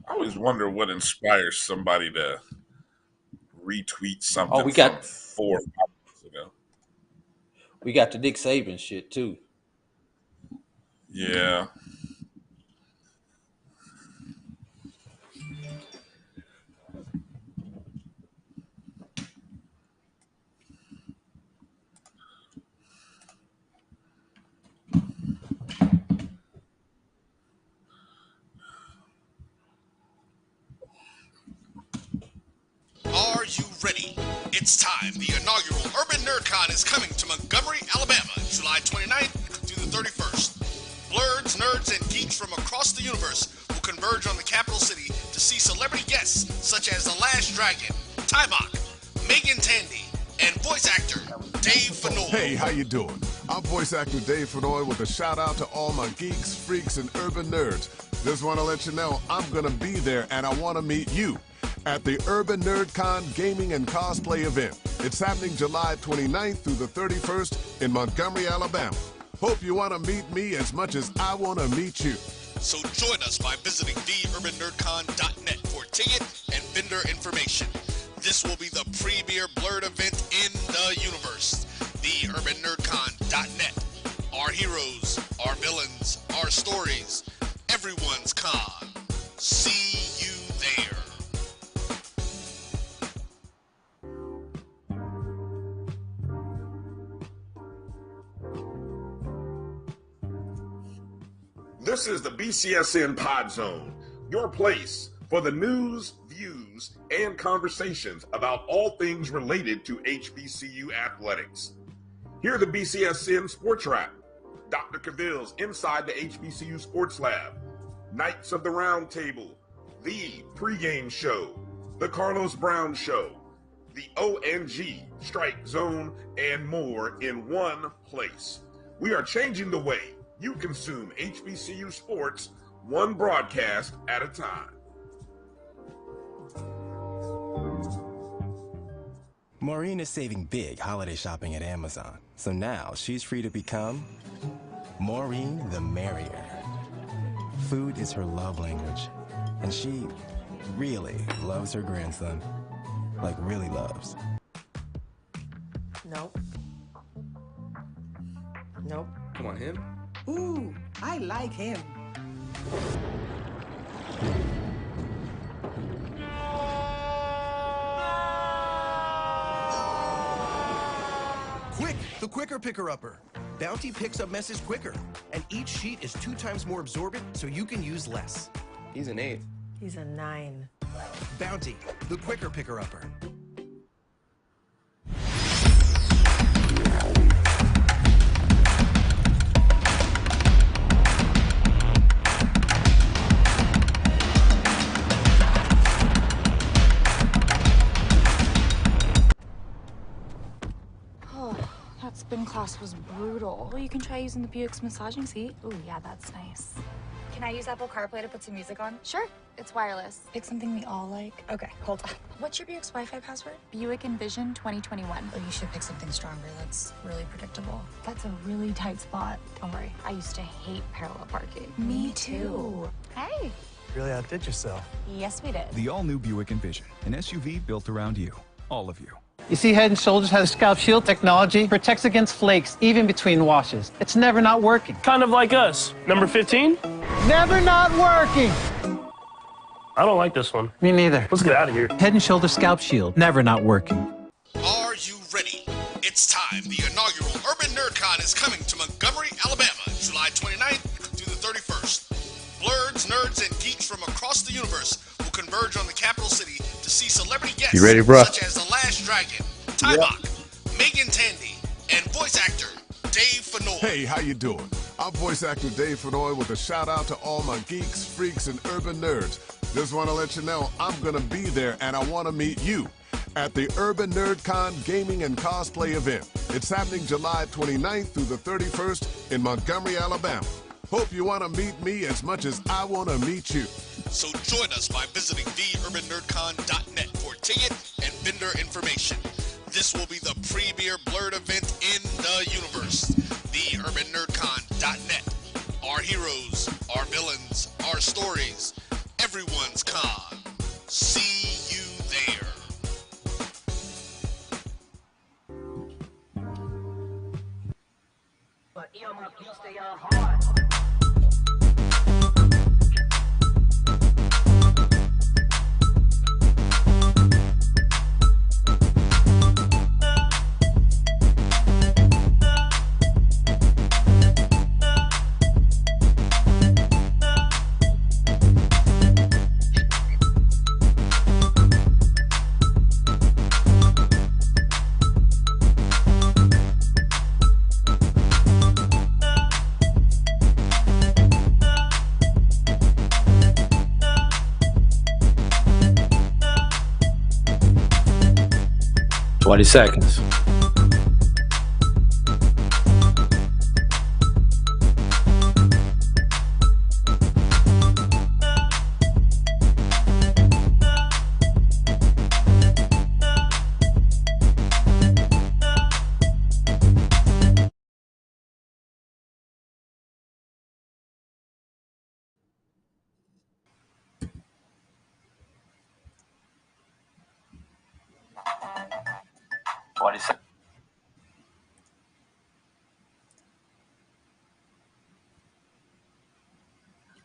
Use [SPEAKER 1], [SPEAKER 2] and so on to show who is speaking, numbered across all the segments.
[SPEAKER 1] I always wonder what inspires somebody to retweet
[SPEAKER 2] Oh,
[SPEAKER 1] something from 4 or 5 months ago.
[SPEAKER 2] we got the Nick Saban shit too.
[SPEAKER 1] Yeah.
[SPEAKER 3] Are you ready? It's time. The inaugural Urban NerdCon is coming to Montgomery, Alabama, July 29th through the 31st. Blurs, nerds, and geeks from across the universe will converge on the capital city to see celebrity guests such as The Last Dragon, Tybach, Megan Tandy, and voice actor Dave Fennoy.
[SPEAKER 4] Hey, how you doing? I'm voice actor Dave Fennoy with a shout out to all my geeks, freaks, and urban nerds. Just want to let you know I'm going to be there and I want to meet you at the Urban NerdCon Gaming and Cosplay event. It's happening July 29th through the 31st in Montgomery, Alabama. Hope you want to meet me as much as I want to meet you.
[SPEAKER 3] So join us by visiting theurbannerdcon.net for ticket and vendor information. This will be the premier blurred event in the universe. Theurbannerdcon.net. Our heroes, our villains, our stories, everyone's con. See you there.
[SPEAKER 1] This is the BCSN Pod Zone, your place for the news, views, and conversations about all things related to HBCU athletics. Here are the BCSN SportsWrap, Dr. Cavill's Inside the HBCU Sports Lab, Knights of the Round Table, the pregame show, the Carlos Brown Show, the ONG Strike Zone, and more in one place. We are changing the way you consume HBCU sports, one broadcast at a time.
[SPEAKER 5] Maureen is saving big holiday shopping at Amazon, so now she's free to become Maureen the Merrier. Food is her love language, and she really loves her grandson. Like, really loves.
[SPEAKER 6] Nope. Nope.
[SPEAKER 7] Come on, him?
[SPEAKER 6] Ooh, I like him.
[SPEAKER 8] Quick, the quicker picker-upper. Bounty picks up messes quicker, and each sheet is 2 times more absorbent, so you can use less.
[SPEAKER 7] He's an 8.
[SPEAKER 6] He's a 9.
[SPEAKER 8] Bounty, the quicker picker-upper.
[SPEAKER 9] That spin class was brutal. Well, you can try using the Buick's massaging seat. Ooh, yeah, that's nice.
[SPEAKER 10] Can I use Apple CarPlay to put some music on?
[SPEAKER 9] Sure, it's wireless. Pick something we all like.
[SPEAKER 10] Okay, hold on. What's your Buick's Wi-Fi password?
[SPEAKER 9] Buick Envision 2021.
[SPEAKER 10] Oh, you should pick something stronger. That's really predictable.
[SPEAKER 9] That's a really tight spot. Don't worry, I used to hate parallel parking.
[SPEAKER 10] Me too.
[SPEAKER 9] Hey.
[SPEAKER 11] Really outdid yourself.
[SPEAKER 9] Yes, we did.
[SPEAKER 12] The all-new Buick Envision, an SUV built around you, all of you.
[SPEAKER 13] You see, Head & Shoulders has scalp shield technology, protects against flakes, even between washes. It's never not working.
[SPEAKER 14] Kind of like us. Number 15?
[SPEAKER 13] Never not working!
[SPEAKER 14] I don't like this one.
[SPEAKER 13] Me neither.
[SPEAKER 14] Let's get out of here.
[SPEAKER 13] Head & Shoulders scalp shield, never not working.
[SPEAKER 3] Are you ready? It's time. The inaugural Urban NerdCon is coming to Montgomery, Alabama, July 29th through the 31st. Blurs, nerds, and geeks from across the universe will converge on the capital city to see celebrity guests
[SPEAKER 15] You ready, bro?
[SPEAKER 3] such as The Last Dragon, Tybach, Megan Tandy, and voice actor Dave Fennoy.
[SPEAKER 4] Hey, how you doing? I'm voice actor Dave Fennoy with a shout out to all my geeks, freaks, and urban nerds. Just want to let you know I'm going to be there and I want to meet you at the Urban NerdCon Gaming and Cosplay event. It's happening July 29th through the 31st in Montgomery, Alabama. Hope you want to meet me as much as I want to meet you.
[SPEAKER 3] So join us by visiting theurbannerdcon.net for ticket and vendor information. This will be the premier blurred event in the universe. Theurbannerdcon.net. Our heroes, our villains, our stories, everyone's con. See you there.
[SPEAKER 2] Seconds.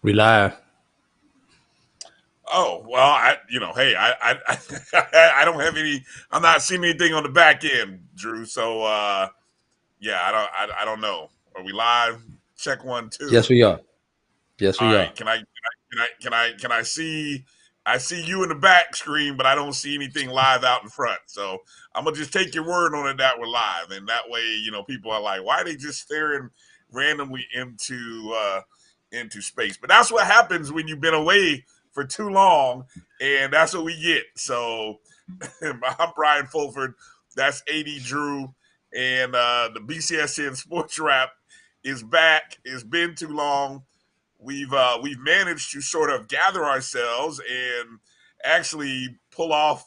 [SPEAKER 2] We live.
[SPEAKER 1] Oh, well, hey, I don't have any. I'm not seeing anything on the back end, Drew. So, yeah, I don't know. Are we live? Check 1, 2.
[SPEAKER 2] Yes, we are. Yes,
[SPEAKER 1] All
[SPEAKER 2] we
[SPEAKER 1] right.
[SPEAKER 2] are.
[SPEAKER 1] Can I see? I see you in the back screen, but I don't see anything live out in front. So I'm gonna just take your word on it that we're live, and that way, people are like, why are they just staring randomly into space? But that's what happens when you've been away for too long, and that's what we get. So I'm Bryan Fulford. That's AD Drew, and the BCSN SportsWrap is back. It's been too long. We've managed to sort of gather ourselves and actually pull off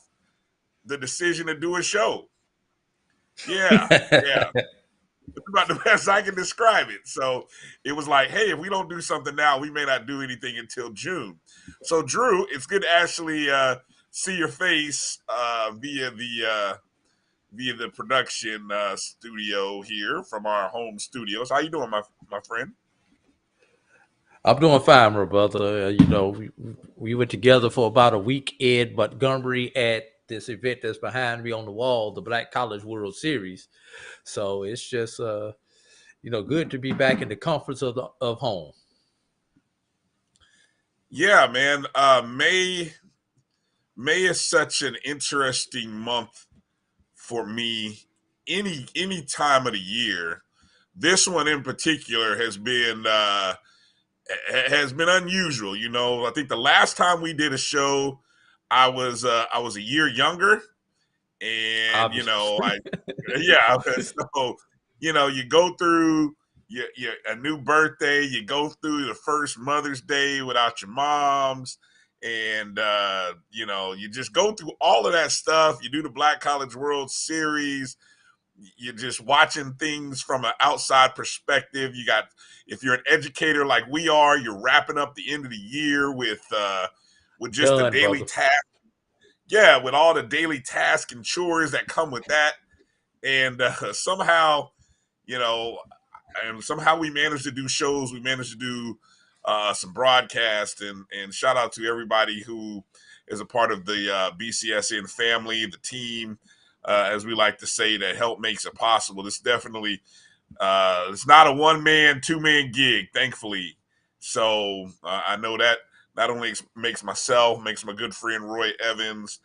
[SPEAKER 1] the decision to do a show. Yeah. It's about the best I can describe it. So it was like, hey, if we don't do something now, we may not do anything until June. So Drew, it's good to actually see your face via the production studio here from our home studios. How you doing, my friend?
[SPEAKER 2] I'm doing fine, my brother. We were together for about a week in Montgomery at this event that's behind me on the wall, the Black College World Series. So it's just, good to be back in the comforts of home.
[SPEAKER 1] Yeah, man. May is such an interesting month for me. Any time of the year. This one in particular has been unusual. I think the last time we did a show, I was a year younger, and so you go through a new birthday, you go through the first Mother's Day without your moms, and you just go through all of that stuff. You do the Black College World Series. You're just watching things from an outside perspective. If you're an educator like we are, you're wrapping up the end of the year with just the daily task. Yeah, with all the daily tasks and chores that come with that, and somehow we managed to do shows. We managed to do some broadcast, and shout out to everybody who is a part of the BCSN family, the team, as we like to say, that help makes it possible. This definitely it's not a 1-man, 2-man gig, thankfully. So I know that not only makes myself, makes my good friend Roy Evans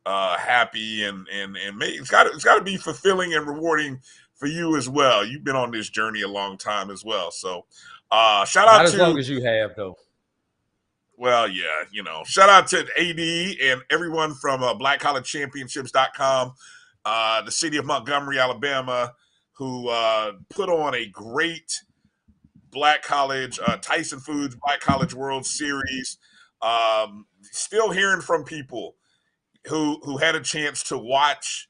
[SPEAKER 1] happy, and it's got to be fulfilling and rewarding for you as well. You've been on this journey a long time as well. So shout out
[SPEAKER 2] Not as
[SPEAKER 1] to
[SPEAKER 2] long as you have, though.
[SPEAKER 1] Well, yeah, shout out to AD and everyone from blackcollegechampionships.com, the city of Montgomery, Alabama, who put on a great Black College, Tyson Foods Black College World Series. Still hearing from people who had a chance to watch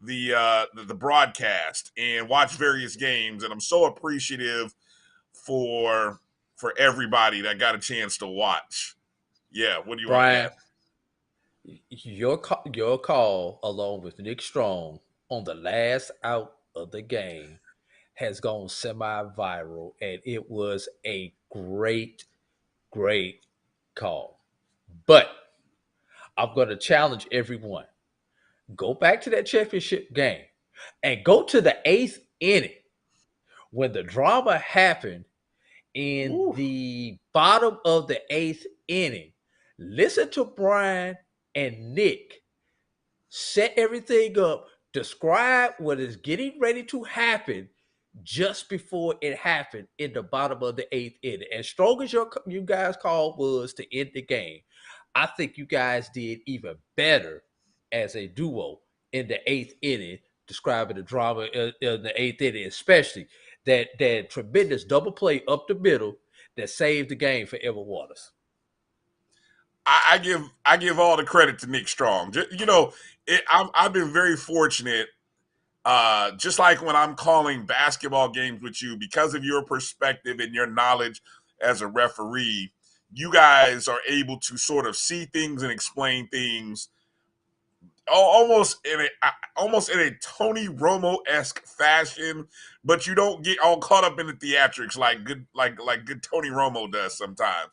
[SPEAKER 1] the broadcast and watch various games, and I'm so appreciative for for everybody that got a chance to watch. Yeah, what do you want to
[SPEAKER 2] Bryan,
[SPEAKER 1] add?
[SPEAKER 2] your call along with Nick Strong on the last out of the game has gone semi-viral, and it was a great call. But I'm going to challenge everyone. Go back to that championship game and go to the 8th inning when the drama happened in the bottom of the 8th inning. Listen to Bryan and Nick set everything up, describe what is getting ready to happen just before it happened in the bottom of the 8th inning. As strong as you guys' call was to end the game, I think you guys did even better as a duo in the 8th inning, describing the drama in the 8th inning, especially that tremendous double play up the middle that saved the game for Edmond Waters.
[SPEAKER 1] I give all the credit to Nick Strong. You know, I've been very fortunate. Just like when I'm calling basketball games with you, because of your perspective and your knowledge as a referee, you guys are able to sort of see things and explain things almost in a Tony Romo-esque fashion, but you don't get all caught up in the theatrics like good Tony Romo does sometimes.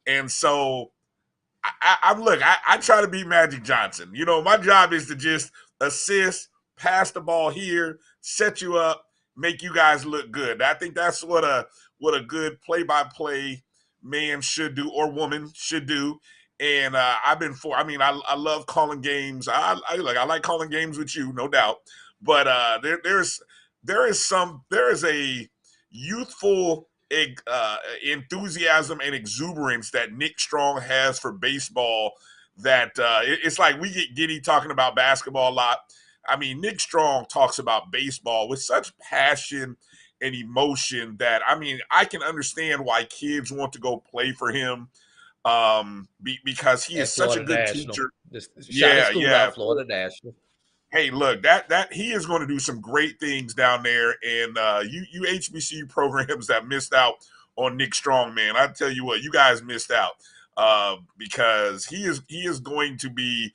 [SPEAKER 1] And so I try to be Magic Johnson. You know, my job is to just assist, pass the ball here, set you up, make you guys look good. I think that's what a good play-by-play man should do or woman should do. And I love calling games. I like calling games with you, no doubt. But there is a youthful enthusiasm and exuberance that Nick Strong has for baseball that it's like we get giddy talking about basketball a lot. I mean, Nick Strong talks about baseball with such passion and emotion that, I mean, I can understand why kids want to go play for him because he is such a good teacher.
[SPEAKER 2] Shot his school out, Florida National.
[SPEAKER 1] Hey, look, that he is going to do some great things down there, and you HBCU programs that missed out on Nick Strong, man, I tell you what, you guys missed out because he is going to be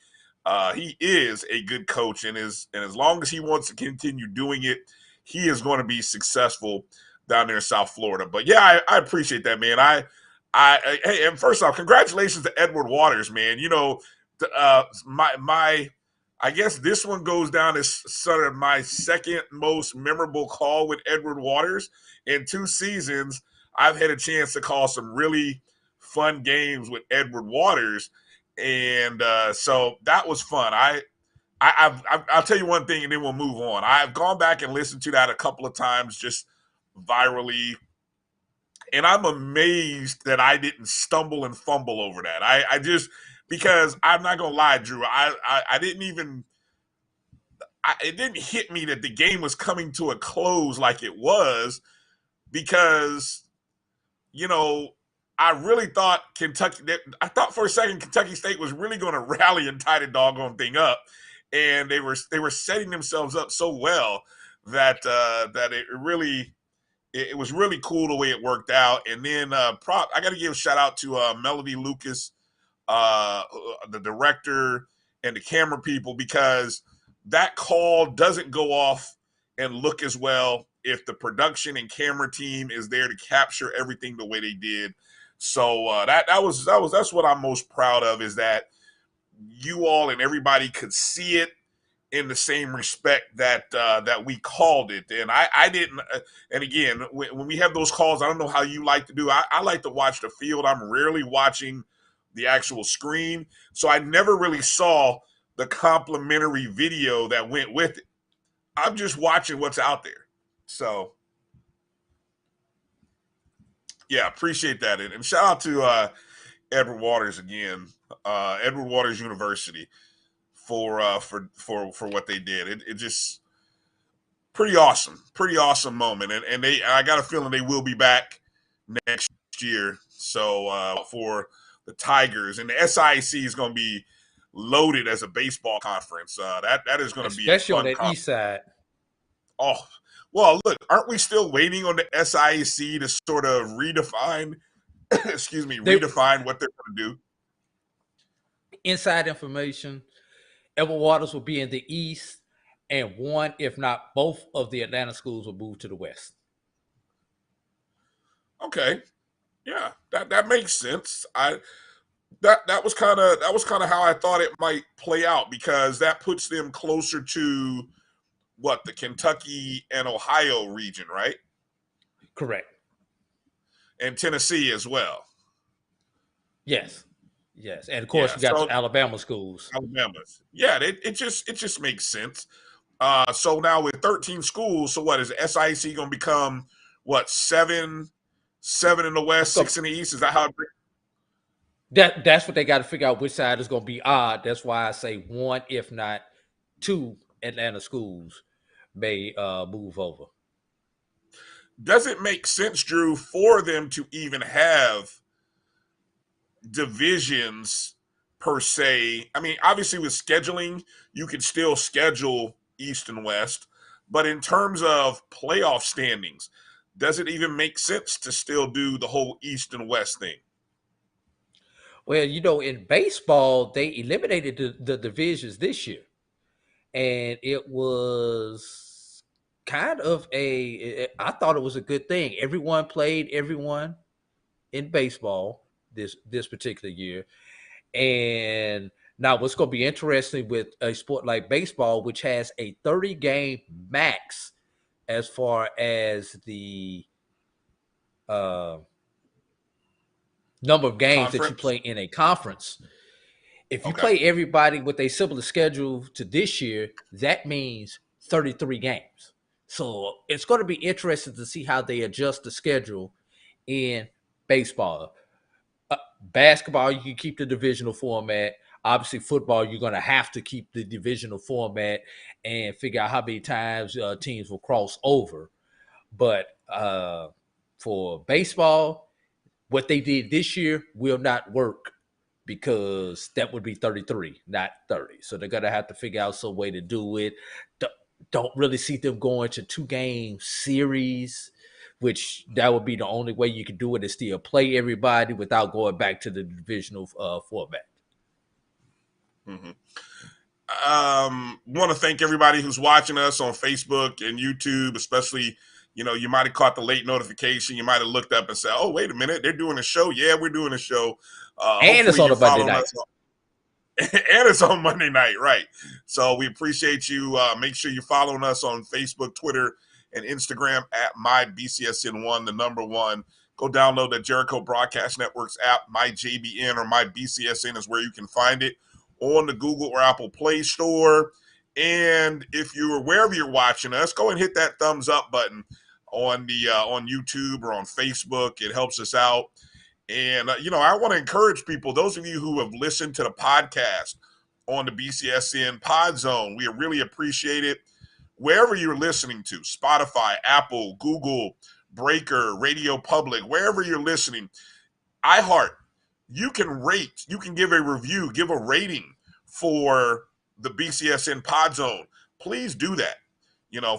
[SPEAKER 1] he is a good coach, and as long as he wants to continue doing it, he is going to be successful down there in South Florida. But yeah, I appreciate that, man. Hey, and first off, congratulations to Edward Waters, man. You know, I guess this one goes down as sort of my second most memorable call with Edward Waters. In 2 seasons, I've had a chance to call some really fun games with Edward Waters, and so that was fun. I'll tell you one thing, and then we'll move on. I've gone back and listened to that a couple of times, just virally, and I'm amazed that I didn't stumble and fumble over that. I just, because I'm not gonna lie, Drew, I didn't even. It didn't hit me that the game was coming to a close like it was, because, you know, I really thought I thought for a second Kentucky State was really going to rally and tie the doggone thing up, and they were setting themselves up so well that it was really cool the way it worked out. And then I got to give a shout out to Melody Lucas, the director, and the camera people, because that call doesn't go off and look as well if the production and camera team is there to capture everything the way they did. So that's what I'm most proud of, is that you all and everybody could see it in the same respect that we called it. And I didn't. And again, when we have those calls, I don't know how you like to do. I like to watch the field. I'm rarely watching the actual screen, so I never really saw the complimentary video that went with it. I'm just watching what's out there. So yeah, appreciate that. And shout out to Edward Waters again, Edward Waters University, for what they did. It just pretty awesome moment. And I got a feeling they will be back next year. So for the Tigers, and the SIC is going to be loaded as a baseball conference. That is going to be
[SPEAKER 2] especially on that east side.
[SPEAKER 1] Oh, well, look, aren't we still waiting on the SIC to sort of redefine excuse me, redefine what they're going to do?
[SPEAKER 2] Inside information, Edward Waters will be in the East, and one, if not both, of the Atlanta schools will move to the West.
[SPEAKER 1] Okay, yeah, that makes sense. That was kind of how I thought it might play out, because that puts them closer to what, the Kentucky and Ohio region, right?
[SPEAKER 2] Correct.
[SPEAKER 1] And Tennessee as well.
[SPEAKER 2] Yes. And of course, you got the Alabama schools.
[SPEAKER 1] Alabama's. Yeah, it just makes sense. So now with 13 schools, so what is SIC going to become? What, seven in the West, 6 in the East? Is that how?
[SPEAKER 2] That's what they got to figure out, which side is going to be odd. That's why I say one, if not two, Atlanta schools may move over.
[SPEAKER 1] Does it make sense, Drew, for them to even have divisions per se? I mean, obviously with scheduling, you could still schedule East and West, but in terms of playoff standings, does it even make sense to still do the whole East and West thing?
[SPEAKER 2] Well, in baseball, they eliminated the divisions this year, and it was kind of I thought it was a good thing. Everyone played everyone in baseball this particular year. And now what's going to be interesting with a sport like baseball, which has a 30-game max as far as the number of games that you play in a conference. If you play everybody with a similar schedule to this year, that means 33 games. So it's going to be interesting to see how they adjust the schedule in baseball. Basketball, you can keep the divisional format. Obviously, football, you're going to have to keep the divisional format and figure out how many times teams will cross over. But for baseball, what they did this year will not work, because that would be 33, not 30. So they're going to have to figure out some way to do it. Don't really see them going to 2-game series, which that would be the only way you can do it, is still play everybody without going back to the divisional format.
[SPEAKER 1] Mm-hmm. Want to thank everybody who's watching us on Facebook and YouTube, especially, you might have caught the late notification. You might have looked up and said, oh, wait a minute, they're doing a show. Yeah, we're doing a show.
[SPEAKER 2] And it's on a Monday night.
[SPEAKER 1] And it's on Monday night, right? So we appreciate you. Make sure you're following us on Facebook, Twitter, and Instagram at MyBCSN1, the number 1. Go download the Jericho Broadcast Network's app. MyJBN or MyBCSN is where you can find it on the Google or Apple Play Store. And if you're wherever you're watching us, go and hit that thumbs up button on YouTube or on Facebook. It helps us out. And, I want to encourage people, those of you who have listened to the podcast on the BCSN Pod Zone, we really appreciate it. Wherever you're listening to, Spotify, Apple, Google, Breaker, Radio Public, wherever you're listening, iHeart, you can rate, you can give a review, give a rating for the BCSN Pod Zone. Please do that.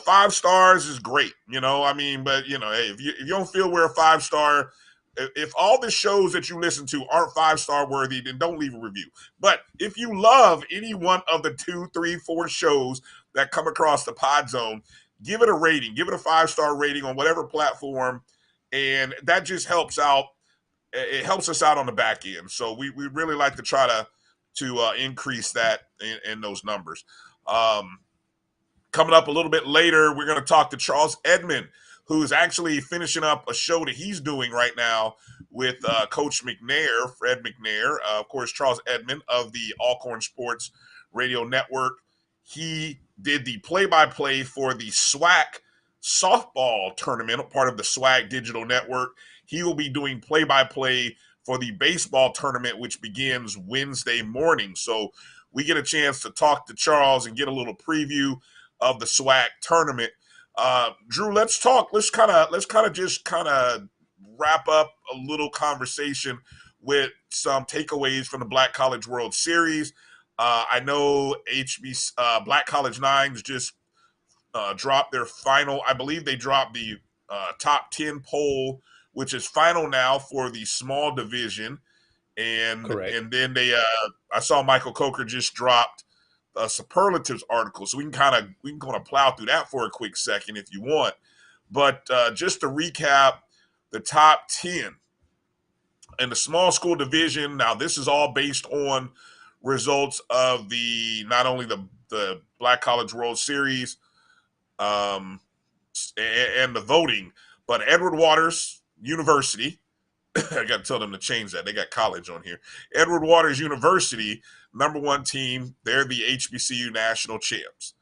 [SPEAKER 1] 5 stars is great, but, hey, if you don't feel we're a 5-star, if all the shows that you listen to aren't 5-star worthy, then don't leave a review. But if you love any one of the 2, 3, 4 shows that come across the Pod Zone, give it a rating, give it a 5-star rating on whatever platform, and that just helps out. It helps us out on the back end. So we really like to try to increase that in those numbers. Coming up a little bit later, we're going to talk to Charles Edmond, who is actually finishing up a show that he's doing right now with Coach McNair, Fred McNair. Of course, Charles Edmond of the Alcorn Sports Radio Network. He did the play-by-play for the SWAC softball tournament, part of the SWAC Digital Network. He will be doing play-by-play for the baseball tournament, which begins Wednesday morning. So we get a chance to talk to Charles and get a little preview of the SWAC tournament. Drew, let's talk. Let's kind of wrap up a little conversation with some takeaways from the Black College World Series. I know Black College Nines just dropped their final. I believe they dropped the top 10 poll which is final now for the small division. And
[SPEAKER 2] Correct.
[SPEAKER 1] and then they I saw Michael Coker just dropped a superlatives article, so we can kind of plow through that for a quick second if you want. But just to recap the top 10 in the small school division. Now, this is all based on results of not only the Black College World Series and the voting, but Edward Waters University. I got to tell them to change that. They got college on here. Edward Waters University, number 1 team. They're the HBCU national champs.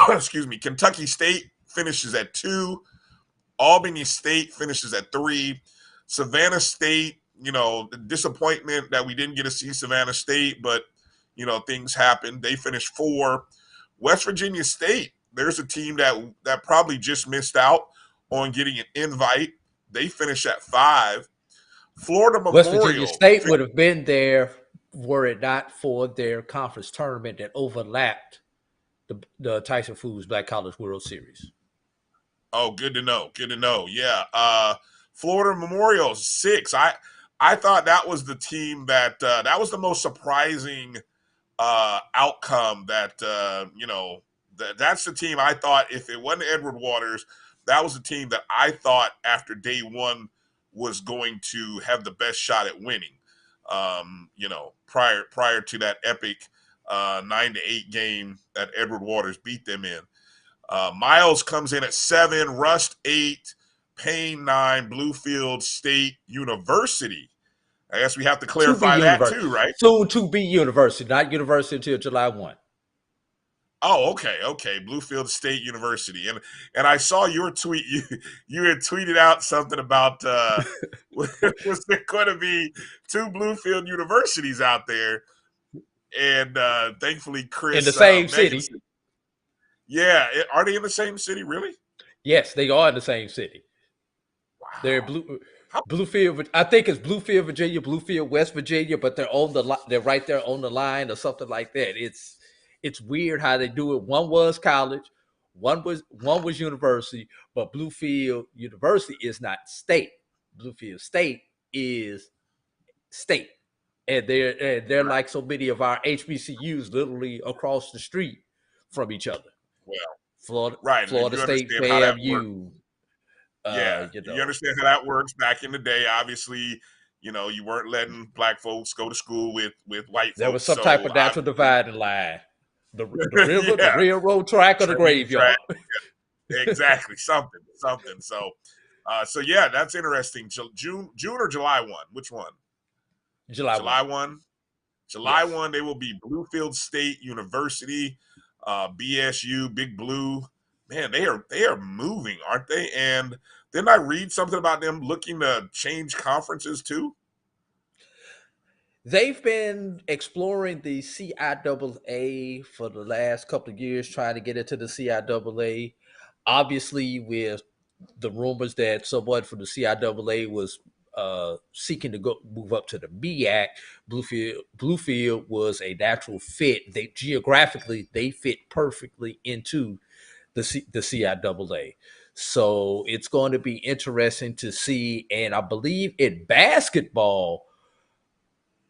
[SPEAKER 1] Excuse me. Kentucky State finishes at 2. Albany State finishes at 3. Savannah State, the disappointment that we didn't get to see Savannah State, but, things happen. They finished 4. West Virginia State, there's a team that probably just missed out on getting an invite. They finish at 5. Florida Memorial.
[SPEAKER 2] West Virginia State would have been there were it not for their conference tournament that overlapped the Tyson Foods Black College World Series.
[SPEAKER 1] Oh, good to know. Good to know. Yeah. Florida Memorial 6. I thought that was the team that was the most surprising outcome that that's the team I thought, if it wasn't Edward Waters, that was the team that I thought after day 1 was going to have the best shot at winning. Prior to that epic 9-8 game that Edward Waters beat them in. Miles comes in at 7, Rust 8, Payne 9, Bluefield State University. I guess we have to clarify that too, right?
[SPEAKER 2] Soon to be University, not University until July 1.
[SPEAKER 1] Oh, okay. Bluefield State University. And I saw your tweet. You had tweeted out something about was there going to be 2 Bluefield universities out there? And thankfully, Chris
[SPEAKER 2] in the same city.
[SPEAKER 1] Yeah, are they in the same city? Really?
[SPEAKER 2] Yes, they are in the same city.
[SPEAKER 1] Wow.
[SPEAKER 2] They're Bluefield. I think it's Bluefield, Virginia, Bluefield, West Virginia, but they're right there on the line or something like that. It's weird how they do it. One was college, one was university, but Bluefield University is not state. Bluefield State is state, and they're like so many of our HBCUs, literally across the street from each other.
[SPEAKER 1] Well,
[SPEAKER 2] Florida State, FAMU.
[SPEAKER 1] You understand how that works. Back in the day, obviously, you weren't letting black folks go to school with white folks.
[SPEAKER 2] There was some type of natural dividing line. The river, the railroad track, or the graveyard.
[SPEAKER 1] Exactly, something. So yeah, that's interesting. June or July 1? Which one? July 1. July 1. They will be Bluefield State University, BSU, Big Blue. Man, they are moving, aren't they? And didn't I read something about them looking to change conferences too?
[SPEAKER 2] They've been exploring the CIAA for the last couple of years, trying to get into the CIAA. Obviously, with the rumors that someone from the CIAA was seeking to move up to the MEAC, Bluefield was a natural fit. Geographically they fit perfectly into the CIAA. So it's going to be interesting to see. And I believe in basketball,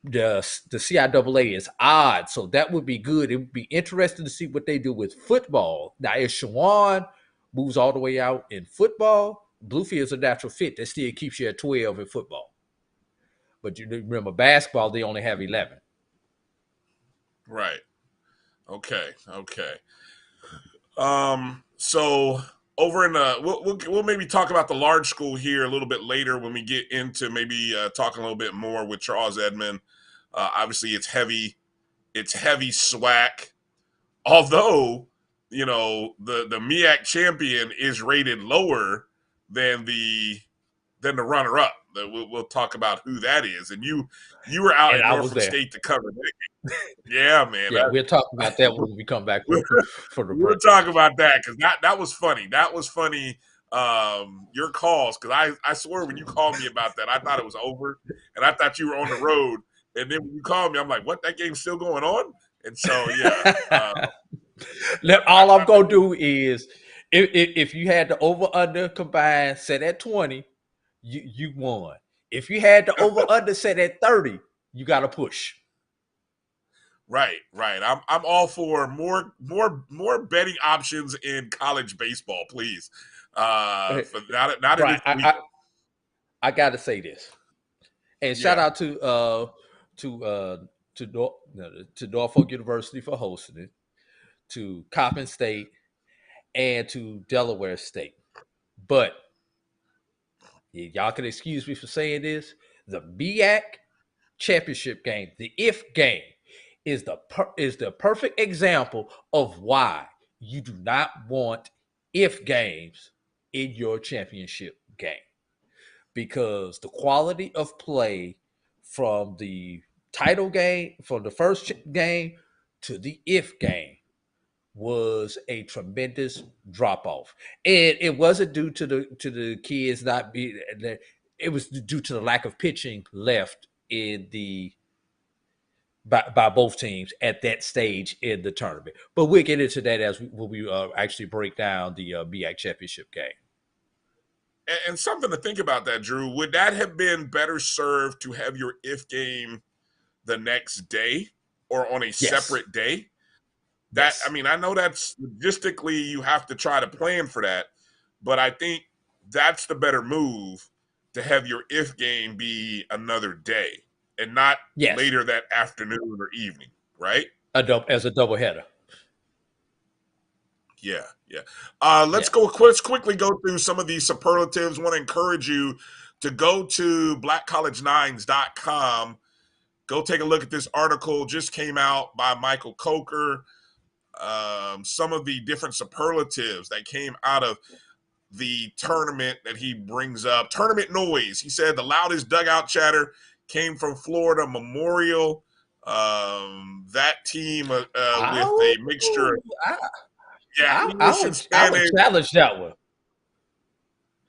[SPEAKER 2] the CIAA is odd, so that would be good. It would be interesting to see what they do with football. Now, if Shawan moves all the way out in football, Bluefield's a natural fit. That still keeps you at 12 in football. But you remember, basketball, they only have 11.
[SPEAKER 1] Right. Okay. So over in we'll maybe talk about the large school here a little bit later when we get into maybe talking a little bit more with Charles Edmond. Obviously, it's heavy SWAC. Although, the MEAC champion is rated lower than the runner-up. We'll talk about who that is. And you were out in Norfolk State to cover that. Yeah, man.
[SPEAKER 2] Yeah, we'll talk about that when we come back for the break.
[SPEAKER 1] We'll talk about that because that was funny. That was funny. Your calls, because I swear when you called me about that, I thought it was over, and I thought you were on the road. And then when you called me, I'm like, "What? That game's still going on?" And so, yeah.
[SPEAKER 2] All I'm gonna do is, if you had the over/under combined set at 20, you won. If you had the over under set at 30, you got to push.
[SPEAKER 1] Right. I'm all for more betting options in college baseball, please. For not
[SPEAKER 2] Brian,
[SPEAKER 1] in this
[SPEAKER 2] I got to say this, and shout
[SPEAKER 1] Yeah.
[SPEAKER 2] out to Norfolk University for hosting it, to Coppin State, and to Delaware State. But y'all can excuse me for saying this: the BAC championship game, the if game, is the perfect example of why you do not want if games in your championship game, because the quality of play from the title game, from the first game to the if game, was a tremendous drop off, and it wasn't due to the kids not being. It was due to the lack of pitching left in the by both teams at that stage in the tournament. But we'll get into that as when we actually break down the BAC championship game.
[SPEAKER 1] And something to think about that, Drew. Would that have been better served to have your if game the next day or on a separate day? I mean, I know that's logistically you have to try to plan for that, but I think that's the better move, to have your if game be another day and not later that afternoon or evening, right?
[SPEAKER 2] As a doubleheader.
[SPEAKER 1] Yeah. Let's quickly go through some of these superlatives. Want to encourage you to go to blackcollege9s.com. Go take a look at this article. Just came out by Michael Coker. Some of the different superlatives that came out of the tournament that he brings up. Tournament noise. He said the loudest dugout chatter came from Florida Memorial. That team with a mixture of English and Spanish.
[SPEAKER 2] I would challenge that one.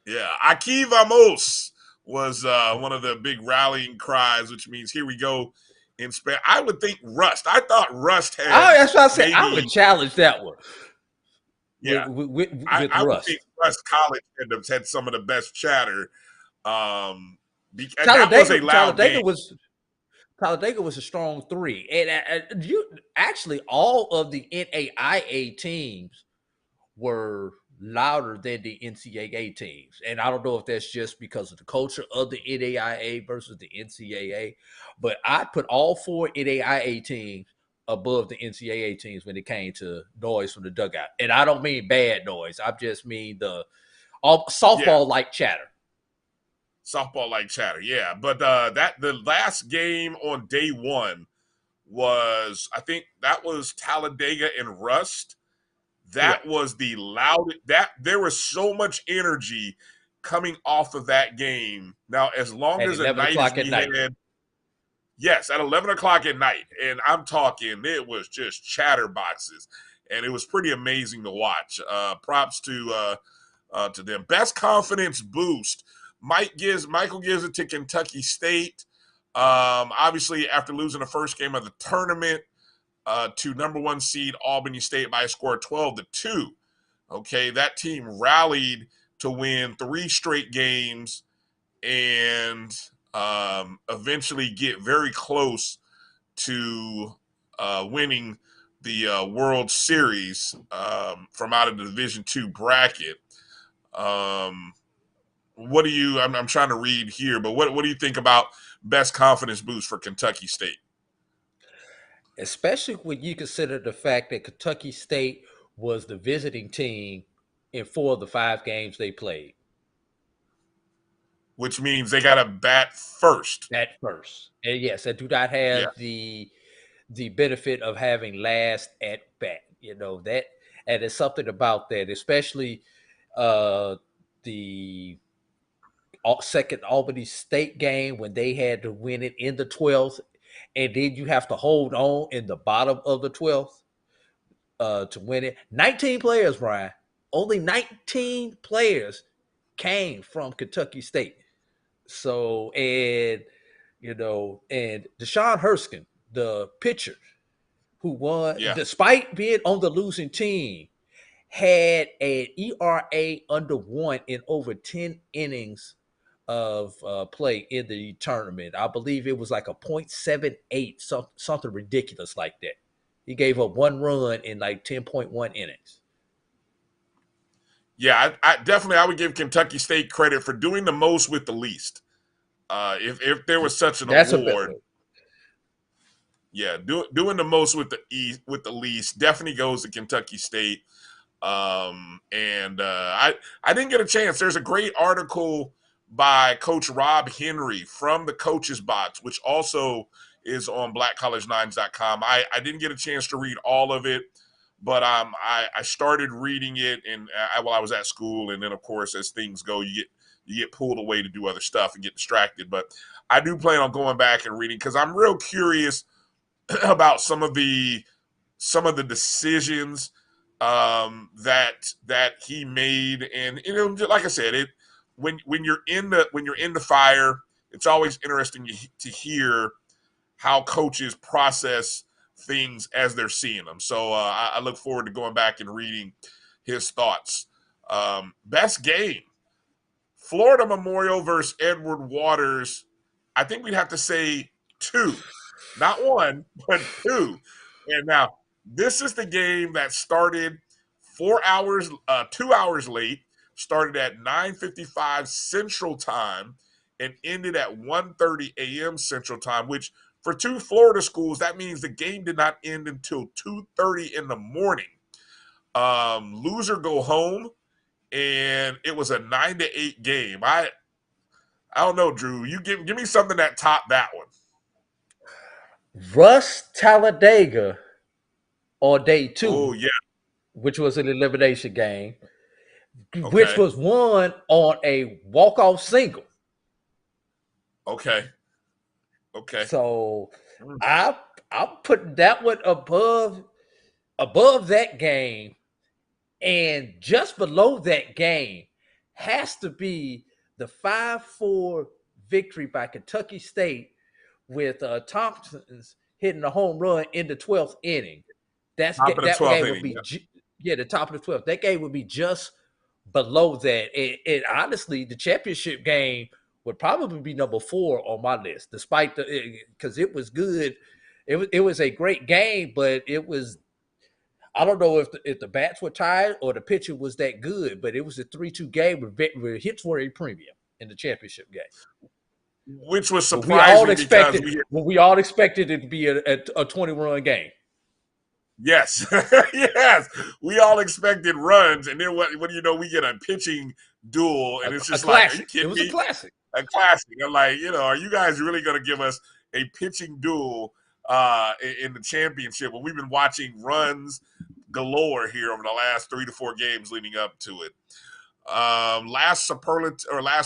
[SPEAKER 1] Yeah, aquí vamos was one of the big rallying cries, which means here we go in Spanish. I would think Rust. I thought Rust had.
[SPEAKER 2] That's what I said. I would challenge that one.
[SPEAKER 1] Yeah,
[SPEAKER 2] with
[SPEAKER 1] I
[SPEAKER 2] Rust.
[SPEAKER 1] would think Rust College had some of the best chatter. That was a loud game.
[SPEAKER 2] Talladega was a strong 3, and you actually all of the NAIA teams were louder than the NCAA teams, and I don't know if that's just because of the culture of the NAIA versus the NCAA, but I put all 4 NAIA teams above the NCAA teams when it came to noise from the dugout, and I don't mean bad noise. I just mean the softball-like chatter.
[SPEAKER 1] Softball-like chatter, yeah. But the last game on day one was, I think that was Talladega and Rust. That was the loudest. There was so much energy coming off of that game. Now, as long as a night as we had, yes, at 11 o'clock at night, and I'm talking, it was just chatterboxes, and it was pretty amazing to watch. Props to them. Best confidence boost. Michael gives it to Kentucky State. Obviously, after losing the first game of the tournament to number 1 seed Albany State by a score of 12-2. Okay, that team rallied to win 3 straight games and eventually get very close to winning the World Series from out of the Division II bracket. What do you? I'm trying to read here, but what do you think about best confidence boost for Kentucky State?
[SPEAKER 2] Especially when you consider the fact that Kentucky State was the visiting team in 4 of the 5 games they played.
[SPEAKER 1] Which means they got to bat first.
[SPEAKER 2] And yes, they do not have the benefit of having last at bat. You know that, and there's something about that, especially the second Albany State game when they had to win it in the 12th, and then you have to hold on in the bottom of the 12th to win it. 19 players, Brian. Only 19 players came from Kentucky State. So, and Deshaun Herskin, the pitcher who won, despite being on the losing team, had an ERA under 1 in over 10 innings of play in the tournament. I believe it was like a .78, something ridiculous like that. He gave up 1 run in like 10.1 innings.
[SPEAKER 1] Yeah, I definitely I would give Kentucky State credit for doing the most with the least. If there was such an
[SPEAKER 2] That's
[SPEAKER 1] award, yeah, doing the most with the least definitely goes to Kentucky State. I didn't get a chance. There's a great article by Coach Rob Henry from the Coaches Box, which also is on blackcollege9s.com. I didn't get a chance to read all of it, but I started reading it while I was at school, and then of course as things go, you get pulled away to do other stuff and get distracted. But I do plan on going back and reading because I'm real curious about some of the decisions that he made, and like I said, when you're in the fire, it's always interesting to hear how coaches process things as they're seeing them. So I look forward to going back and reading his thoughts. Best game, Florida Memorial versus Edward Waters. I think we'd have to say 2, not 1, but 2. And now this is the game that started 2 hours late, started at 9:55 Central Time, and ended at 1:30 a.m. Central Time, which for 2 Florida schools, that means the game did not end until 2:30 in the morning. Loser go home, and it was a 9-8 game. I don't know, Drew. You give me something that topped that one.
[SPEAKER 2] Russ Talladega on day 2.
[SPEAKER 1] Oh, yeah.
[SPEAKER 2] Which was an elimination game, which
[SPEAKER 1] Okay.
[SPEAKER 2] was won on a walk-off single.
[SPEAKER 1] Okay.
[SPEAKER 2] So I'm putting that one above that game, and just below that game has to be the 5-4 victory by Kentucky State with Thompson's hitting a home run in the 12th inning. That game would be the top of the 12th. That game would be just below that. And honestly, the championship game would probably be number 4 on my list, despite because it was good. It was a great game, but it was, I don't know if the bats were tired or the pitcher was that good, but it was a 3-2 game where hits were a premium in the championship game.
[SPEAKER 1] Which was surprising
[SPEAKER 2] we all expected it to be a 20-run game.
[SPEAKER 1] Yes. Yes. We all expected runs, and then what do you know, we get a pitching duel, and it's just like, are you kidding me?
[SPEAKER 2] It was a classic.
[SPEAKER 1] A classic. I'm like, are you guys really going to give us a pitching duel in the championship when we've been watching runs galore here over the last 3 to 4 games leading up to it? Last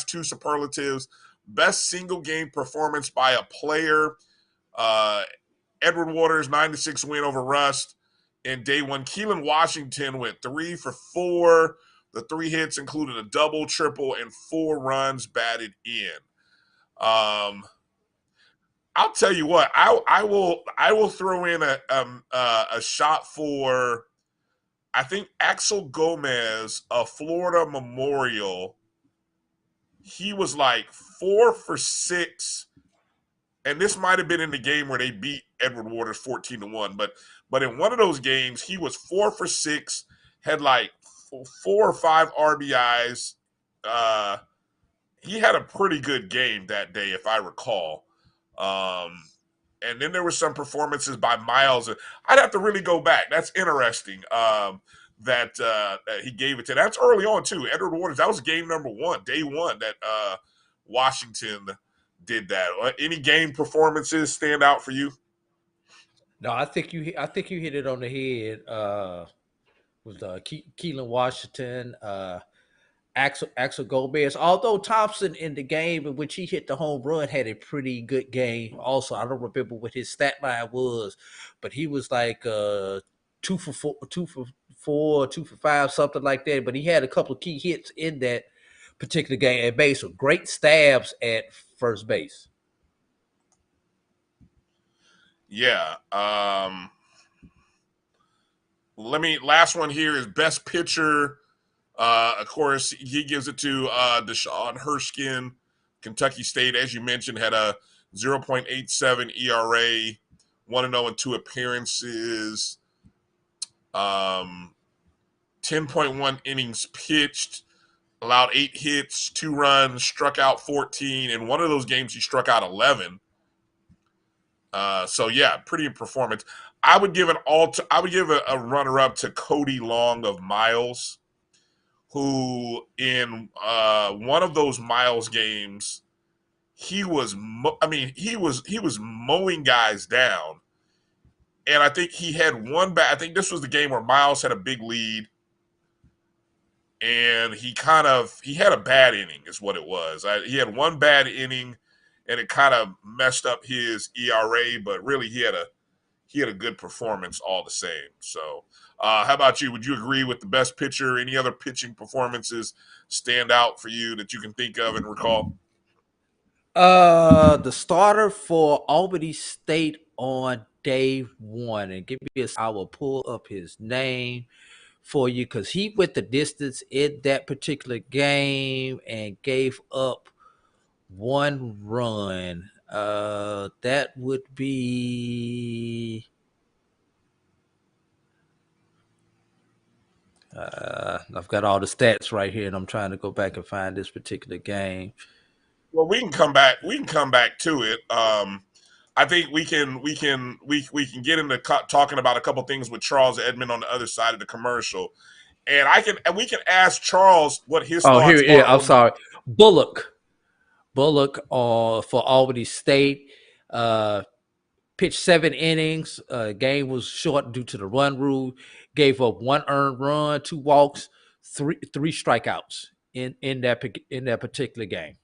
[SPEAKER 1] 2 superlatives, best single game performance by a player. Edward Waters 9-6 win over Rust in day 1. Keelan Washington went 3 for 4. The 3 hits included a double, triple, and 4 runs batted in. I'll tell you what, I will throw in a shot for, I think, Axel Gomez of Florida Memorial. He was like 4 for 6, and this might have been in the game where they beat Edward Waters 14-1. But in one of those games, he was 4 for 6, had like 4 or 5 RBIs. He had a pretty good game that day, if I recall. And then there were some performances by Miles. I'd have to really go back. That's interesting that he gave it to. That's early on, too. Edward Waters, that was game number 1, day 1, that Washington did that. Any game performances stand out for you?
[SPEAKER 2] No, I think you hit it on the head with Keelan Washington, Axel Gomez. Although Thompson in the game in which he hit the home run had a pretty good game. Also, I don't remember what his stat line was, but he was like 2 for 4, 2 for 5, something like that. But he had a couple of key hits in that particular game at base with great stabs at first base.
[SPEAKER 1] Yeah. Last one here is best pitcher. Of course, he gives it to Deshaun Hershkin Kentucky State, as you mentioned, had a 0.87 ERA, 1-0 in 2 appearances, 10.1 innings pitched, allowed 8 hits, 2 runs, struck out 14. In one of those games, he struck out 11. So yeah, pretty performance. I would give a runner-up to Cody Long of Miles, who in one of those Miles games, he was mowing guys down. And I think he had I think this was the game where Miles had a big lead, and he had a bad inning is what it was. He had one bad inning, and it kind of messed up his ERA, but really he had a good performance all the same. So how about you? Would you agree with the best pitcher? Any other pitching performances stand out for you that you can think of and recall?
[SPEAKER 2] The starter for Albany State on day 1, and I will pull up his name for you because he went the distance in that particular game and gave up 1 run. That would be I've got all the stats right here, and I'm trying to go back and find this particular game.
[SPEAKER 1] Well, we can come back to it. I think we can get into talking about a couple things with Charles Edmond on the other side of the commercial, and we can ask Charles what his thoughts are.
[SPEAKER 2] Yeah, I'm sorry. Bullock for Albany State pitched 7 innings. Game was short due to the run rule. Gave up 1 earned run, 2 walks, 3 strikeouts in that particular game.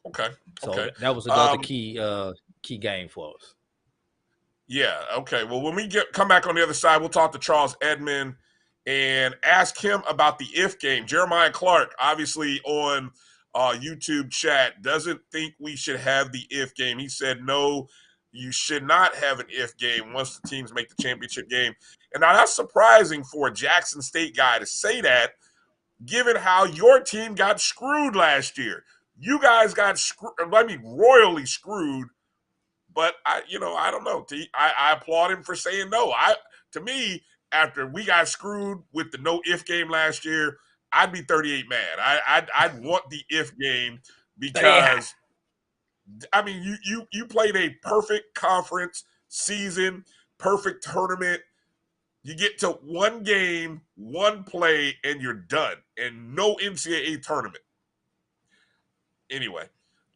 [SPEAKER 1] Okay.
[SPEAKER 2] So that was another key game for us.
[SPEAKER 1] Yeah. Okay. Well, when we come back on the other side, we'll talk to Charles Edmond and ask him about the if game. Jeremiah Clark, obviously on YouTube chat, doesn't think we should have the if game. He said, no, you should not have an if game once the teams make the championship game. And now that's surprising for a Jackson State guy to say that, given how your team got screwed last year. You guys got royally screwed, but I don't know. I applaud him for saying no. To me, after we got screwed with the no if game last year, I'd be 38 mad. I'd want the if game because you played a perfect conference season, perfect tournament. You get to 1 game, 1 play, and you're done, and no NCAA tournament. Anyway,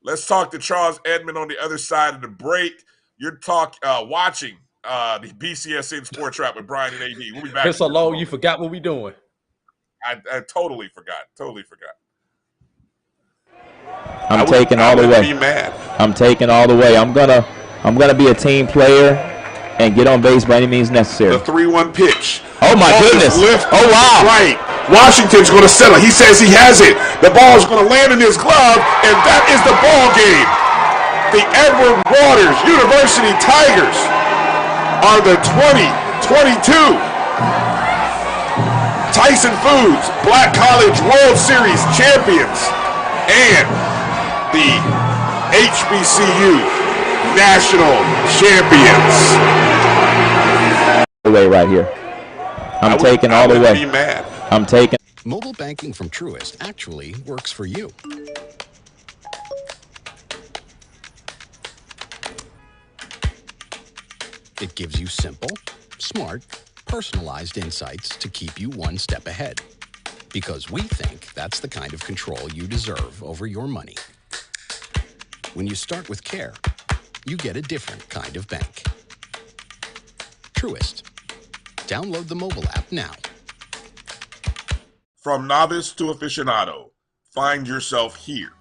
[SPEAKER 1] let's talk to Charles Edmond on the other side of the break. You're watching the BCSN SportsWrap with Bryan and AD. We'll be back.
[SPEAKER 2] It's so long, you forgot what we're doing.
[SPEAKER 1] I totally forgot.
[SPEAKER 7] I'm taking all the way. I'm taking all the way. I'm gonna be a team player and get on base by any means necessary.
[SPEAKER 1] The 3-1 pitch.
[SPEAKER 7] Oh my goodness! Oh wow!
[SPEAKER 1] Right. Washington's going to settle. He says he has it. The ball is going to land in his glove, and that is the ball game. The Edward Waters University Tigers are the 2022 Tyson Foods Black College World Series champions and the HBCU National Champions.
[SPEAKER 7] Way right here. I'm taking all the way. I'm taking.
[SPEAKER 11] Mobile banking from Truist actually works for you. It gives you simple, smart, personalized insights to keep you 1 step ahead. Because we think that's the kind of control you deserve over your money. When you start with care, you get a different kind of bank. Truist. Download the mobile app now.
[SPEAKER 1] From novice to aficionado, find yourself here.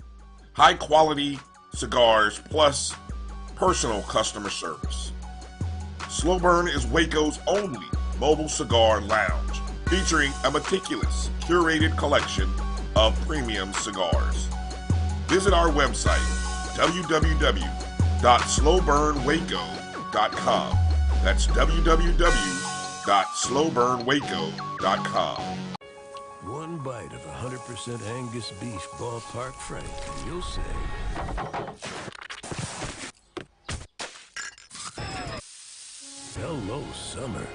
[SPEAKER 1] High quality cigars plus personal customer service. Slow Burn is Waco's only mobile cigar lounge, featuring a meticulous, curated collection of premium cigars. Visit our website, www.slowburnwaco.com. That's www.slowburnwaco.com.
[SPEAKER 15] one bite of 100% Angus beef ballpark frank, and you'll say, hello, summer.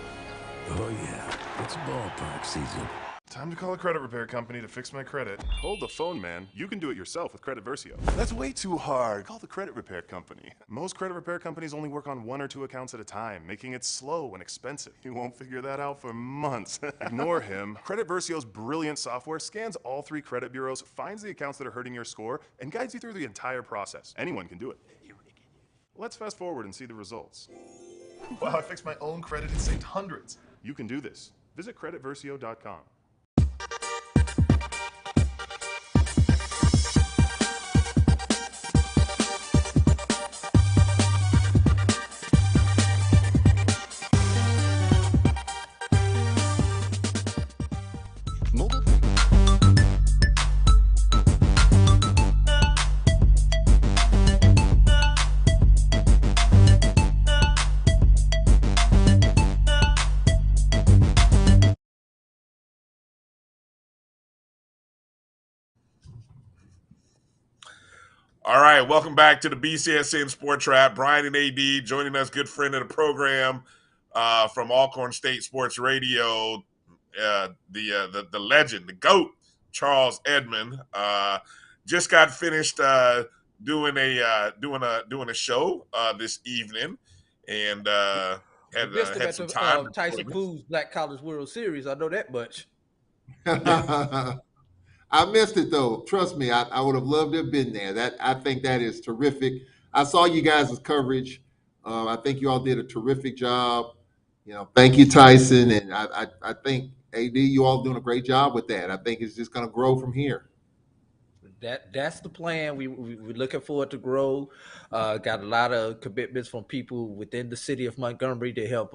[SPEAKER 15] Oh yeah, it's ballpark season.
[SPEAKER 16] Time to call a credit repair company to fix my credit. Hold the phone, man. You can do it yourself with Credit Versio. That's way too hard. Call the credit repair company. Most credit repair companies only work on 1 or 2 accounts at a time, making it slow and expensive. You won't figure that out for months. Ignore him. Credit Versio's brilliant software scans all 3 credit bureaus, finds the accounts that are hurting your score, and guides you through the entire process. Anyone can do it. Let's fast forward and see the results. Wow, I fixed my own credit and saved hundreds. You can do this. Visit creditversio.com.
[SPEAKER 1] All right, welcome back to the BCSN SportsWrap. Bryan and AD joining us, good friend of the program from Alcorn State Sports Radio, the legend, the GOAT, Charles Edmond. Just got finished doing a show this evening, and had some time.
[SPEAKER 2] Tyson Foods Black College World Series. I know that much.
[SPEAKER 17] I missed it though. Trust me, I would have loved to have been there. I think that is terrific. I saw you guys' coverage. I think you all did a terrific job. Thank you, Tyson, and I think AD, you all doing a great job with that. I think it's just going to grow from here.
[SPEAKER 2] That's the plan. We're looking forward to grow. Got a lot of commitments from people within the city of Montgomery to help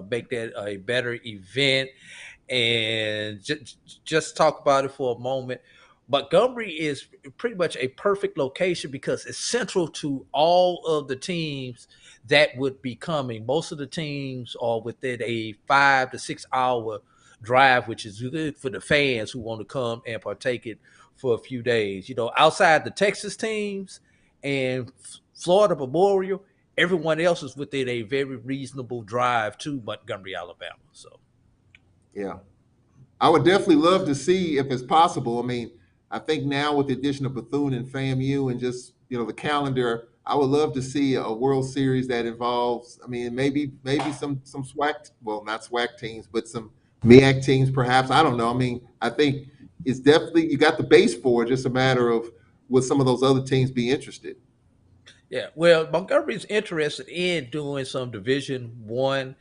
[SPEAKER 2] make that a better event. And just talk about it for a moment. Montgomery is pretty much a perfect location because it's central to all of the teams that would be coming. Most of the teams are within a 5 to 6 hour drive, which is good for the fans who want to come and partake it for a few days. Outside the Texas teams and Florida Memorial, everyone else is within a very reasonable drive to Montgomery, Alabama. So.
[SPEAKER 17] Yeah, I would definitely love to see if it's possible. I mean, I think now with the addition of Bethune and FAMU and just the calendar, I would love to see a World Series that involves. I mean, maybe some SWAC, well, not SWAC teams, but some MEAC teams, perhaps. I don't know. I mean, I think it's definitely you got the base for it. Just a matter of would some of those other teams be interested.
[SPEAKER 2] Yeah, well, Montgomery's interested in doing some Division I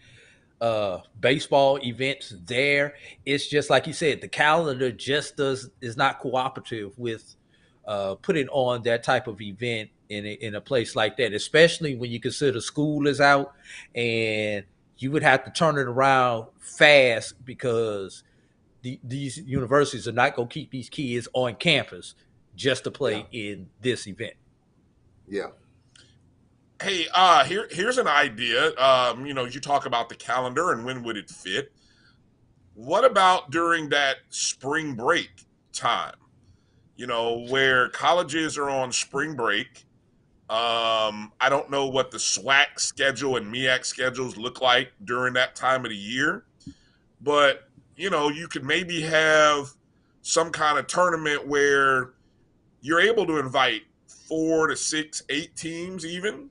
[SPEAKER 2] baseball events there. It's just like you said, the calendar just is not cooperative with putting on that type of event in a place like that, especially when you consider school is out and you would have to turn it around fast because these universities are not going to keep these kids on campus just to play in this event.
[SPEAKER 17] Yeah.
[SPEAKER 1] Hey, here's an idea. You talk about the calendar and when would it fit. What about during that spring break time? Where colleges are on spring break. I don't know what the SWAC schedule and MEAC schedules look like during that time of the year, but you could maybe have some kind of tournament where you're able to invite 4 to 6, 8 teams even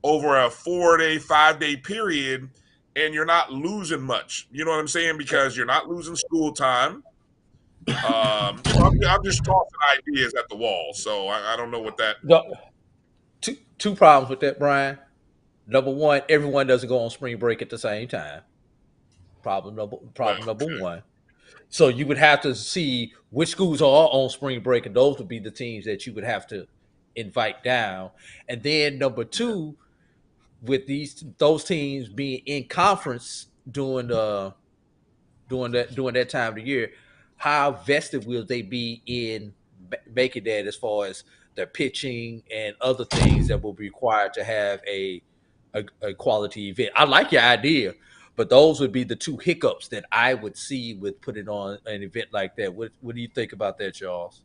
[SPEAKER 1] over a 4-day, 5-day period, and you're not losing much. You know what I'm saying? Because you're not losing school time. I'm just tossing ideas at the wall, so I don't know what that.
[SPEAKER 2] Two problems with that, Brian. Number one, everyone doesn't go on spring break at the same time. Problem number one. So you would have to see which schools are on spring break, and those would be the teams that you would have to invite down. And then number two, with those teams being in conference during that time of the year, how vested will they be in making that as far as their pitching and other things that will be required to have a quality event? I like your idea, But those would be the two hiccups that I would see with putting on an event like that. What do you think about that, Charles?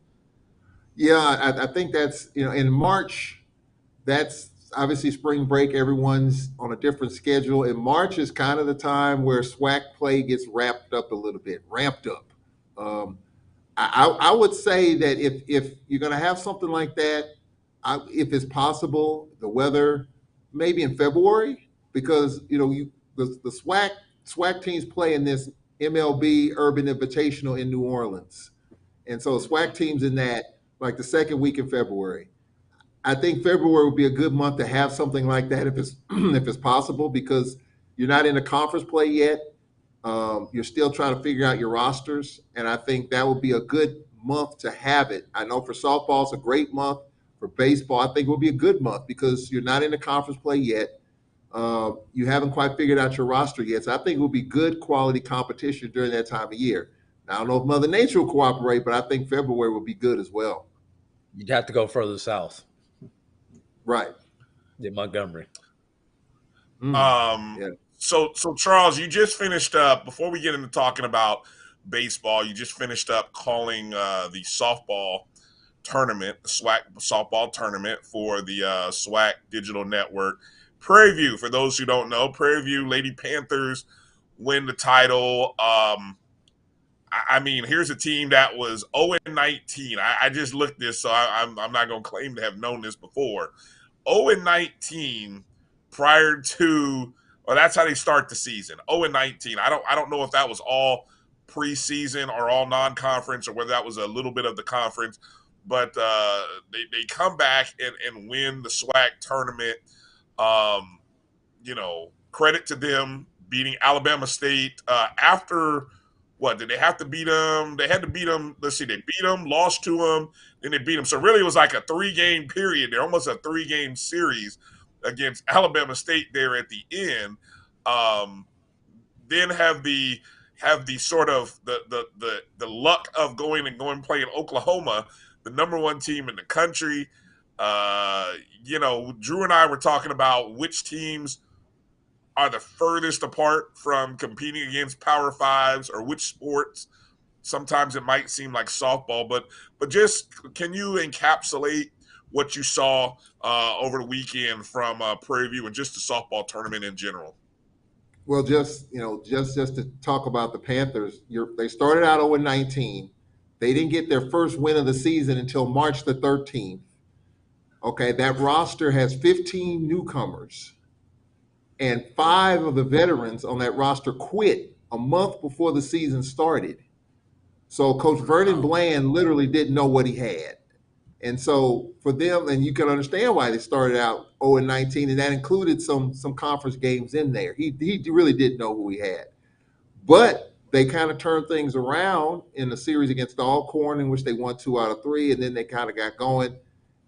[SPEAKER 17] Yeah, I think that's, in March, that's obviously spring break. Everyone's on a different schedule. And March is kind of the time where SWAC play gets ramped up a little bit. I would say that if you're going to have something like that, if it's possible, the weather maybe in February, because the SWAC teams play in this MLB Urban Invitational in New Orleans, and so SWAC teams in that like the second week in February. I think February would be a good month to have something like that if it's if it's possible, because you're not in a conference play yet. You're still trying to figure out your rosters, and I think that would be a good month to have it. I know for softball, it's a great month. For baseball, I think it would be a good month because you're not in the conference play yet. You haven't quite figured out your roster yet, so I think it would be good quality competition during that time of year. Now, I don't know if Mother Nature will cooperate, but I think February would be good as well.
[SPEAKER 2] You'd have to go further south.
[SPEAKER 17] Right.
[SPEAKER 2] In Montgomery.
[SPEAKER 17] Yeah.
[SPEAKER 1] So Charles, you just finished up, before we get into talking about baseball, you just finished up calling the softball tournament, the SWAC softball tournament for the SWAC Digital Network. Prairie View, for those who don't know, Prairie View Lady Panthers win the title. I mean, here's a team that was 0-19. I just looked this, so I'm not going to claim to have known this before. 0-19 prior to, well, that's how they start the season. 0-19. I don't know if that was all preseason or all non-conference or whether that was a little bit of the conference, but they come back and win the SWAC tournament. Credit to them beating Alabama State after. What did they have to beat them? They had to beat them. Let's see, they beat them, lost to them, then they beat them. So really, it was like a 3-game period. They're almost a 3-game series against Alabama State there at the end. Then have the sort of the luck of going playing Oklahoma, the number 1 team in the country. Drew and I were talking about which teams are the furthest apart from competing against Power Fives, or which sports. Sometimes it might seem like softball, but just can you encapsulate what you saw over the weekend from Prairie View and just the softball tournament in general?
[SPEAKER 17] Well, just to talk about the Panthers, they started out 0-19. They didn't get their first win of the season until March the 13th. Okay, that roster has 15 newcomers. And 5 of the veterans on that roster quit a month before the season started. So Coach Vernon Bland literally didn't know what he had. And so for them, and you can understand why they started out 0-19, and that included some conference games in there. He really didn't know who he had. But they kind of turned things around in the series against Alcorn, in which they won 2 out of 3, and then they kind of got going.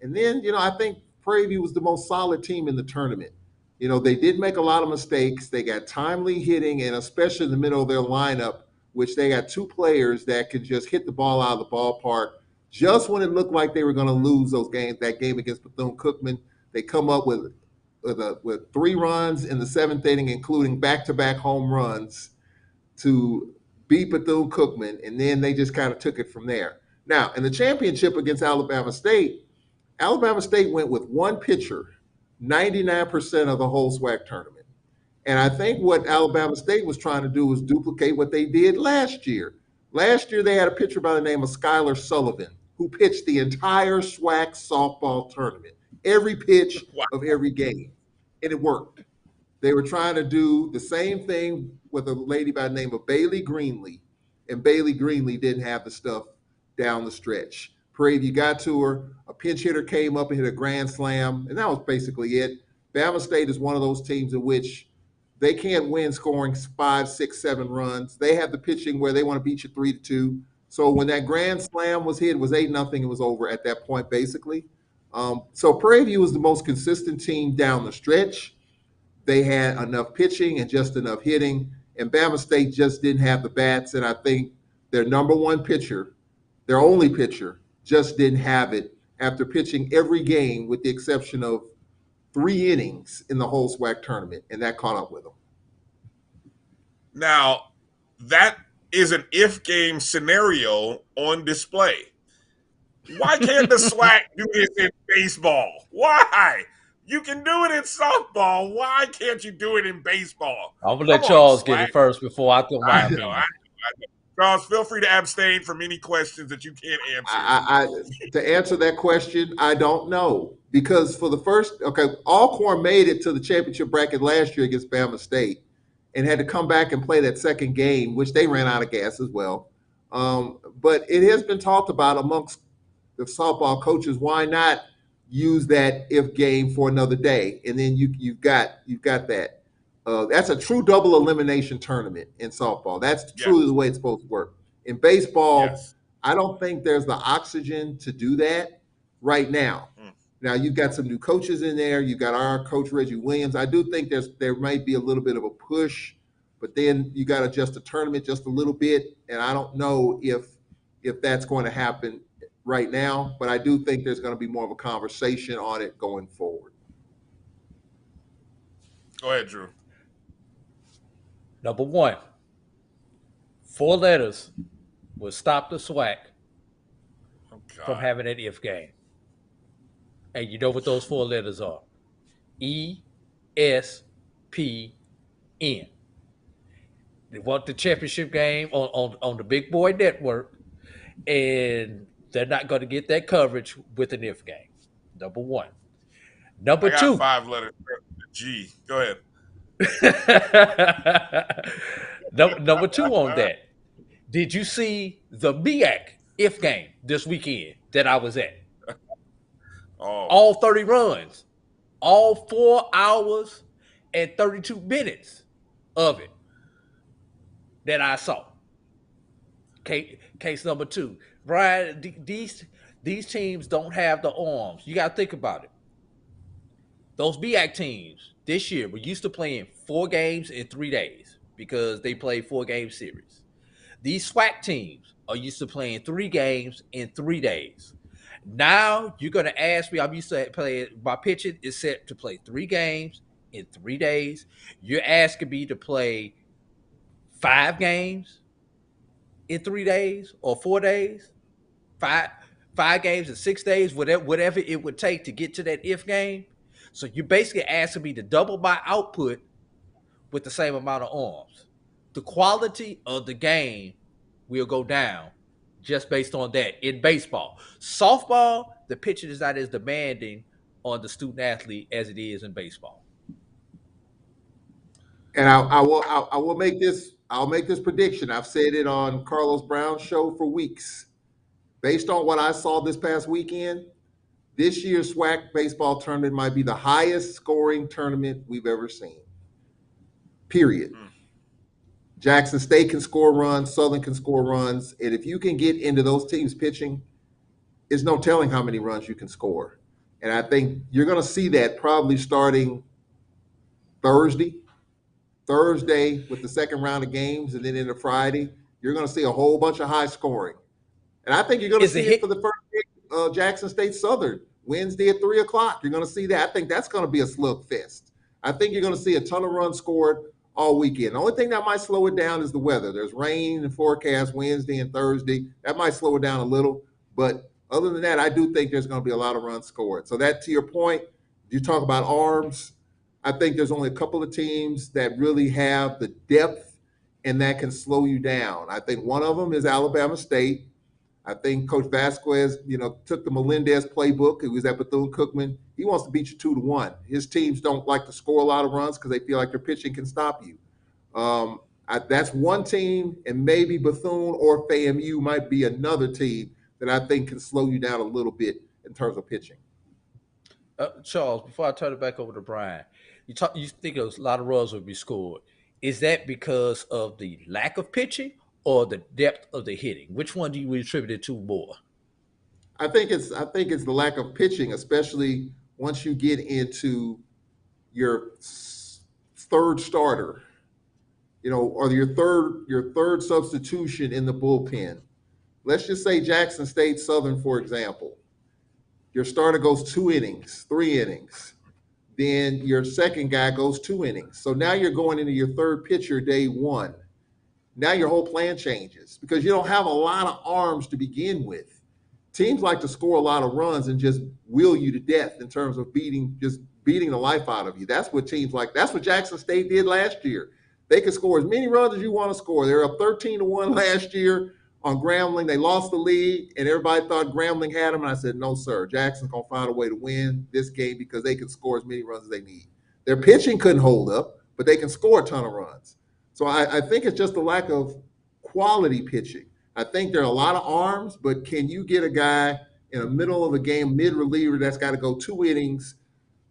[SPEAKER 17] And then, I think Prairie View was the most solid team in the tournament. They did make a lot of mistakes. They got timely hitting, and especially in the middle of their lineup, which they got 2 players that could just hit the ball out of the ballpark. Just when it looked like they were going to lose that game against Bethune-Cookman, they come up with 3 runs in the 7th inning, including back-to-back home runs to beat Bethune-Cookman, and then they just kind of took it from there. Now, in the championship against Alabama State went with 1 pitcher 99% of the whole SWAC tournament. And I think what Alabama State was trying to do was duplicate what they did last year. Last year, they had a pitcher by the name of Skylar Sullivan, who pitched the entire SWAC softball tournament, every pitch of every game, and it worked. They were trying to do the same thing with a lady by the name of Bailey Greenlee, and Bailey Greenlee didn't have the stuff down the stretch. Prairie View got to her, a pinch hitter came up and hit a grand slam, and that was basically it. Bama State is one of those teams in which they can't win scoring 5, 6, 7 runs. They have the pitching where they want to beat you 3-2. So when that grand slam was hit, it was 8-0. It was over at that point, basically. So Prairie View was the most consistent team down the stretch. They had enough pitching and just enough hitting, and Bama State just didn't have the bats. And I think their number 1 pitcher, their only pitcher, just didn't have it after pitching every game with the exception of 3 innings in the whole SWAC tournament, and that caught up with them.
[SPEAKER 1] Now, that is an if game scenario on display. Why can't the SWAC do this in baseball? Why? You can do it in softball. Why can't you do it in baseball?
[SPEAKER 2] I'm going to let Charles get it first before I throw my opinion.
[SPEAKER 1] I know. Charles, feel free to abstain from any questions that you can't answer.
[SPEAKER 17] To answer that question, I don't know. Because for the first, Alcorn made it to the championship bracket last year against Bama State and had to come back and play that second game, which they ran out of gas as well. But it has been talked about amongst the softball coaches, why not use that if game for another day? And then you've got that. That's a true double elimination tournament in softball. That's truly the way it's supposed to work. In baseball, I don't think there's the oxygen to do that right now. Now, you've got some new coaches in there. You've got our coach, Reggie Williams. I do think there might be a little bit of a push, but then you got to adjust the tournament just a little bit. And I don't know if that's going to happen right now, but I do think there's going to be more of a conversation on it going forward.
[SPEAKER 1] Go ahead, Drew.
[SPEAKER 2] Number one, 4 letters will stop the SWAC from having an if game. And you know what those 4 letters are? ESPN. They want the championship game on the Big Boy Network, and they're not going to get that coverage with an if game. Number one. Number
[SPEAKER 1] I got
[SPEAKER 2] two.
[SPEAKER 1] 5 letters. G. Go ahead.
[SPEAKER 2] Number 2 on that. Did you see the BCSN if game this weekend that I was at? All 30 runs. All 4 hours and 32 minutes of it that I saw. Case number 2. Bryan, these teams don't have the arms. You got to think about it. Those BCSN teams this year were used to playing 4 games in 3 days because they play 4-game series. These SWAC teams are used to playing 3 games in 3 days. Now you're going to ask me, I'm used to playing, my pitching is set to play 3 games in 3 days. You're asking me to play 5 games in 3 days or 4 days, 5 games in 6 days, whatever it would take to get to that if game. So you're basically asking me to double my output with the same amount of arms. The quality of the game will go down just based on that in baseball. Softball, the pitching is not as demanding on the student athlete as it is in baseball.
[SPEAKER 17] And I will make this. I'll make this prediction. I've said it on Carlos Brown's show for weeks. Based on what I saw this past weekend, this year's SWAC baseball tournament might be the highest scoring tournament we've ever seen. Period. Jackson State can score runs, Southern can score runs, and if you can get into those teams pitching, there's no telling how many runs you can score. And I think you're going to see that probably starting Thursday with the second round of games, and then into Friday, you're going to see a whole bunch of high scoring. And I think you're going to see it for the first game, Jackson State Southern, Wednesday at 3 o'clock. You're going to see that. I think that's going to be a slugfest. I think you're going to see a ton of runs scored all weekend. The only thing that might slow it down is the weather. There's rain and forecast Wednesday and Thursday. That might slow it down a little. But other than that, I do think there's going to be a lot of runs scored. So that, to your point, you talk about arms. I think there's only a couple of teams that really have the depth and that can slow you down. I think one of them is Alabama State. I think Coach Vasquez, took the Melendez playbook. He was at Bethune-Cookman. He wants to beat you 2-1. His teams don't like to score a lot of runs because they feel like their pitching can stop you. That's one team, and maybe Bethune or FAMU might be another team that I think can slow you down a little bit in terms of pitching.
[SPEAKER 2] Charles, before I turn it back over to Bryan, you think a lot of runs will be scored. Is that because of the lack of pitching or the depth of the hitting? Which one do you attribute it to more?
[SPEAKER 17] I think it's the lack of pitching, especially once you get into your third starter, or your third substitution in the bullpen. Let's just say Jackson State Southern, for example. Your starter goes 2 innings, 3 innings. Then your second guy goes 2 innings. So now you're going into your third pitcher day 1. now your whole plan changes because you don't have a lot of arms to begin with. Teams like to score a lot of runs and just will you to death in terms of beating the life out of you. That's what teams like. That's what Jackson State did last year. They could score as many runs as you want to score. They were up 13-1 last year on Grambling. They lost the league, and everybody thought Grambling had them. And I said, no, sir. Jackson's going to find a way to win this game because they can score as many runs as they need. Their pitching couldn't hold up, but they can score a ton of runs. So I think it's just a lack of quality pitching. I think there are a lot of arms, but can you get a guy in the middle of a game, mid-reliever, that's got to go 2 innings,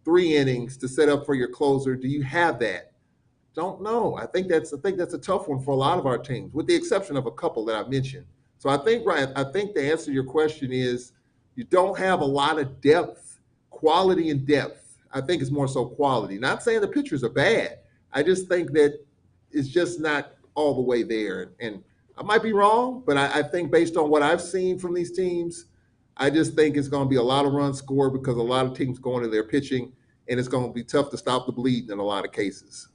[SPEAKER 17] 3 innings to set up for your closer? Do you have that? Don't know. I think that's a tough one for a lot of our teams, with the exception of a couple that I mentioned. So I think, Ryan, the answer to your question is you don't have a lot of depth, quality and depth. I think it's more so quality. Not saying the pitchers are bad. I just think that it's just not all the way there. And I might be wrong, but I think based on what I've seen from these teams, I just think it's going to be a lot of runs scored because a lot of teams go into their pitching, and it's going to be tough to stop the bleeding in a lot of cases.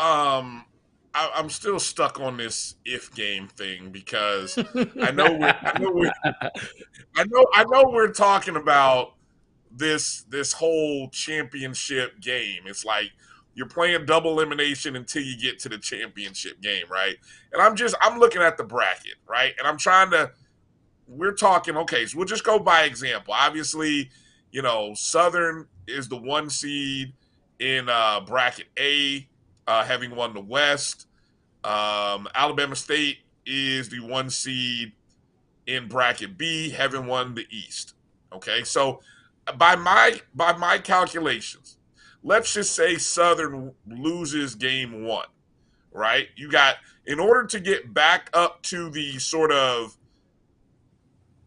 [SPEAKER 1] I'm still stuck on this if game thing because I know we're talking about this whole championship game. It's like you're playing double elimination until you get to the championship game, right? And I'm looking at the bracket, right? And we're talking, okay, so we'll just go by example. Obviously, Southern is the 1 seed in bracket A, having won the West. Alabama State is the 1 seed in bracket B, having won the East. Okay, so by my calculations, let's just say Southern loses game 1, right? In order to get back up to the sort of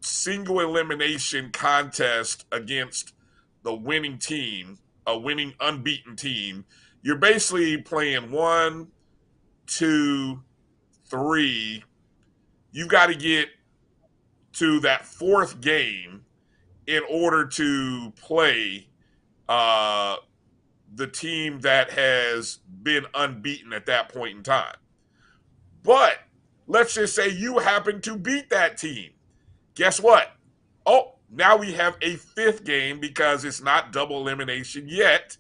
[SPEAKER 1] single elimination contest against the winning team, a winning unbeaten team, you're basically playing 1, 2, 3. You've got to get to that 4th game in order to play the team that has been unbeaten at that point in time. But let's just say you happen to beat that team. Guess what? Oh, now we have a 5th game because it's not double elimination yet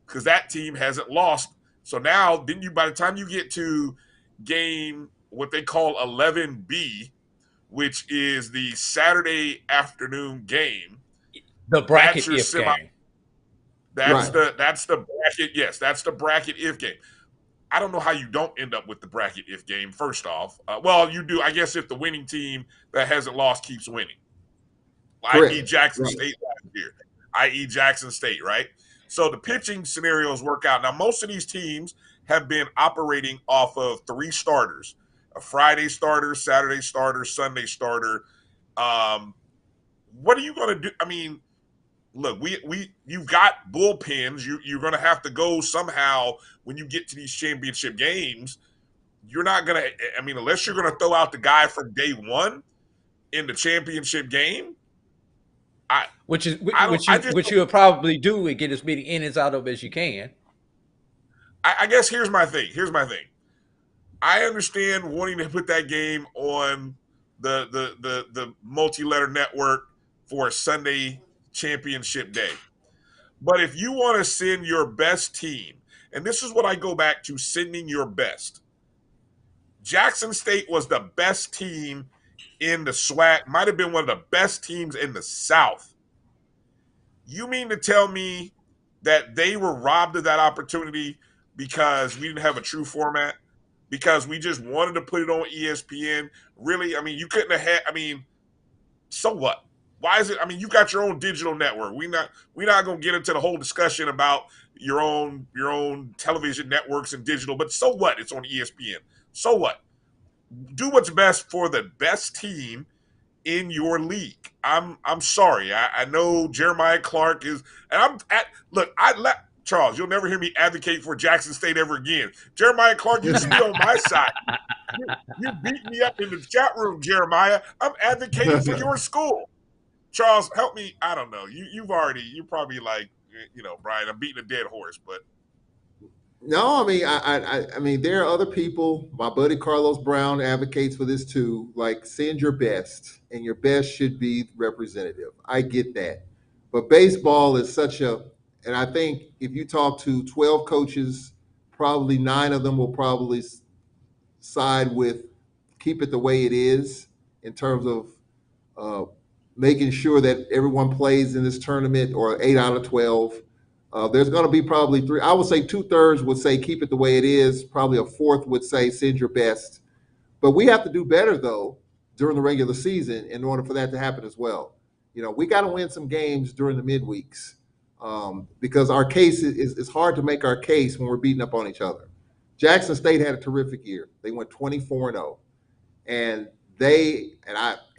[SPEAKER 1] because that team hasn't lost. So now, by the time you get to game, what they call 11B, which is the Saturday afternoon game,
[SPEAKER 2] the bracket if game.
[SPEAKER 1] That's the bracket. Yes, that's the bracket if game. I don't know how you don't end up with the bracket if game. First off, well, you do. I guess if the winning team that hasn't lost keeps winning, i.e. Jackson State last year, i.e. Jackson State, right? So the pitching scenarios work out. Now, most of these teams have been operating off of 3 starters: a Friday starter, Saturday starter, Sunday starter. What are you going to do? I mean, look, you've got bullpens. You're going to have to go somehow when you get to these championship games. You're not going to, unless you're going to throw out the guy from day 1 in the championship game.
[SPEAKER 2] Which you'll probably do and get as many innings out of as you can.
[SPEAKER 1] I guess here's my thing. I understand wanting to put that game on the multi-letter network for a Sunday championship day. But if you want to send your best team, and this is what I go back to, sending your best. Jackson State was the best team in the SWAC, might have been one of the best teams in the South. You mean to tell me that they were robbed of that opportunity because we didn't have a true format? Because we just wanted to put it on ESPN? Really? You couldn't have had, so what? Why is it? You got your own digital network. We're not going to get into the whole discussion about your own television networks and digital, but so what? It's on ESPN. So what? Do what's best for the best team in your league. I'm sorry. I know Jeremiah Clark is, and Charles, you'll never hear me advocate for Jackson State ever again. Jeremiah Clark used to be on my side. You beat me up in the chat room, Jeremiah. I'm advocating for your school. Charles, help me. I don't know. You're probably like, Brian, I'm beating a dead horse, but.
[SPEAKER 17] No, I mean, I mean, there are other people. My buddy Carlos Brown advocates for this too. Like, send your best, and your best should be representative. I get that, but baseball is such a, and I think if you talk to 12 coaches, probably 9 of them will probably side with keep it the way it is in terms of uh, making sure that everyone plays in this tournament, or 8 out of 12. There's going to be probably 3. I would say 2/3 would say keep it the way it is. Probably a fourth would say send your best. But we have to do better though during the regular season in order for that to happen as well. We got to win some games during the midweeks, because our case is hard to make our case when we're beating up on each other. Jackson State had a terrific year. They went 24-0, and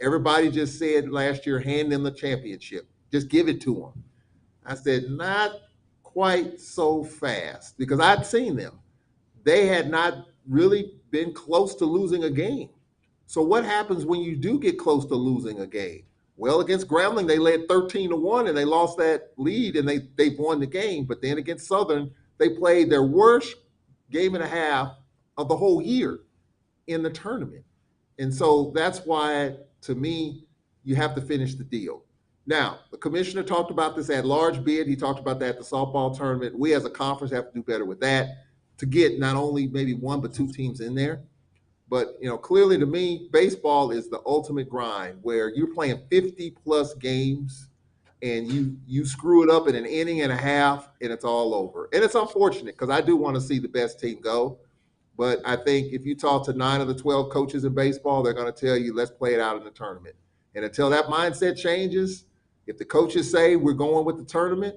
[SPEAKER 17] everybody just said last year, hand them the championship, just give it to them. I said, not quite so fast, because I'd seen them. They had not really been close to losing a game. So what happens when you do get close to losing a game? Well, against Grambling, they led 13-1 and they lost that lead, and they won the game. But then against Southern, they played their worst game and a half of the whole year in the tournament. And so that's why, to me, you have to finish the deal. Now, the commissioner talked about this at large bid. He talked about that at the softball tournament. We as a conference have to do better with that to get not only maybe 1 but 2 teams in there. But, clearly to me, baseball is the ultimate grind where you're playing 50-plus games and you screw it up in an inning and a half and it's all over. And it's unfortunate because I do want to see the best team go. But I think if you talk to 9 of the 12 coaches in baseball, they're going to tell you, let's play it out in the tournament. And until that mindset changes, if the coaches say we're going with the tournament,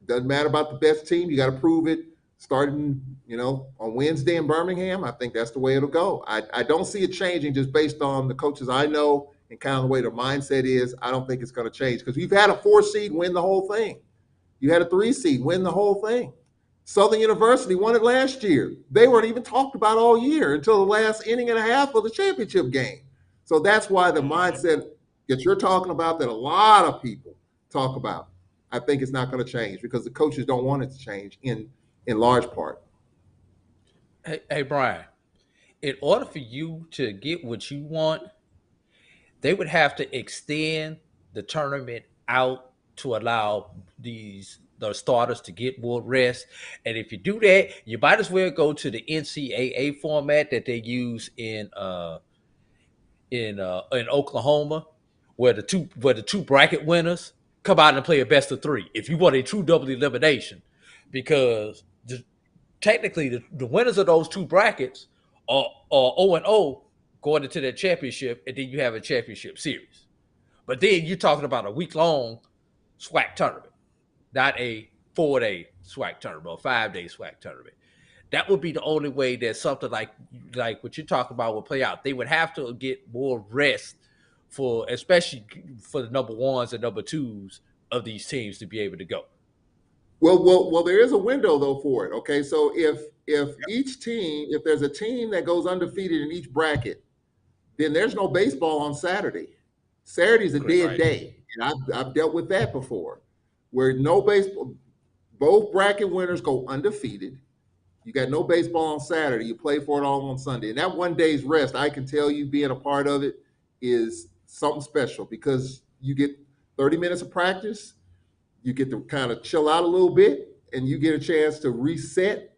[SPEAKER 17] doesn't matter about the best team, you got to prove it starting, on Wednesday in Birmingham. I think that's the way it'll go. I don't see it changing just based on the coaches I know and kind of the way the mindset is. I don't think it's going to change because you've had a 4 seed win the whole thing. You had a 3 seed win the whole thing. Southern University won it last year. They weren't even talked about all year until the last inning and a half of the championship game. So that's why the mindset that you're talking about, that a lot of people talk about, I think it's not going to change because the coaches don't want it to change in large part.
[SPEAKER 2] Hey, Bryan, in order for you to get what you want, they would have to extend the tournament out to allow the starters to get more rest. And if you do that, you might as well go to the NCAA format that they use in Oklahoma, where the two bracket winners come out and play a best of 3. If you want a true double elimination, because technically the winners of those 2 brackets are 0-0 going into that championship, and then you have a championship series. But then you're talking about a week-long SWAC tournament, not a 4-day SWAC tournament or 5-day SWAC tournament. That would be the only way that something like what you're talking about would play out. They would have to get more rest especially for the number 1s and number 2s of these teams to be able to go.
[SPEAKER 17] Well, there is a window though for it. Okay, so if each team, if there's a team that goes undefeated in each bracket, then there's no baseball on Saturday. Saturday's a dead day, and I've dealt with that before, where no baseball. Both bracket winners go undefeated. You got no baseball on Saturday. You play for it all on Sunday, and that 1 day's rest, I can tell you, being a part of it is something special because you get 30 minutes of practice. You get to kind of chill out a little bit, and you get a chance to reset,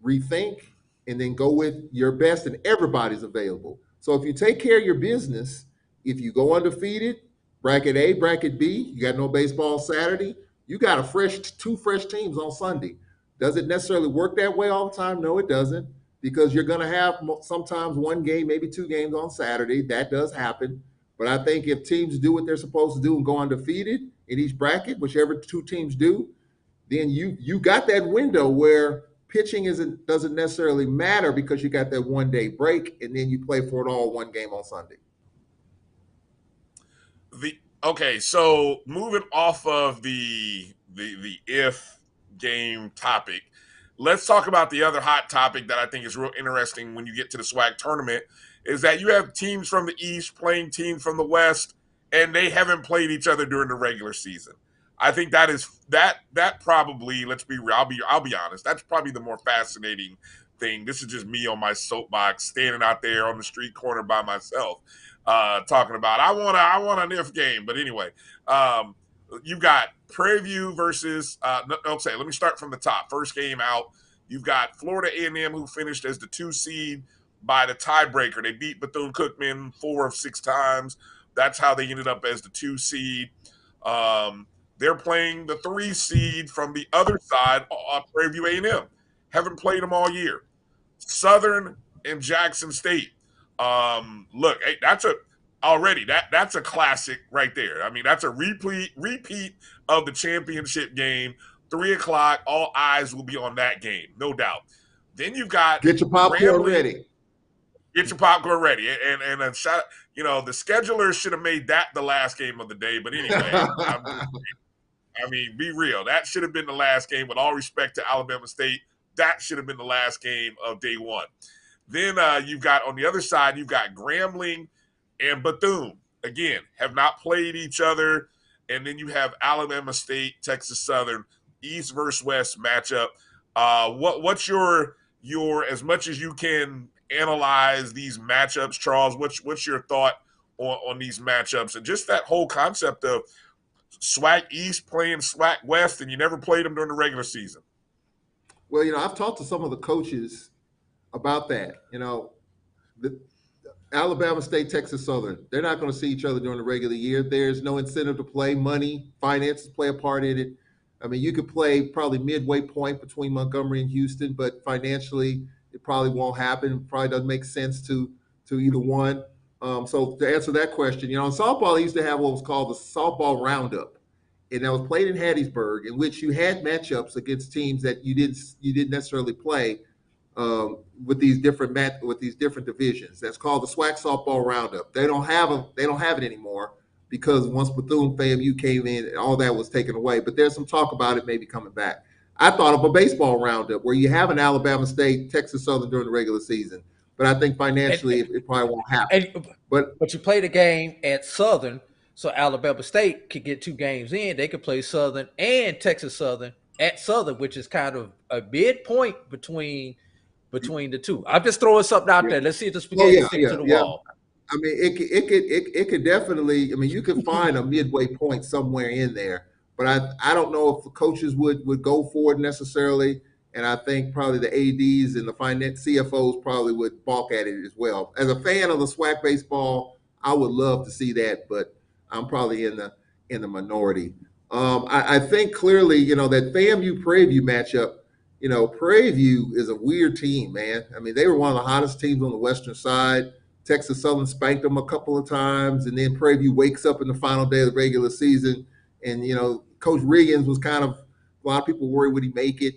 [SPEAKER 17] rethink, and then go with your best, and everybody's available. So if you take care of your business, if you go undefeated, bracket A, bracket B, you got no baseball Saturday, you got 2 fresh teams on Sunday. Does it necessarily work that way all the time? No, it doesn't, because you're going to have sometimes 1 game, maybe 2 games on Saturday. That does happen. But I think if teams do what they're supposed to do and go undefeated in each bracket, whichever 2 teams do, then you got that window where pitching doesn't necessarily matter because you got that 1 day break, and then you play for it all 1 game on Sunday.
[SPEAKER 1] Okay, so moving off of the if game topic, let's talk about the other hot topic that I think is real interesting when you get to the SWAC tournament, is that you have teams from the East playing teams from the West, and they haven't played each other during the regular season. I think that probably, let's be real, I'll be honest, that's probably the more fascinating thing. This is just me on my soapbox, standing out there on the street corner by myself, talking about I want an if game. But anyway, you got Prairie View versus let me start from the top. First game out, you've got Florida A&M, who finished as the 2 seed by the tiebreaker. They beat Bethune-Cookman 4 of 6 times. That's how they ended up as the 2 seed. They're playing the 3 seed from the other side, Prairie View A&M. Haven't played them all year. Southern and Jackson State. Look, hey, that's a classic right there. I mean, that's a repeat of the championship game. 3:00, all eyes will be on that game, no doubt. Then you've got
[SPEAKER 17] get your popcorn ready.
[SPEAKER 1] Get your popcorn ready, and a shot. You know, the schedulers should have made that the last game of the day. But anyway, I mean, be real. That should have been the last game. With all respect to Alabama State, that should have been the last game of day one. Then you've got on the other side, you've got Grambling and Bethune. Again, have not played each other. And then you have Alabama State, Texas Southern, East versus West matchup. What's your as much as you can analyze these matchups, Charles? What's your thought on these matchups and just that whole concept of SWAC East playing SWAC West, and you never played them during the regular season?
[SPEAKER 17] Well, I've talked to some of the coaches about that. The Alabama State, Texas Southern, they're not going to see each other during the regular year. There's no incentive to play. Money, finances play a part in it. I mean, you could play probably midway point between Montgomery and Houston, but financially it probably won't happen. It probably doesn't make sense to either one. So to answer that question, in softball, they used to have what was called the softball roundup, and that was played in Hattiesburg, in which you had matchups against teams that you didn't necessarily play with these different divisions. That's called the SWAC softball roundup. They don't have it anymore because once Bethune FAMU came in, all that was taken away. But there's some talk about it maybe coming back. I thought of a baseball roundup where you have an Alabama State, Texas Southern during the regular season. But I think financially it probably won't happen. But
[SPEAKER 2] you play the game at Southern, so Alabama State could get 2 games in. They could play Southern and Texas Southern at Southern, which is kind of a midpoint between the two. I'm just throwing something out there. Let's see if the spaghetti sticks to the wall.
[SPEAKER 17] I mean, it could definitely. I mean, you could find a midway point somewhere in there. But I don't know if the coaches would go for it necessarily. And I think probably the ADs and the finance CFOs probably would balk at it as well. As a fan of the SWAC baseball, I would love to see that, but I'm probably in the minority. I think clearly, that FAMU Prairie View matchup, Prairie View is a weird team, man. I mean, they were one of the hottest teams on the western side. Texas Southern spanked them a couple of times, and then Prairie View wakes up in the final day of the regular season. And, Coach Riggins was kind of, a lot of people worried would he make it,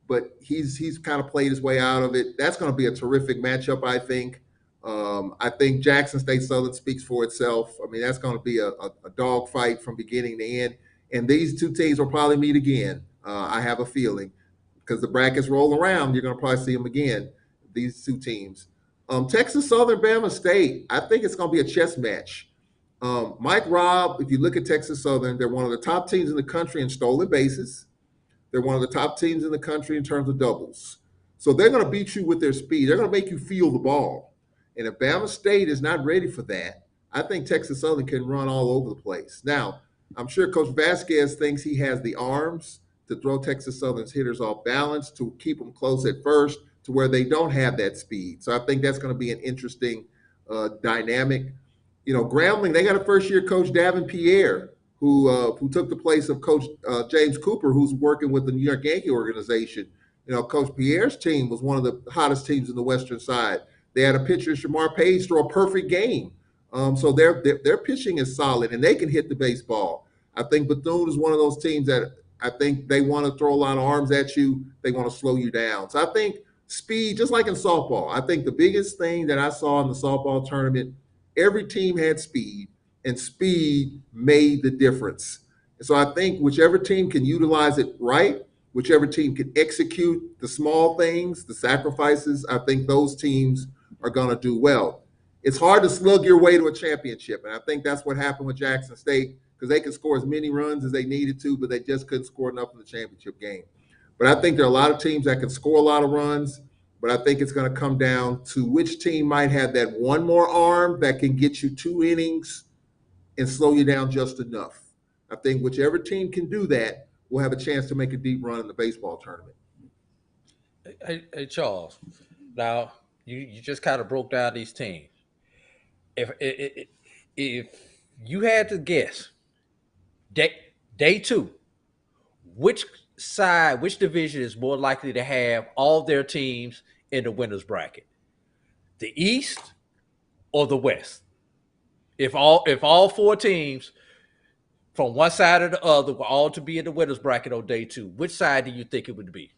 [SPEAKER 17] but he's kind of played his way out of it. That's going to be a terrific matchup, I think. I think Jackson State Southern speaks for itself. I mean, that's going to be a dogfight from beginning to end. And these two teams will probably meet again. I have a feeling because the brackets roll around, you're going to probably see them again, these two teams. Texas Southern, Bama State, I think it's going to be a chess match. Mike Robb, if you look at Texas Southern, they're one of the top teams in the country in stolen bases. They're one of the top teams in the country in terms of doubles. So they're going to beat you with their speed. They're going to make you feel the ball. And if Bama State is not ready for that, I think Texas Southern can run all over the place. Now, I'm sure Coach Vasquez thinks he has the arms to throw Texas Southern's hitters off balance, to keep them close at first, to where they don't have that speed. So I think that's going to be an interesting dynamic. Grambling, they got a first-year coach, Davin Pierre, who took the place of Coach James Cooper, who's working with the New York Yankee organization. Coach Pierre's team was one of the hottest teams in the western side. They had a pitcher, Shamar Page, throw a perfect game. So their pitching is solid, and they can hit the baseball. I think Bethune is one of those teams that I think they want to throw a lot of arms at you. They want to slow you down. So I think speed, just like in softball, I think the biggest thing that I saw in the softball tournament, every team had speed, and speed made the difference. And so I think whichever team can utilize it right, whichever team can execute the small things, the sacrifices, I think those teams are going to do well. It's hard to slug your way to a championship, and I think that's what happened with Jackson State, because they could score as many runs as they needed to, but they just couldn't score enough in the championship game. But I think there are a lot of teams that can score a lot of runs, but I think it's going to come down to which team might have that one more arm that can get you 2 innings and slow you down just enough. I think whichever team can do that will have a chance to make a deep run in the baseball tournament.
[SPEAKER 2] Hey Charles, now you just kind of broke down these teams. If you had to guess, day 2, which division is more likely to have all their teams in the winners bracket? The East or the West? If all 4 teams from one side or the other were all to be in the winners bracket on day 2, which side do you think it would be?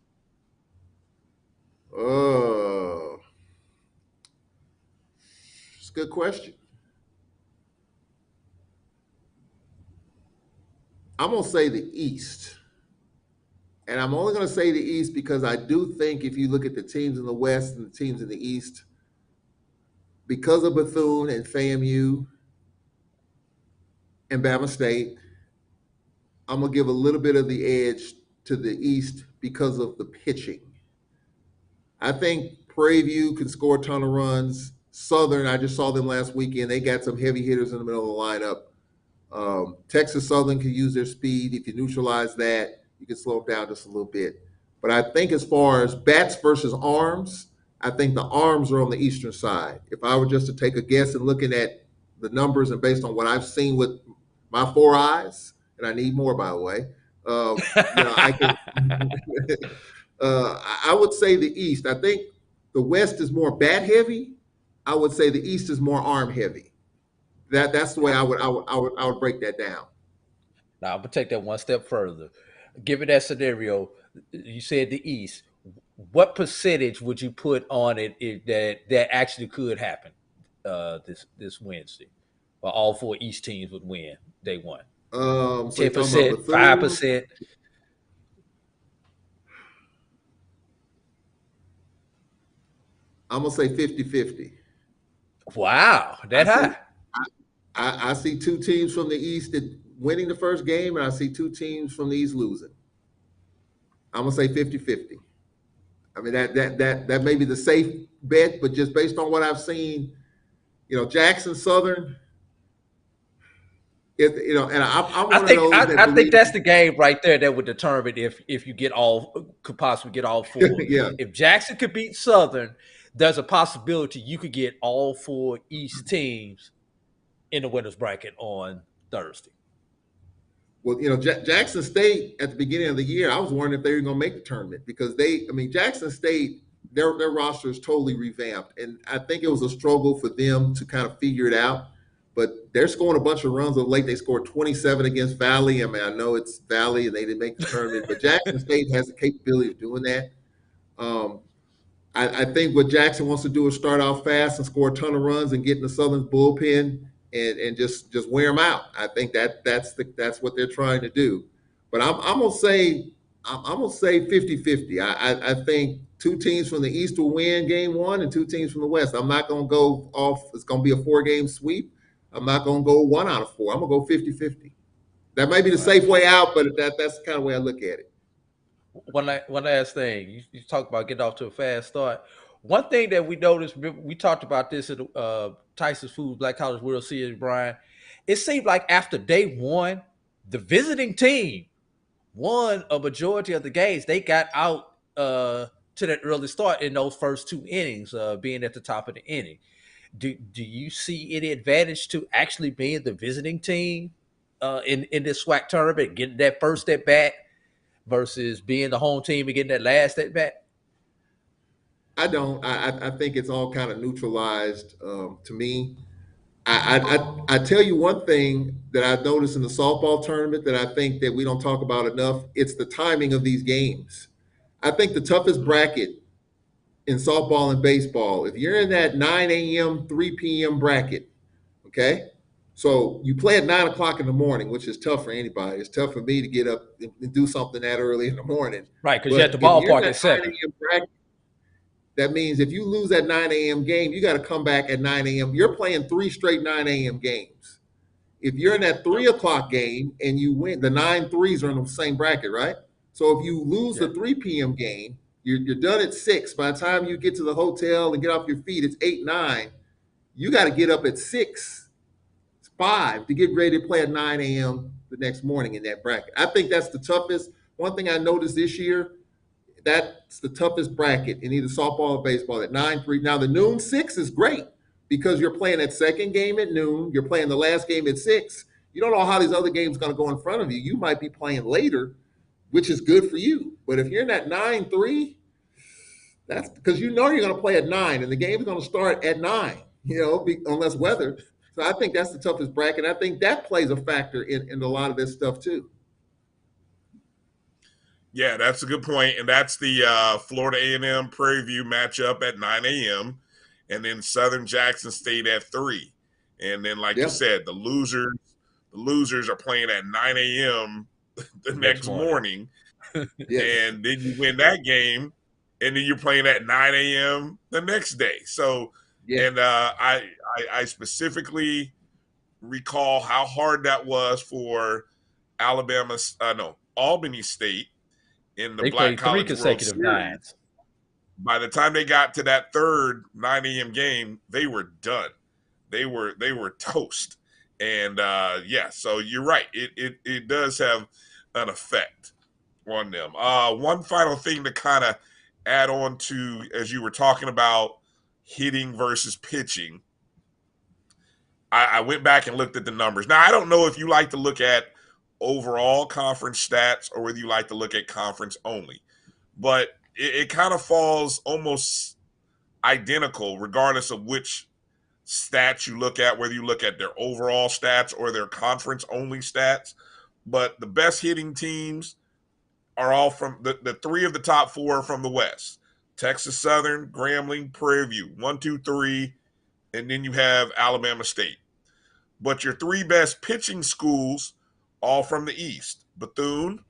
[SPEAKER 17] It's a good question. I'm going to say the East. And I'm only going to say the East because I do think if you look at the teams in the West and the teams in the East, because of Bethune and FAMU and Bama State, I'm going to give a little bit of the edge to the East because of the pitching. I think Prairie View can score a ton of runs. Southern, I just saw them last weekend. They got some heavy hitters in the middle of the lineup. Texas Southern can use their speed. If you neutralize that, you can slow them down just a little bit. But I think as far as bats versus arms, I think the arms are on the eastern side. If I were just to take a guess and looking at the numbers and based on what I've seen with my 4 eyes, and I need more, by the way, I would say the East. I think the West is more bat heavy. I would say the East is more arm heavy. That's the way I would break that down.
[SPEAKER 2] Now I'm gonna take that one step further. Given that scenario, you said the East. What percentage would you put on it if that actually could happen this Wednesday? Or all 4 East teams would win day 1? 10%, 5%.
[SPEAKER 17] I'm going to say 50-50.
[SPEAKER 2] Wow, that high.
[SPEAKER 17] I see 2 teams from the East winning the first game, and I see 2 teams from the East losing. I'm going to say 50-50. I mean, that may be the safe bet, but just based on what I've seen, Jackson Southern, and I'm one of those that
[SPEAKER 2] I think that's the game right there that would determine if you could possibly get all 4.
[SPEAKER 17] Yeah.
[SPEAKER 2] If Jackson could beat Southern, there's a possibility you could get all 4 East teams in the winners bracket on Thursday.
[SPEAKER 17] Well, Jackson State at the beginning of the year, I was wondering if they were going to make the tournament because Jackson State, their roster is totally revamped. And I think it was a struggle for them to kind of figure it out. But they're scoring a bunch of runs of late. They scored 27 against Valley. I mean, I know it's Valley and they didn't make the tournament, but Jackson State has the capability of doing that. I think what Jackson wants to do is start off fast and score a ton of runs and get in the Southern bullpen and just wear them out. I think that's what they're trying to do. But I'm gonna say 50-50. I think 2 teams from the East will win game 1 and 2 teams from the West. I'm not gonna go off. It's gonna be a 4-game sweep. I'm not gonna go 1 out of 4. I'm gonna go 50-50. That might be the safe way out, but that's the kind of way I look at it.
[SPEAKER 2] One last thing. You talked about getting off to a fast start. One thing that we noticed, we talked about this at Tyson's Foods Black College World Series, Brian. It seemed like after day 1, the visiting team won a majority of the games. They got out to that early start in those first 2 innings, being at the top of the inning. Do you see any advantage to actually being the visiting team in this SWAC tournament, getting that first at bat versus being the home team and getting that last at bat?
[SPEAKER 17] I don't. I think it's all kind of neutralized to me. I tell you one thing that I've noticed in the softball tournament that I think that we don't talk about enough. It's the timing of these games. I think the toughest bracket in softball and baseball, if you're in that 9 a.m., 3 p.m. bracket, okay? So you play at 9 o'clock in the morning, which is tough for anybody. It's tough for me to get up and do something that early in the morning.
[SPEAKER 2] Right, because you're at the ballpark at 7.
[SPEAKER 17] Bracket, that means if you lose that 9 a.m. game, you got to come back at 9 a.m. You're playing 3 straight 9 a.m. games. if you're in that 3 o'clock game and you win, the 9-3s are in the same bracket, right? So if you lose the 3 p.m. game, you're done at 6. By the time you get to the hotel and get off your feet, it's 8, 9. You got to get up at 6, 5 to get ready to play at 9 a.m. the next morning in that bracket. I think that's the toughest. One thing I noticed this year, that's the toughest bracket in either softball or baseball at 9-3. Now, the noon 6 is great because you're playing that second game at noon. You're playing the last game at 6. You don't know how these other games are going to go in front of you. You might be playing later, which is good for you. But if you're in that 9-3, that's because you know you're going to play at 9, and the game's going to start at 9, unless weather. So I think that's the toughest bracket. I think that plays a factor in a lot of this stuff too.
[SPEAKER 1] Yeah, that's a good point. And that's the Florida A&M Prairie View matchup at 9 a.m. and then Southern Jackson State at 3. And then, like you said, the losers are playing at 9 a.m. the next morning. And then you win that game, and then you're playing at 9 a.m. the next day. So, and I specifically recall how hard that was for Albany State in the Black College World Series. By the time they got to that third 9 a.m. game, they were done. They were toast. And so you're right. It does have an effect on them. One final thing to kind of add on to, as you were talking about hitting versus pitching, I went back and looked at the numbers. Now, I don't know if you like to look at overall conference stats or whether you like to look at conference only, but it kind of falls almost identical regardless of which stats you look at, whether you look at their overall stats or their conference only stats. But the best hitting teams are all from the 3 of the top 4 are from the West: Texas Southern, Grambling, Prairie View, 1, 2, 3, and then you have Alabama State. But your 3 best pitching schools, all from the East: Bethune,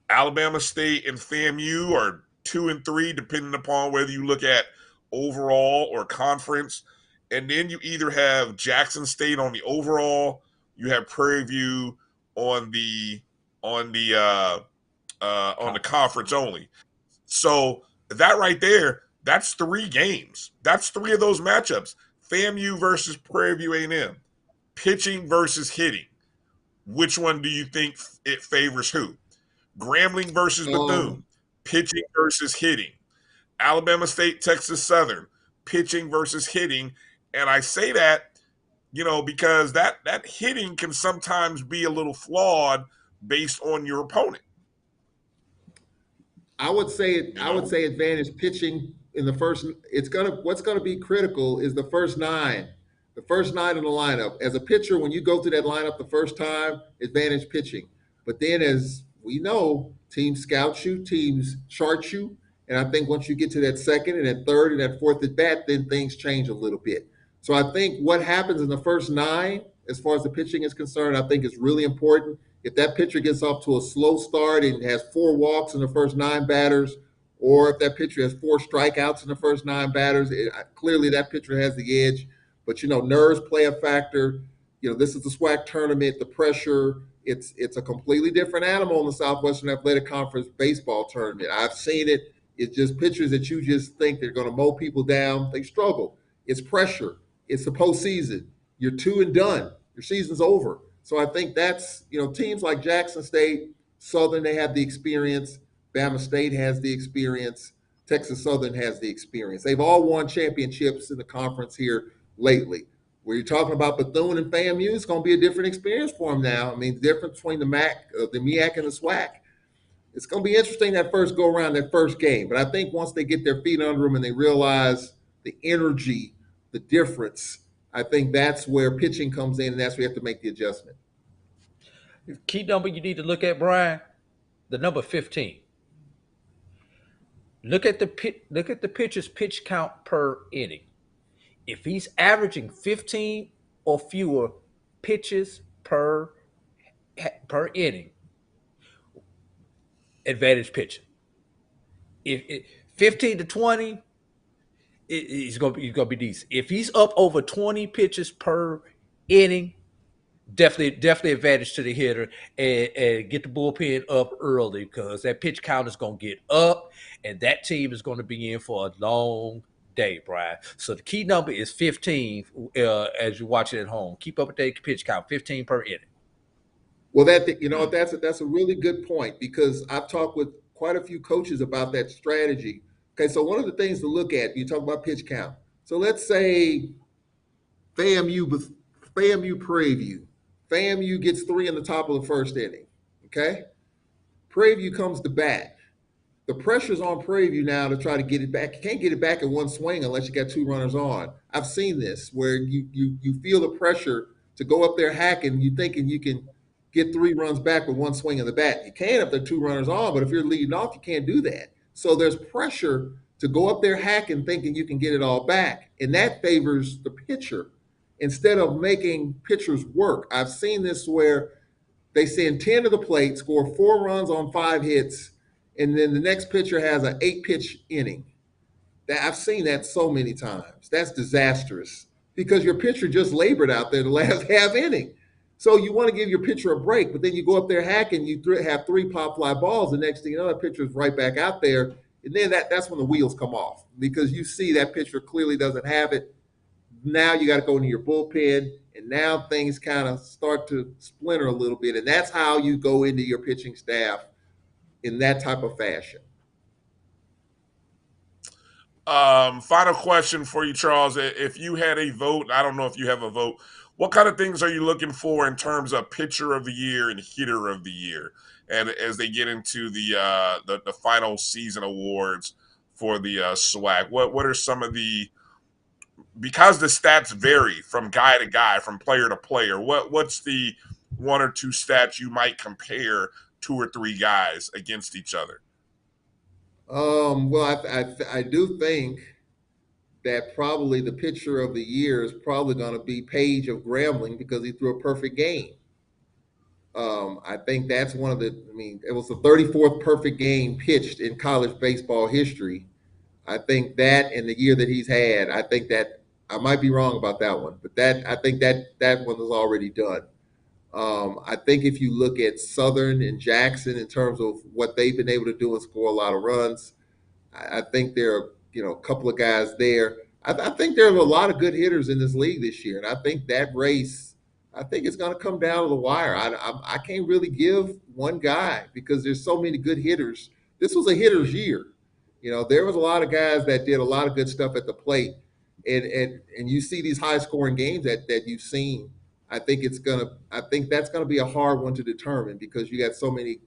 [SPEAKER 1] Alabama State, and FAMU are 2 and 3, depending upon whether you look at overall or conference. And then you either have Jackson State on the overall, you have Prairie View on the conference only. So that right there, that's 3 games. That's 3 of those matchups. FAMU versus Prairie View A&M, pitching versus hitting. Which one do you think it favors who? Grambling versus Bethune, pitching versus hitting. Alabama State, Texas Southern, pitching versus hitting. And I say that, because that hitting can sometimes be a little flawed based on your opponent.
[SPEAKER 17] I would say advantage pitching in the first. What's gonna be critical is the first 9. The first 9 in the lineup. As a pitcher, when you go through that lineup the first time, advantage pitching. But then, as we know, teams scout you, teams chart you. And I think once you get to that second and that third and that fourth at bat, then things change a little bit. So I think what happens in the first 9, as far as the pitching is concerned, I think is really important. If that pitcher gets off to a slow start and has 4 walks in the first 9 batters, or if that pitcher has 4 strikeouts in the first 9 batters, clearly that pitcher has the edge. But, nerves play a factor. This is the SWAC tournament, the pressure. It's a completely different animal in the Southwestern Athletic Conference baseball tournament. I've seen it. It's just pitchers that you just think they're going to mow people down. They struggle. It's pressure. It's the postseason. You're 2 and done. Your season's over. So I think that's, teams like Jackson State, Southern, they have the experience. Bama State has the experience. Texas Southern has the experience. They've all won championships in the conference here lately. Where you're talking about Bethune and FAMU, it's going to be a different experience for them now. I mean, the difference between the MEAC and the SWAC. It's going to be interesting that first go around, that first game. But I think once they get their feet under them and they realize the energy, the difference, I think that's where pitching comes in, and that's where you have to make the adjustment.
[SPEAKER 2] Key number you need to look at, Bryan, the number 15. Look at the pitcher's pitch count per inning. If he's averaging 15 or fewer pitches per inning, advantage pitching. If 15 to 20, he's gonna be decent. If he's up over 20 pitches per inning, definitely advantage to the hitter, and get the bullpen up early, because that pitch count is going to get up, and that team is going to be in for a long day, Brian. So the key number is 15 as you watch it at home. Keep up with that pitch count, 15 per inning.
[SPEAKER 17] Well, that's a really good point, because I've talked with quite a few coaches about that strategy. Okay, so one of the things to look at, you talk about pitch count. So let's say FAMU Prairie View. FAMU gets 3 in the top of the first inning. Okay, Prairie View comes to bat. The pressure's on Prairie View now to try to get it back. You can't get it back in one swing unless you got 2 runners on. I've seen this where you feel the pressure to go up there hacking. You thinking you can get 3 runs back with one swing of the bat. You can if there are 2 runners on, but if you're leading off, you can't do that. So there's pressure to go up there hacking, thinking you can get it all back, and that favors the pitcher instead of making pitchers work. I've seen this where they send 10 to the plate, score 4 runs on 5 hits, and then the next pitcher has an 8-pitch inning. I've seen that so many times. That's disastrous, because your pitcher just labored out there the last half inning. So you want to give your pitcher a break, but then you go up there hacking, you have 3 pop fly balls. The next thing you know, that pitcher's right back out there. And then that's when the wheels come off, because you see that pitcher clearly doesn't have it. Now you got to go into your bullpen, and now things kind of start to splinter a little bit. And that's how you go into your pitching staff in that type of fashion.
[SPEAKER 1] Final question for you, Charles. If you had a vote, I don't know if you have a vote, what kind of things are you looking for in terms of pitcher of the year and hitter of the year? And as they get into the final season awards for the SWAC, what are some of the, because the stats vary from guy to guy, from player to player, what's the 1 or 2 stats you might compare 2 or 3 guys against each other?
[SPEAKER 17] Well, I do think that probably the pitcher of the year is probably going to be Page of Grambling, because he threw a perfect game. I think that's one of it was the 34th perfect game pitched in college baseball history. I think that, in the year that he's had, I think that, I might be wrong about that one, but I think that one is already done. I think if you look at Southern and Jackson in terms of what they've been able to do and score a lot of runs, I think there are a couple of guys there. I think there are a lot of good hitters in this league this year, and I think that race, I think it's going to come down to the wire. I can't really give one guy, because there's so many good hitters. This was a hitter's year. There was a lot of guys that did a lot of good stuff at the plate, and you see these high scoring games that you've seen. I think that's gonna be a hard one to determine, because you got so many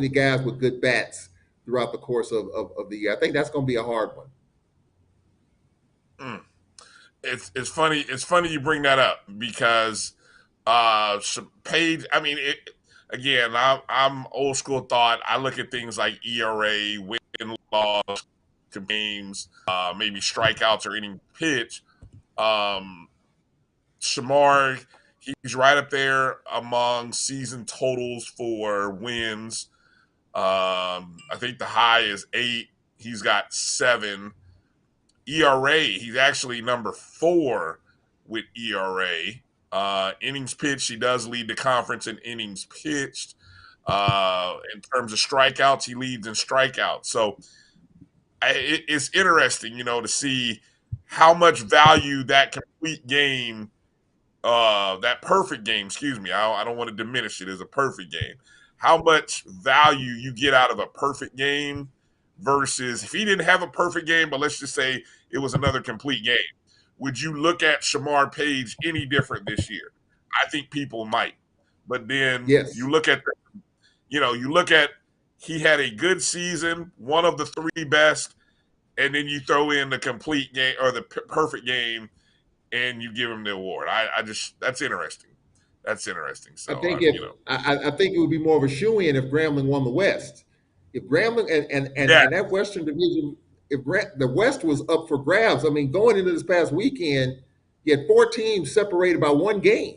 [SPEAKER 17] guys with good bats throughout the course of the year. I think that's gonna be a hard one.
[SPEAKER 1] It's funny you bring that up, because Page, again, I'm old school thought. I look at things like ERA, win loss to games, maybe strikeouts or inning pitch. Shamar, he's right up there among season totals for wins. I think the high is 8. He's got 7. ERA, he's actually number 4 with ERA. Innings pitched, he does lead the conference in innings pitched. In terms of strikeouts, he leads in strikeouts. So it's interesting, to see how much value that complete game, that perfect game, excuse me, I don't want to diminish it as a perfect game, how much value you get out of a perfect game versus if he didn't have a perfect game, but let's just say it was another complete game. Would you look at Shamar Page any different this year? I think people might. But then you look at, he had a good season, one of the 3 best, and then you throw in the complete game or the perfect game, and you give him the award. That's interesting. That's interesting. So
[SPEAKER 17] I think I think it would be more of a shoe-in if Grambling won the West. If Grambling and that Western Division, if the West was up for grabs, going into this past weekend, you had 4 teams separated by 1 game.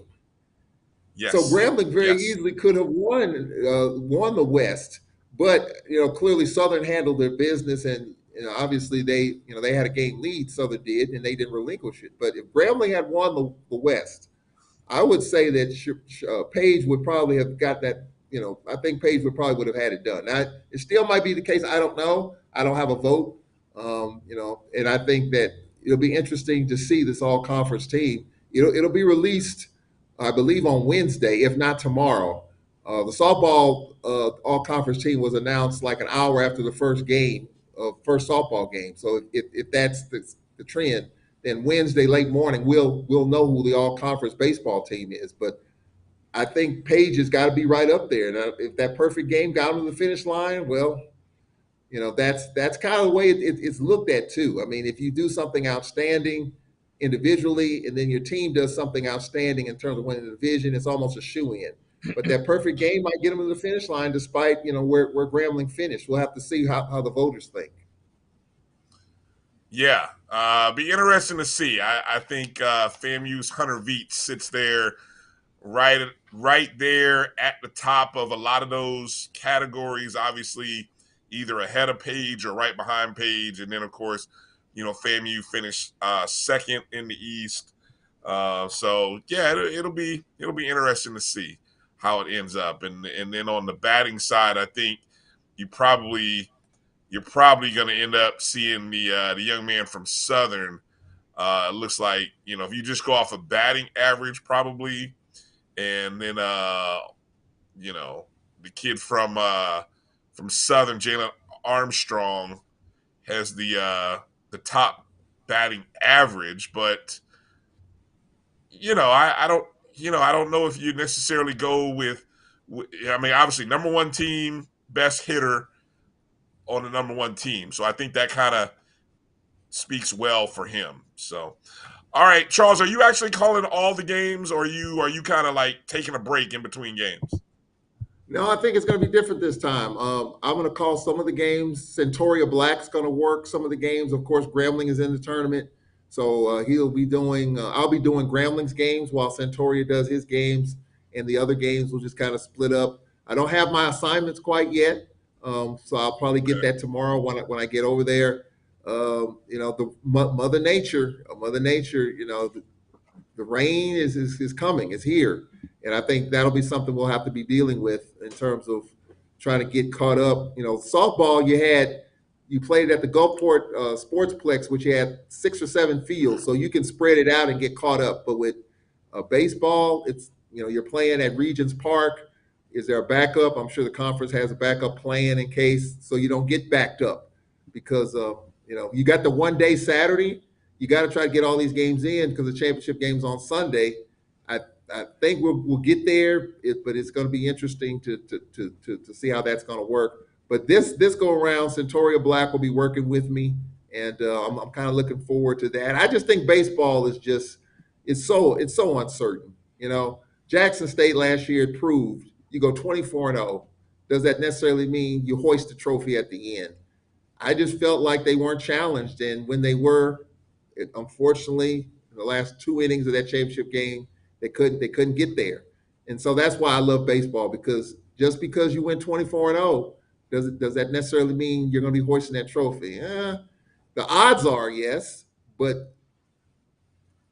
[SPEAKER 17] Yes. So Grambling very easily could have won the West, but clearly Southern handled their business, and obviously they had a game lead. Southern did, and they didn't relinquish it. But if Grambling had won the West, I would say that Page would probably have got that. I think Page would have had it done. Now, it still might be the case. I don't know. I don't have a vote. And I think that it'll be interesting to see this all conference team. It'll be released, I believe, on Wednesday, if not tomorrow. The softball all conference team was announced like an hour after the first softball game. So if that's the trend, then Wednesday late morning we'll know who the all conference baseball team is. But I think Page has got to be right up there. Now, if that perfect game got him to the finish line, well, that's kind of the way it's looked at too. I mean, if you do something outstanding individually and then your team does something outstanding in terms of winning the division, it's almost a shoe-in. But that perfect game might get them to the finish line despite, where Grambling finished. We'll have to see how the voters think.
[SPEAKER 1] Yeah, be interesting to see. I think FAMU's Hunter Veets sits there right there at the top of a lot of those categories, obviously either ahead of Page or right behind Page. And then, of course, FAMU finished second in the East. So, yeah, it'll be interesting to see how it ends up. And then on the batting side, I think you're probably going to end up seeing the young man from Southern. It looks like, if you just go off of batting average, probably, and then the kid from Southern, Jalen Armstrong, has the top batting average, but I don't know if you necessarily go with. I mean, obviously, number one team, best hitter on the number one team. So I think that kind of speaks well for him. So, all right, Charles, are you actually calling all the games, or are you kind of like taking a break in between games?
[SPEAKER 17] No, I think it's going to be different this time. I'm going to call some of the games. Centoria Black's going to work some of the games. Of course, Grambling is in the tournament, so he'll be doing. I'll be doing Grambling's games while Centoria does his games, and the other games will just kind of split up. I don't have my assignments quite yet, so I'll probably get that tomorrow when I get over there. The Mother Nature, the rain is coming. It's here. And I think that'll be something we'll have to be dealing with in terms of trying to get caught up. Softball, you played at the Gulfport Sportsplex, which you had 6 or 7 fields, so you can spread it out and get caught up. But with baseball, it's you're playing at Regions Park. Is there a backup? I'm sure the conference has a backup plan in case, so you don't get backed up because you got the one day Saturday. You got to try to get all these games in because the championship game's on Sunday. I think we'll get there, but it's going to be interesting to see how that's going to work. But this go around, Centoria Black will be working with me, and I'm kind of looking forward to that. I just think baseball is it's so uncertain. Jackson State last year proved you go 24-0. Does that necessarily mean you hoist the trophy at the end? I just felt like they weren't challenged, and when they were, unfortunately, in the last 2 innings of that championship game, they couldn't get there. And so that's why I love baseball, because just because you win 24-0, does that necessarily mean you're going to be hoisting that trophy? The odds are yes, but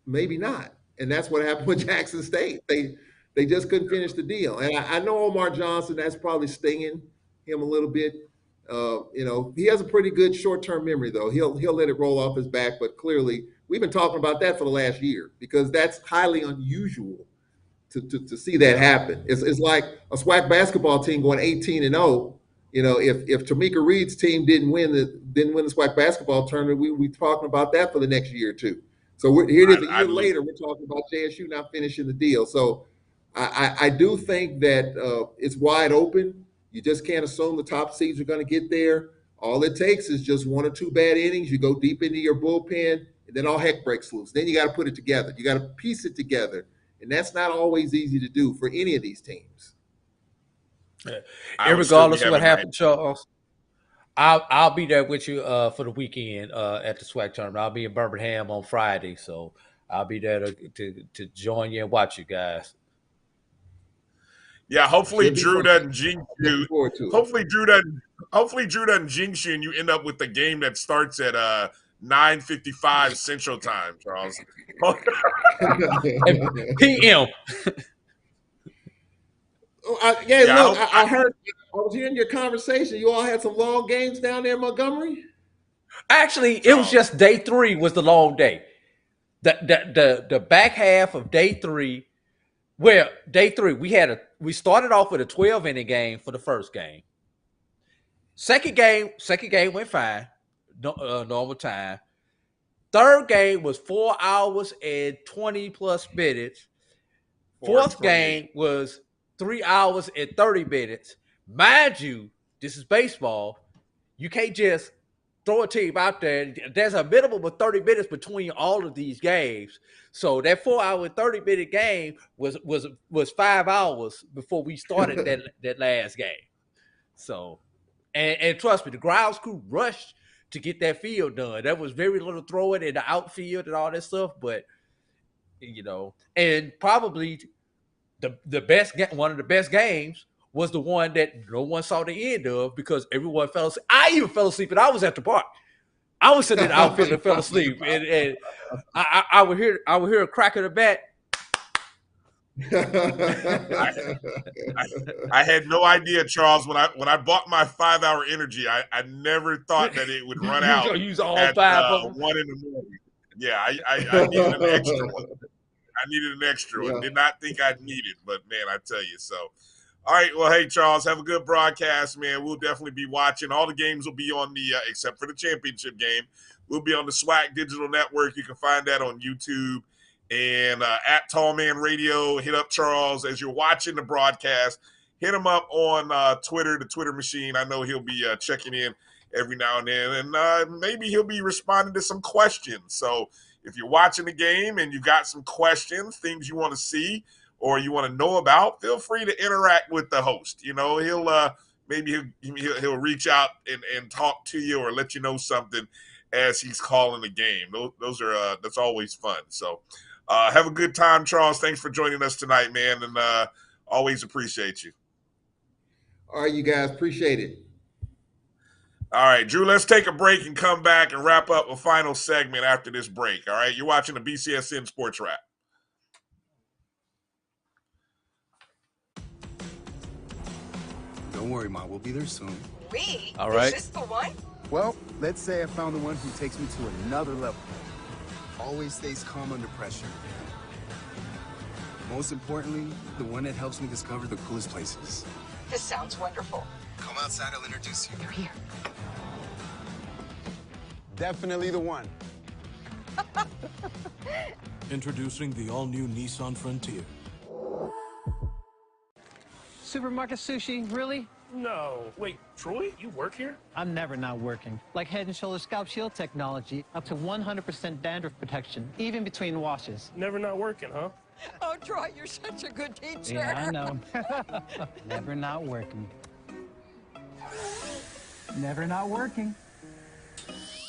[SPEAKER 17] maybe not. And that's what happened with Jackson State. They just couldn't finish the deal. And I know Omar Johnson, that's probably stinging him a little bit. He has a pretty good short-term memory, though. He'll let it roll off his back, but clearly we've been talking about that for the last year because that's highly unusual to see that happen. It's like a SWAC basketball team going 18-0. If Tamika Reed's team didn't win the SWAC basketball tournament, we talking about that for the next year or two. So here it is a year later, we're talking about JSU not finishing the deal. So I do think that it's wide open. You just can't assume the top seeds are going to get there. All it takes is just 1 or 2 bad innings. You go deep into your bullpen, and then all heck breaks loose. Then you got to put it together. You got to piece it together, and that's not always easy to do for any of these teams.
[SPEAKER 2] Regardless of what happened, Charles, I'll be there with you for the weekend at the SWAC tournament. I'll be in Birmingham on Friday, so I'll be there to join you and watch you guys.
[SPEAKER 1] Yeah, hopefully Drew doesn't jinx you. Hopefully Drew doesn't jinx you, and you end up with the game that starts at 9:55 Central Time, Charles.
[SPEAKER 2] PM.
[SPEAKER 17] I heard. I was hearing your conversation. You all had some long games down there in Montgomery.
[SPEAKER 2] Actually, it was just day 3 was the long day. The back half of day 3. Well, day 3 we started off with a 12-inning game for the first game. Second game went fine, normal time. Third game was 4 hours and 20 plus minutes. Fourth game was 3 hours and 30 minutes. Mind you, this is baseball. You can't just throw a team out there. There's a minimum of 30 minutes between all of these games. So that 4 hour and 30-minute game was 5 hours before we started that last game. So, and trust me, the grounds crew rushed to get that field done. There was very little throwing in the outfield and all that stuff, but and probably the best one of the best games was the one that no one saw the end of because everyone fell asleep. I even fell asleep, and I was at the park. I was sitting in the outfield and fell asleep, and I would hear a crack of the bat.
[SPEAKER 1] I had no idea, Charles. When I bought my 5-hour energy, I never thought that it would run out.
[SPEAKER 2] You're use all
[SPEAKER 1] at
[SPEAKER 2] 5 of them.
[SPEAKER 1] 1 in the morning. Yeah, I needed an extra one. I needed an extra one. Did not think I'd need it, but man, I tell you so. All right, well, hey, Charles, have a good broadcast, man. We'll definitely be watching. All the games will be on the, except for the championship game, we'll be on the SWAC Digital Network. You can find that on YouTube and at Tallman Radio. Hit up Charles as you're watching the broadcast. Hit him up on Twitter, the Twitter machine. I know he'll be checking in every now and then, and maybe he'll be responding to some questions. So if you're watching the game and you got some questions, things you want to see, or you want to know about, feel free to interact with the host. He'll maybe he'll reach out and talk to you or let you know something as he's calling the game. That's always fun. So have a good time, Charles. Thanks for joining us tonight, man, and always appreciate you.
[SPEAKER 17] All right, you guys, appreciate it.
[SPEAKER 1] All right, Drew, let's take a break and come back and wrap up a final segment after this break. All right, you're watching the BCSN SportsWrap.
[SPEAKER 18] Don't worry, Ma. We'll be there soon.
[SPEAKER 6] We?
[SPEAKER 2] All right.
[SPEAKER 6] Is this the one?
[SPEAKER 18] Well, let's say I found the one who takes me to another level. Always stays calm under pressure. Most importantly, the one that helps me discover the coolest places.
[SPEAKER 6] This sounds wonderful.
[SPEAKER 18] Come outside, I'll introduce you.
[SPEAKER 6] They're here.
[SPEAKER 18] Definitely the one.
[SPEAKER 15] Introducing the all-new Nissan Frontier.
[SPEAKER 13] Supermarket sushi, really?
[SPEAKER 14] No. Wait, Troy, you work here?
[SPEAKER 13] I'm never not working. Like Head & Shoulders Scalp Shield technology, up to 100% dandruff protection, even between washes.
[SPEAKER 14] Never not working, huh?
[SPEAKER 6] Oh, Troy, you're such a good teacher.
[SPEAKER 13] Yeah, I know. Never not working. Never not working.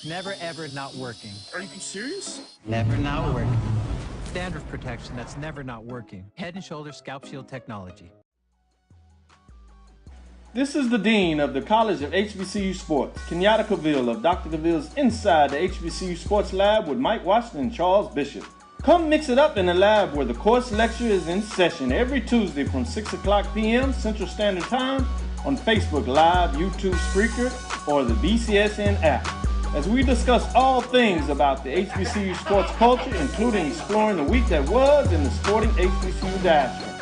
[SPEAKER 13] Never, ever not working.
[SPEAKER 14] Are you serious?
[SPEAKER 13] Never not working. Dandruff protection that's never not working. Head & Shoulders Scalp Shield technology.
[SPEAKER 19] This is the Dean of the College of HBCU Sports, Kenyatta Cavill of Dr. Cavill's Inside the HBCU Sports Lab with Mike Washington and Charles Bishop. Come mix it up in the lab where the course lecture is in session every Tuesday from 6 o'clock p.m. Central Standard Time on Facebook Live, YouTube Spreaker, or the BCSN app, as we discuss all things about the HBCU sports culture, including exploring the week that was in the sporting HBCU diaspora,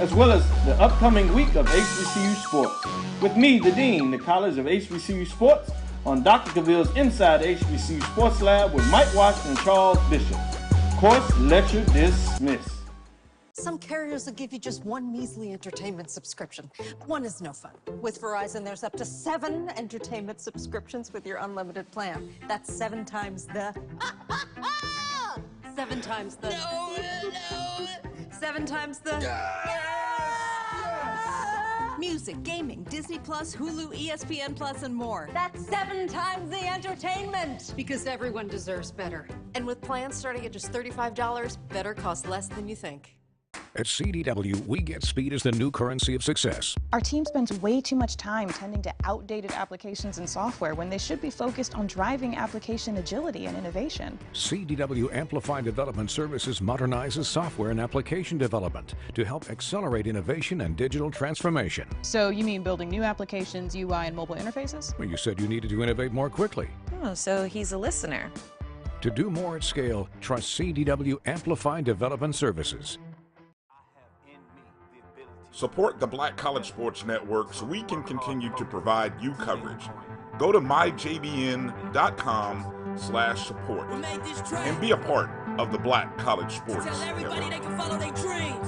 [SPEAKER 19] as well as the upcoming week of HBCU Sports. With me, the Dean, the College of HBCU Sports, on Dr. Cavill's Inside the HBCU Sports Lab with Mike Washington and Charles Bishop. Course lecture dismissed.
[SPEAKER 6] Some carriers will give you just one measly entertainment subscription. One is no fun. With Verizon, there's up to 7 entertainment subscriptions with your unlimited plan. That's 7 times the... 7 times the... No. 7 times the... Music, gaming, Disney+, Hulu, ESPN+, and more. That's 7 times the entertainment! Because everyone deserves better. And with plans starting at just $35, better costs less than you think.
[SPEAKER 20] At CDW, we get speed as the new currency of success.
[SPEAKER 21] Our team spends way too much time tending to outdated applications and software when they should be focused on driving application agility and innovation.
[SPEAKER 20] CDW Amplify Development Services modernizes software and application development to help accelerate innovation and digital transformation.
[SPEAKER 21] So you mean building new applications, UI, and mobile interfaces?
[SPEAKER 20] Well, you said you needed to innovate more quickly.
[SPEAKER 22] Oh, so he's a listener.
[SPEAKER 20] To do more at scale, trust CDW Amplify Development Services.
[SPEAKER 1] Support the Black College Sports Network so we can continue to provide you coverage. Go to myjbn.com/support and be a part of the Black College Sports Network.
[SPEAKER 23] They can follow their dreams.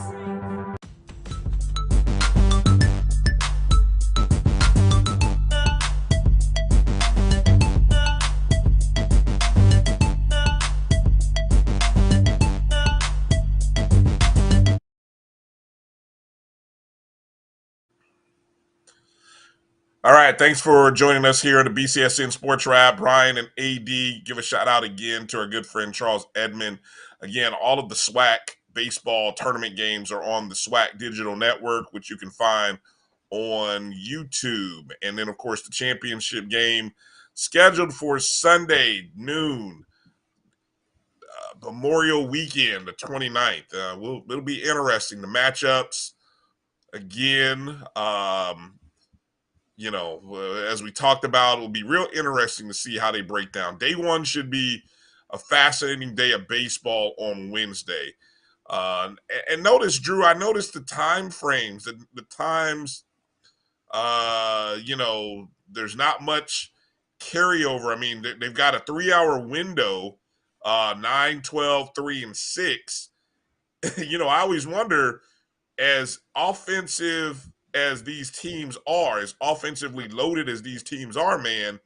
[SPEAKER 1] All right, thanks for joining us here on the BCSN SportsWrap. Bryan and AD, give a shout out again to our good friend Charles Edmond. Again, all of the SWAC baseball tournament games are on the SWAC Digital Network, which you can find on YouTube. And then, of course, the championship game scheduled for Sunday, noon, Memorial Weekend, the 29th. It'll be interesting. The matchups, again, as we talked about, it'll be real interesting to see how they break down. Day one should be a fascinating day of baseball on Wednesday. And notice, Drew, I noticed the time frames, the times, there's not much carryover. I mean, they've got a 3-hour window, 9, 12, 3, and 6. I always wonder, as offensive as these teams are, as offensively loaded as these teams are, man,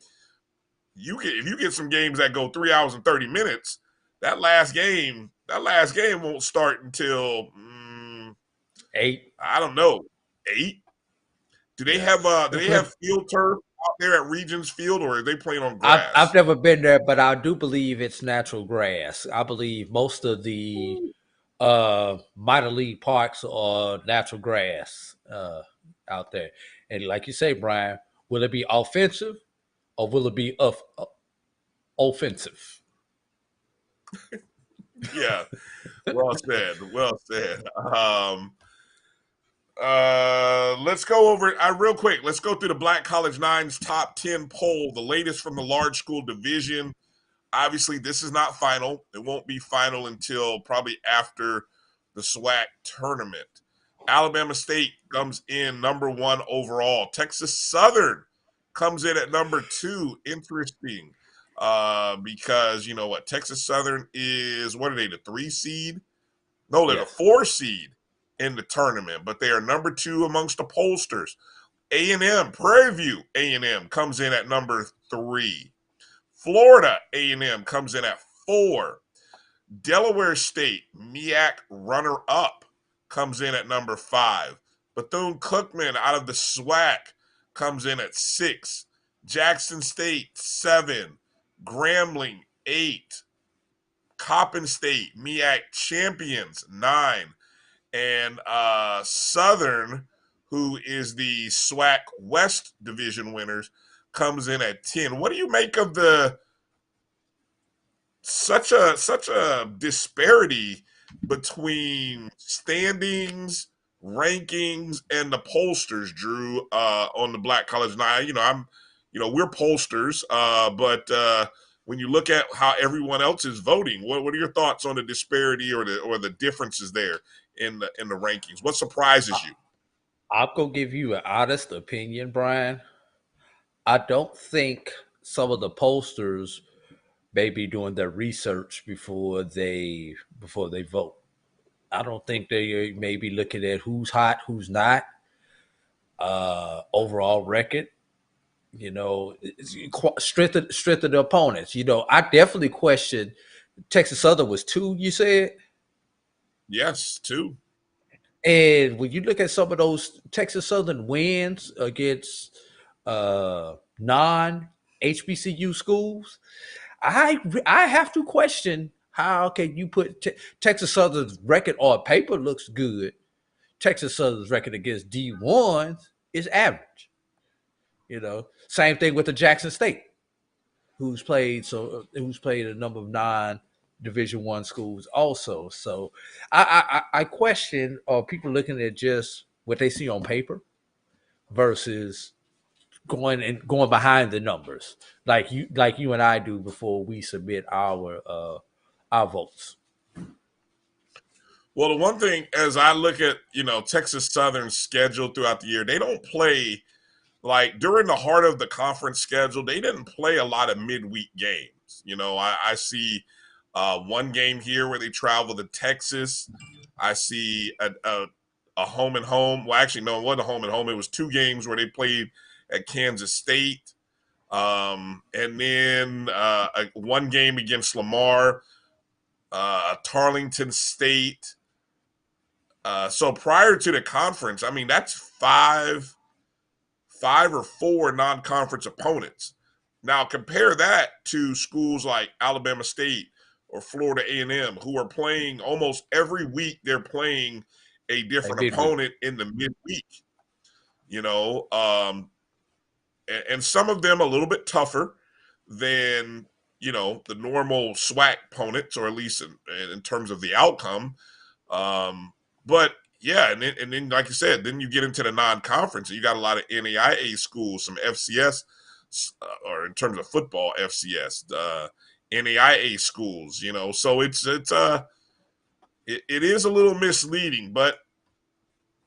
[SPEAKER 1] if you get some games that go 3 hours and 30 minutes, that last game won't start until
[SPEAKER 2] 8.
[SPEAKER 1] I don't know, 8. Do they have field turf out there at Regions Field, or are they playing on grass?
[SPEAKER 2] I've never been there, but I do believe it's natural grass. I believe most of the minor league parks are natural grass out there. And like you say, Brian, will it be offensive or will it be offensive?
[SPEAKER 1] Yeah, well said. Let's go over real quick. Let's go through the Black College Nine's top 10 poll, the latest from the large school division. Obviously, this is not final. It won't be final until probably after the SWAC tournament. Alabama State comes in number 1 overall. Texas Southern comes in at number 2. Interesting, because you know what? Texas Southern is, what are they, the 3 seed? No, they're the 4 seed in the tournament, but they are number 2 amongst the pollsters. A&M, Prairie View A&M comes in at number 3. Florida A&M comes in at 4. Delaware State, MEAC runner-up, comes in at number 5. Bethune-Cookman out of the SWAC comes in at 6. Jackson State, 7. Grambling, 8. Coppin State, MEAC champions, 9. And Southern, who is the SWAC West Division winners, comes in at 10. What do you make of such a disparity between standings, rankings, and the pollsters, Drew, on the Black College Nine? We're pollsters, but when you look at how everyone else is voting, what are your thoughts on the disparity or the differences there in the rankings? What surprises you?
[SPEAKER 2] I'm gonna give you an honest opinion, Brian. I don't think some of the pollsters may be doing their research before they vote. I don't think they may be looking at who's hot, who's not, overall record. Strength of the opponents. I definitely question. Texas Southern was 2, you said?
[SPEAKER 1] Yes, 2.
[SPEAKER 2] And when you look at some of those Texas Southern wins against non-HBCU schools, I have to question How can you put Texas Southern's record on paper looks good? Texas Southern's record against D1s is average. Same thing with the Jackson State, who's played a number of non-Division I schools also. So I question, are people looking at just what they see on paper versus going behind the numbers like you and I do before we submit our votes.
[SPEAKER 1] Well, the one thing as I look at, Texas Southern's schedule throughout the year, they don't play like during the heart of the conference schedule, they didn't play a lot of midweek games. I see one game here where they travel to Texas. I see a home and home. Well, actually, no, it wasn't a home and home. It was two games where they played at Kansas State. And then one game against Lamar, Tarleton State. So prior to the conference, I mean, that's five or four non-conference opponents. Now compare that to schools like Alabama State or Florida A&M, who are playing almost every week. They're playing a different opponent in the midweek. And some of them a little bit tougher than the normal SWAC opponents, or at least in terms of the outcome. But yeah, and then like you said, then you get into the non-conference, and you got a lot of NAIA schools, some FCS, or in terms of football, FCS, NAIA schools. So it is a little misleading, but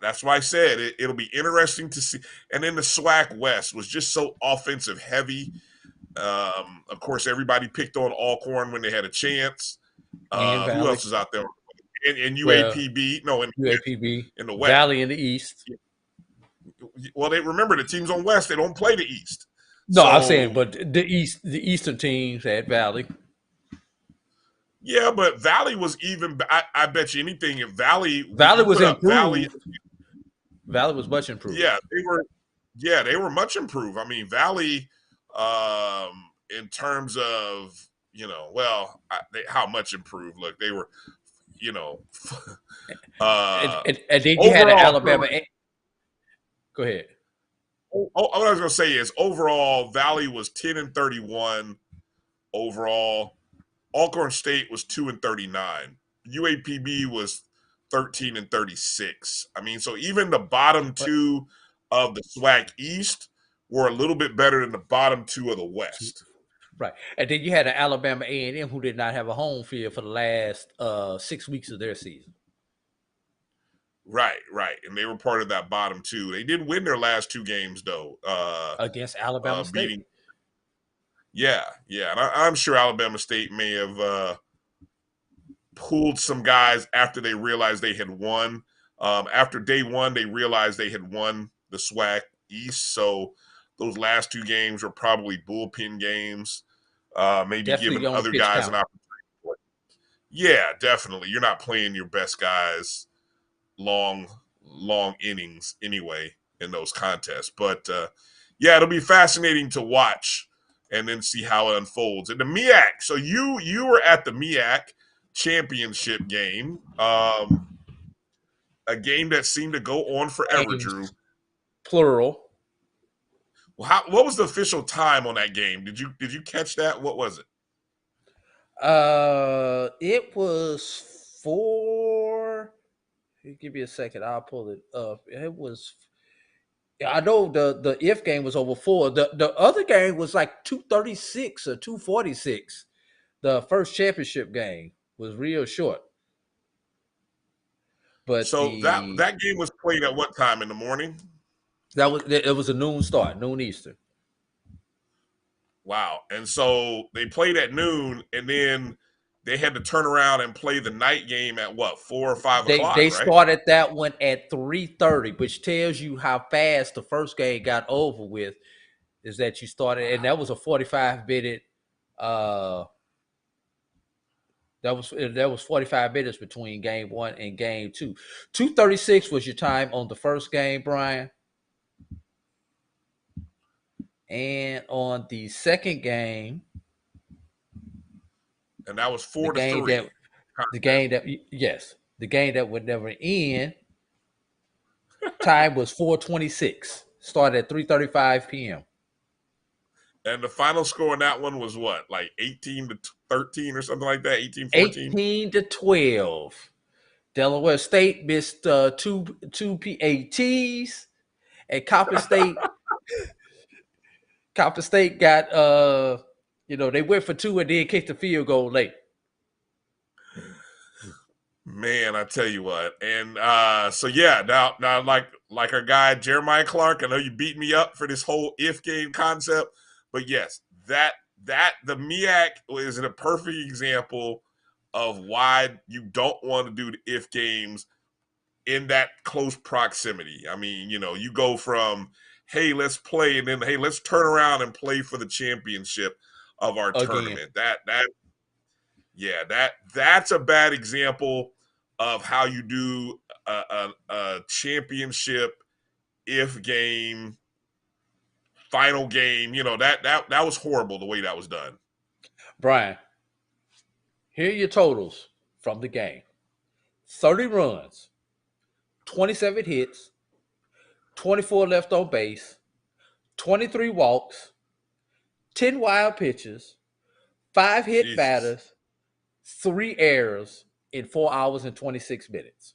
[SPEAKER 1] that's why I said it'll be interesting to see. And then the SWAC West was just so offensive heavy. Of course, everybody picked on Alcorn when they had a chance. Who else is out there? And UAPB,
[SPEAKER 2] UAPB,
[SPEAKER 1] in the West.
[SPEAKER 2] Valley in the East.
[SPEAKER 1] Well, they remember the teams on West, they don't play the East.
[SPEAKER 2] No, I'm saying, but the Eastern teams at Valley.
[SPEAKER 1] Yeah, but Valley was even. I bet you anything if Valley
[SPEAKER 2] was improved. Valley was much improved.
[SPEAKER 1] Yeah, they were much improved. I mean, Valley, in terms of how much improved. Look, they were.
[SPEAKER 2] And then you had an Alabama. Go ahead.
[SPEAKER 1] What I was going to say is overall, Valley was 10-31 overall. Alcorn State was 2-39. UAPB was 13-36. I mean, so even the bottom two of the SWAC East were a little bit better than the bottom two of the West.
[SPEAKER 2] Right. And then you had an Alabama A&M who did not have a home field for the last 6 weeks of their season.
[SPEAKER 1] Right. And they were part of that bottom two. They did win their last two games, though.
[SPEAKER 2] Against Alabama State.
[SPEAKER 1] Yeah. And I'm sure Alabama State may have pulled some guys after they realized they had won. After day one, they realized they had won the SWAC East. So those last two games were probably bullpen games. Maybe definitely giving other guys an opportunity. Yeah, definitely. You're not playing your best guys long innings anyway in those contests. But it'll be fascinating to watch and then see how it unfolds. And the MEAC. So you were at the MEAC championship game, a game that seemed to go on forever, Drew.
[SPEAKER 2] Plural.
[SPEAKER 1] Well, what was the official time on that game? Did you catch that? What was it?
[SPEAKER 2] It was 4. Give me a second. I'll pull it up. It was. I know the if game was over 4. The other game was like 2:36 or 2:46. The first championship game was real short. But
[SPEAKER 1] so that game was played at what time in the morning?
[SPEAKER 2] It was a noon start, noon Eastern.
[SPEAKER 1] Wow. And so they played at noon, and then they had to turn around and play the night game at what, 4 or 5 o'clock,
[SPEAKER 2] They
[SPEAKER 1] right?
[SPEAKER 2] started that one at 3:30, which tells you how fast the first game got over with, is that you started, and that was a 45-minute that was 45 minutes between game 1 and game 2. 2:36 was your time on the first game, Brian. And on the second game,
[SPEAKER 1] And that was
[SPEAKER 2] The
[SPEAKER 1] 4-3.
[SPEAKER 2] The game that would never end. Time was 4:26. Started at 3:35 p.m.
[SPEAKER 1] And the final score in that one was what? Like 18-13 or something like that? 18-14?
[SPEAKER 2] 18-12. Delaware State missed two PATs. And Coppin State got they went for 2 and then kicked the field goal late.
[SPEAKER 1] Man, I tell you what. And now like our guy Jeremiah Clark, I know you beat me up for this whole if game concept, but yes, that the MEAC is a perfect example of why you don't want to do the if games in that close proximity. I mean, you go from, hey, let's play, and then, hey, let's turn around and play for the championship of our tournament. That's a bad example of how you do a championship if game, final game. That was horrible the way that was done.
[SPEAKER 2] Brian, here are your totals from the game. 30 runs, 27 hits, 24 left on base, 23 walks, 10 wild pitches, 5 hit batters, 3 errors in 4 hours and 26 minutes.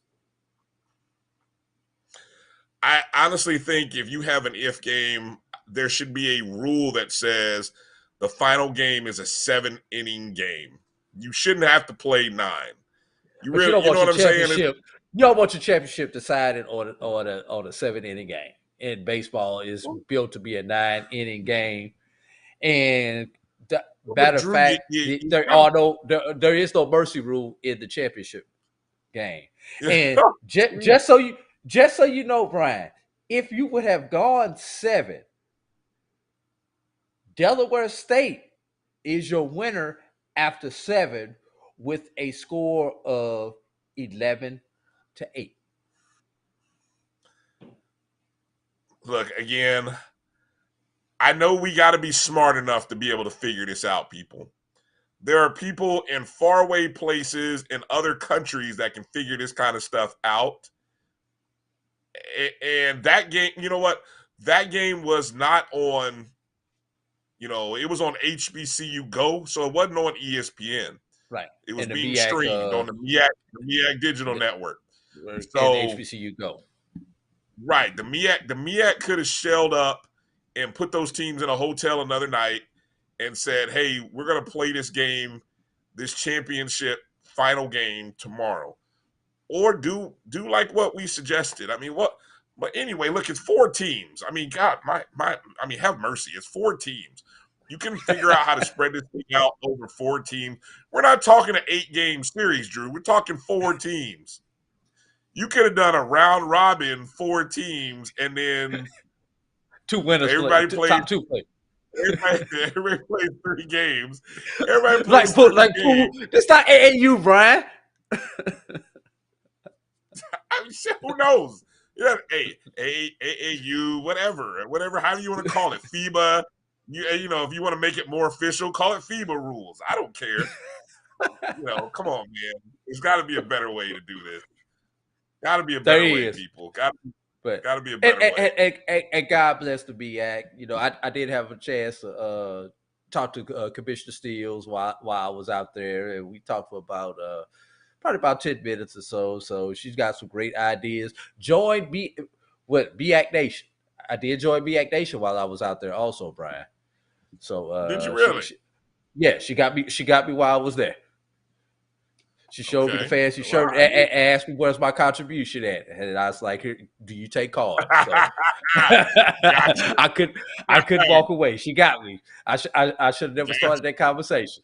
[SPEAKER 1] I honestly think if you have an if game, there should be a rule that says the final game is a 7-inning game. You shouldn't have to play 9. You know what I'm saying?
[SPEAKER 2] You don't want your championship decided on a 7-inning game. And baseball is built to be a 9-inning game. And matter of fact, there is no mercy rule in the championship game. And just so you know, Brian, if you would have gone 7, Delaware State is your winner after 7 with a score of 11-8.
[SPEAKER 1] Look, again, I know we got to be smart enough to be able to figure this out, people. There are people in faraway places in other countries that can figure this kind of stuff out. And that game, you know what? That game was not on, it was on HBCU Go, so it wasn't on ESPN.
[SPEAKER 2] Right.
[SPEAKER 1] It was being streamed on the MEAC digital network.
[SPEAKER 2] So HBCU Go.
[SPEAKER 1] Right. The MEAC could have shelled up and put those teams in a hotel another night and said, hey, we're going to play this game, this championship final game tomorrow. Or do like what we suggested. I mean, but anyway, look, it's 4 teams. I mean, God, have mercy. It's 4 teams. You can figure out how to spread this thing out over 4 teams. We're not talking an 8-game series, Drew. We're talking 4 teams. You could have done a round robin, 4 teams, and then
[SPEAKER 2] 2 winners.
[SPEAKER 1] Everybody played
[SPEAKER 2] top 2 play.
[SPEAKER 1] Everybody played 3 games. Everybody played
[SPEAKER 2] It's not AAU, Brian.
[SPEAKER 1] I mean, shit, who knows? Yeah, AAU, whatever. How do you want to call it? FIBA. If you want to make it more official, call it FIBA rules. I don't care. Come on, man. There's got to be a better way to do this. Got to be a better way, people. Got to be a better way.
[SPEAKER 2] And God bless the BAC. I did have a chance to talk to Commissioner Steele while I was out there, and we talked for about probably about 10 minutes or so. So she's got some great ideas. Join BAC Nation. I did join BAC Nation while I was out there also, Brian. So
[SPEAKER 1] did you really?
[SPEAKER 2] She got me while I was there. She showed me the fancy shirt and asked me where's my contribution at, and I was like, "Here, do you take cards?" So, I couldn't walk away. She got me. I should have never started that conversation.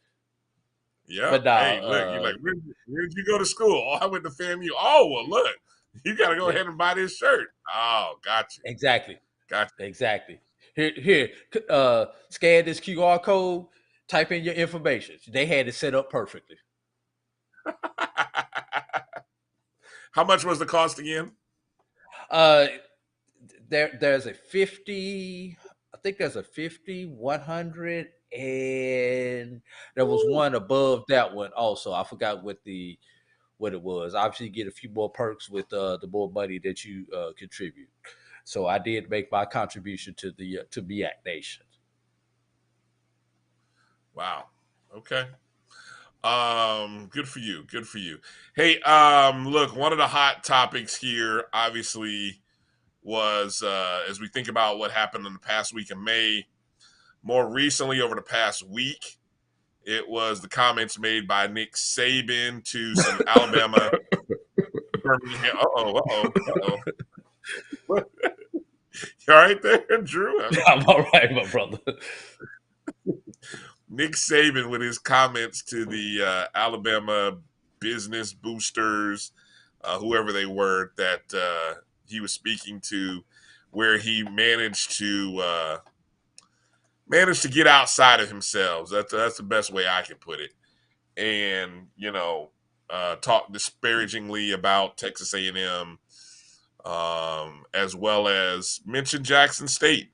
[SPEAKER 1] Yeah.
[SPEAKER 2] But
[SPEAKER 1] hey, look, you're like, where did you go to school? Oh, I went to FAMU. Oh, well, look, you got to go ahead and buy this shirt. Oh, gotcha.
[SPEAKER 2] Exactly.
[SPEAKER 1] Gotcha.
[SPEAKER 2] Exactly. Here, scan this QR code. Type in your information. They had it set up perfectly.
[SPEAKER 1] How much was the cost again?
[SPEAKER 2] There's a 50, I think there's a 50, 100, and there was one above that one also. I forgot what it was. Obviously, you get a few more perks with the more money that you contribute. So I did make my contribution to the to BAC Nation.
[SPEAKER 1] Wow. Okay. Good for you. Good for you. Hey, look, one of the hot topics here, obviously, was as we think about what happened in the past week in May. More recently, over the past week, it was the comments made by Nick Saban to some Alabama. Birmingham. Uh-oh. You all right there, Drew?
[SPEAKER 2] I'm all right, my brother.
[SPEAKER 1] Nick Saban with his comments to the Alabama business boosters, whoever they were that he was speaking to, where he managed to get outside of himself. That's the best way I can put it. And talk disparagingly about Texas A&M, as well as mention Jackson State.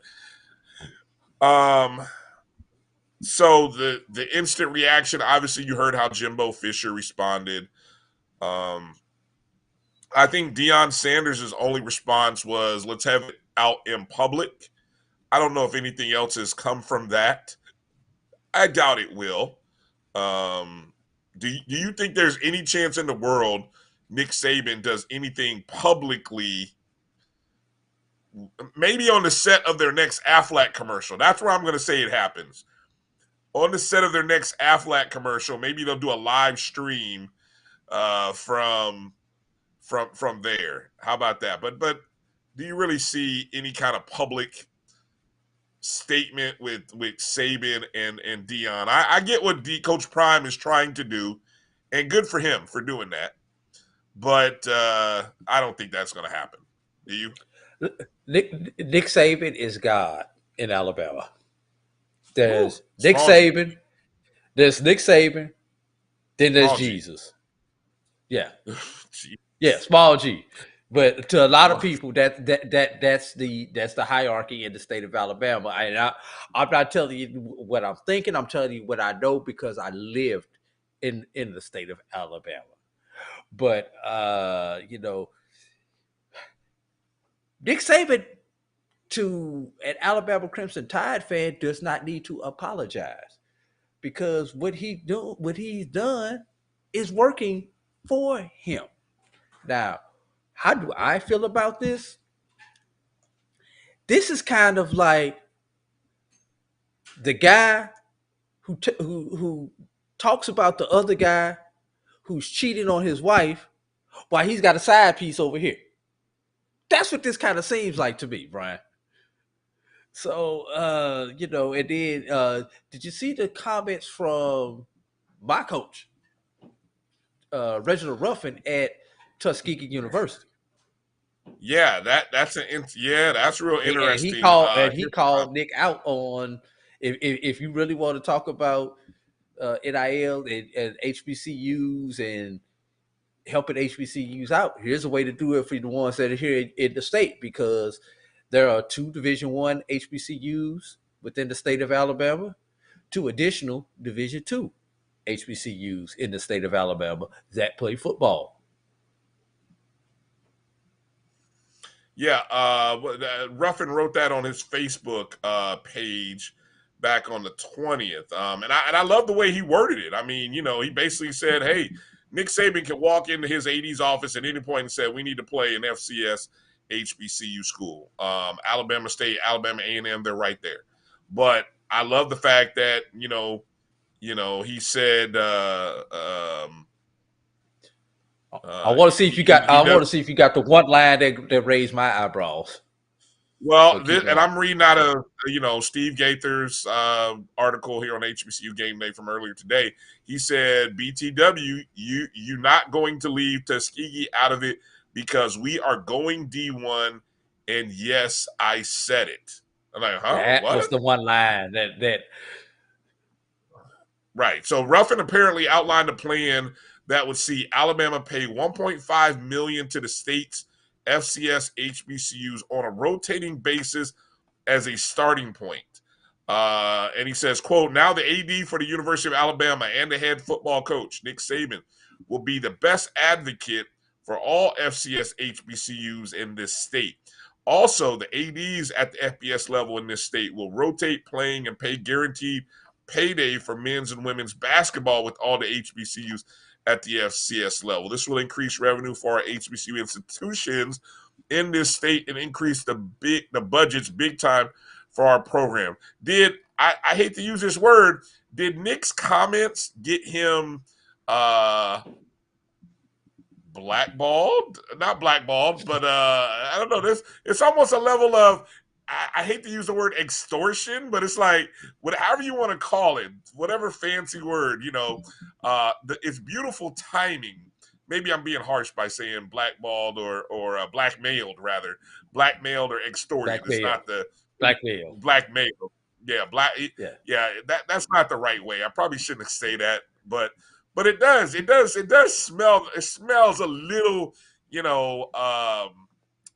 [SPEAKER 1] So the instant reaction, obviously, you heard how Jimbo Fisher responded. I think Deion Sanders' only response was, "Let's have it out in public." I don't know if anything else has come from that. I doubt it will. Do you think there's any chance in the world Nick Saban does anything publicly, maybe on the set of their next Aflac commercial? That's where I'm going to say it happens. On the set of their next Aflac commercial, maybe they'll do a live stream from there. How about that? But do you really see any kind of public statement with Saban and Deion? I get what Coach Prime is trying to do, and good for him for doing that. But I don't think that's going to happen. Do you?
[SPEAKER 2] Nick Saban is God in Alabama. There's Nick Saban. There's Nick Saban. Then there's Jesus. Yeah. Yeah, small G. But to a lot of people, that's the hierarchy in the state of Alabama. I'm not telling you what I'm thinking. I'm telling you what I know because I lived in the state of Alabama. But Nick Saban, to an Alabama Crimson Tide fan, does not need to apologize because what he's done is working for him. Now, how do I feel about this? This is kind of like the guy who talks about the other guy who's cheating on his wife while he's got a side piece over here. That's what this kind of seems like to me, Brian. So, and then did you see the comments from my coach, Reginald Ruffin at Tuskegee University?
[SPEAKER 1] Yeah, that's real interesting.
[SPEAKER 2] And he called Nick out on if you really want to talk about NIL and HBCUs and helping HBCUs out. Here's a way to do it for the ones that are here in the state, because there are 2 Division I HBCUs within the state of Alabama, 2 additional Division II HBCUs in the state of Alabama that play football.
[SPEAKER 1] Yeah, Ruffin wrote that on his Facebook page back on the 20th, and I love the way he worded it. I mean, he basically said, "Hey, Nick Saban can walk into his AD's office at any point and say, we need to play an FCS HBCU school. Alabama State, Alabama A&M, they're right there." But I love the fact that he said.
[SPEAKER 2] I want to see if you got. I want to see if you got the one line that raised my eyebrows.
[SPEAKER 1] Well, and I'm reading out of Steve Gaither's article here on HBCU Game Day from earlier today. He said, "BTW, you're not going to leave Tuskegee out of it because we are going D1, and yes, I said it." I'm like, huh?
[SPEAKER 2] That
[SPEAKER 1] what?
[SPEAKER 2] was the one line that.
[SPEAKER 1] Right. So Ruffin apparently outlined a plan that would see Alabama pay $1.5 million to the state's FCS HBCUs on a rotating basis as a starting point. And he says, quote, now the AD for the University of Alabama and the head football coach, Nick Saban, will be the best advocate for all FCS HBCUs in this state. Also, the ADs at the FBS level in this state will rotate playing and pay guaranteed payday for men's and women's basketball with all the HBCUs at the FCS level. This will increase revenue for our HBCU institutions in this state and increase the budgets big time for our program. I hate to use this word, did Nick's comments get him blackballed? Not blackballed, but I don't know. It's almost a level of, I hate to use the word extortion, but it's like, whatever you want to call it, whatever fancy word, it's beautiful timing. Maybe I'm being harsh by saying blackballed or blackmailed, rather. Blackmailed or extorted. It's not the
[SPEAKER 2] blackmail.
[SPEAKER 1] Blackmail. Yeah, that's not the right way. I probably shouldn't say that, but it does. It does smell. It smells a little,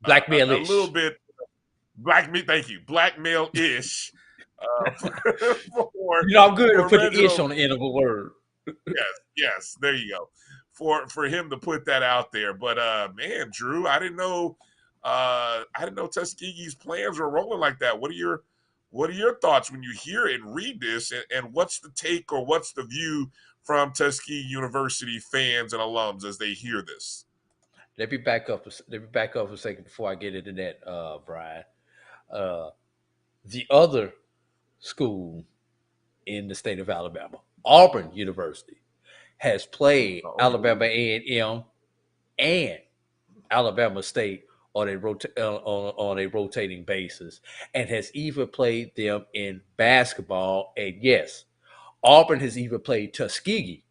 [SPEAKER 2] blackmail-ish.
[SPEAKER 1] A little bit thank you. Blackmail-ish.
[SPEAKER 2] I'm good to put the ish on the end of a word.
[SPEAKER 1] Yes, there you go. For him to put that out there. But man, Drew, I didn't know Tuskegee's plans were rolling like that. What are your thoughts when you hear and read this, and what's the take or what's the view from Tuskegee University fans and alums as they hear this?
[SPEAKER 2] Let me back up a second before I get into that, Brian. The other school in the state of Alabama, Auburn University, has played Alabama A&M and Alabama State on a rotating basis, and has even played them in basketball. And yes, Auburn has even played Tuskegee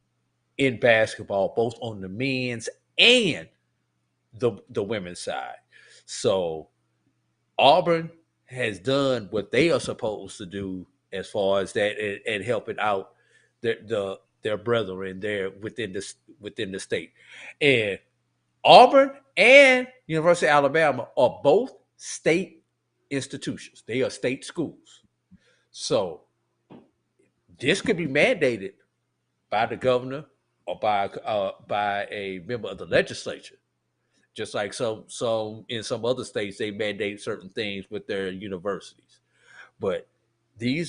[SPEAKER 2] in basketball, both on the men's and the women's side. So Auburn has done what they are supposed to do as far as that, and helping out their brethren there within the state. And Auburn and University of Alabama are both state institutions. They are state schools. So this could be mandated by the governor or by a member of the legislature. Just like some in some other states, they mandate certain things with their universities. But you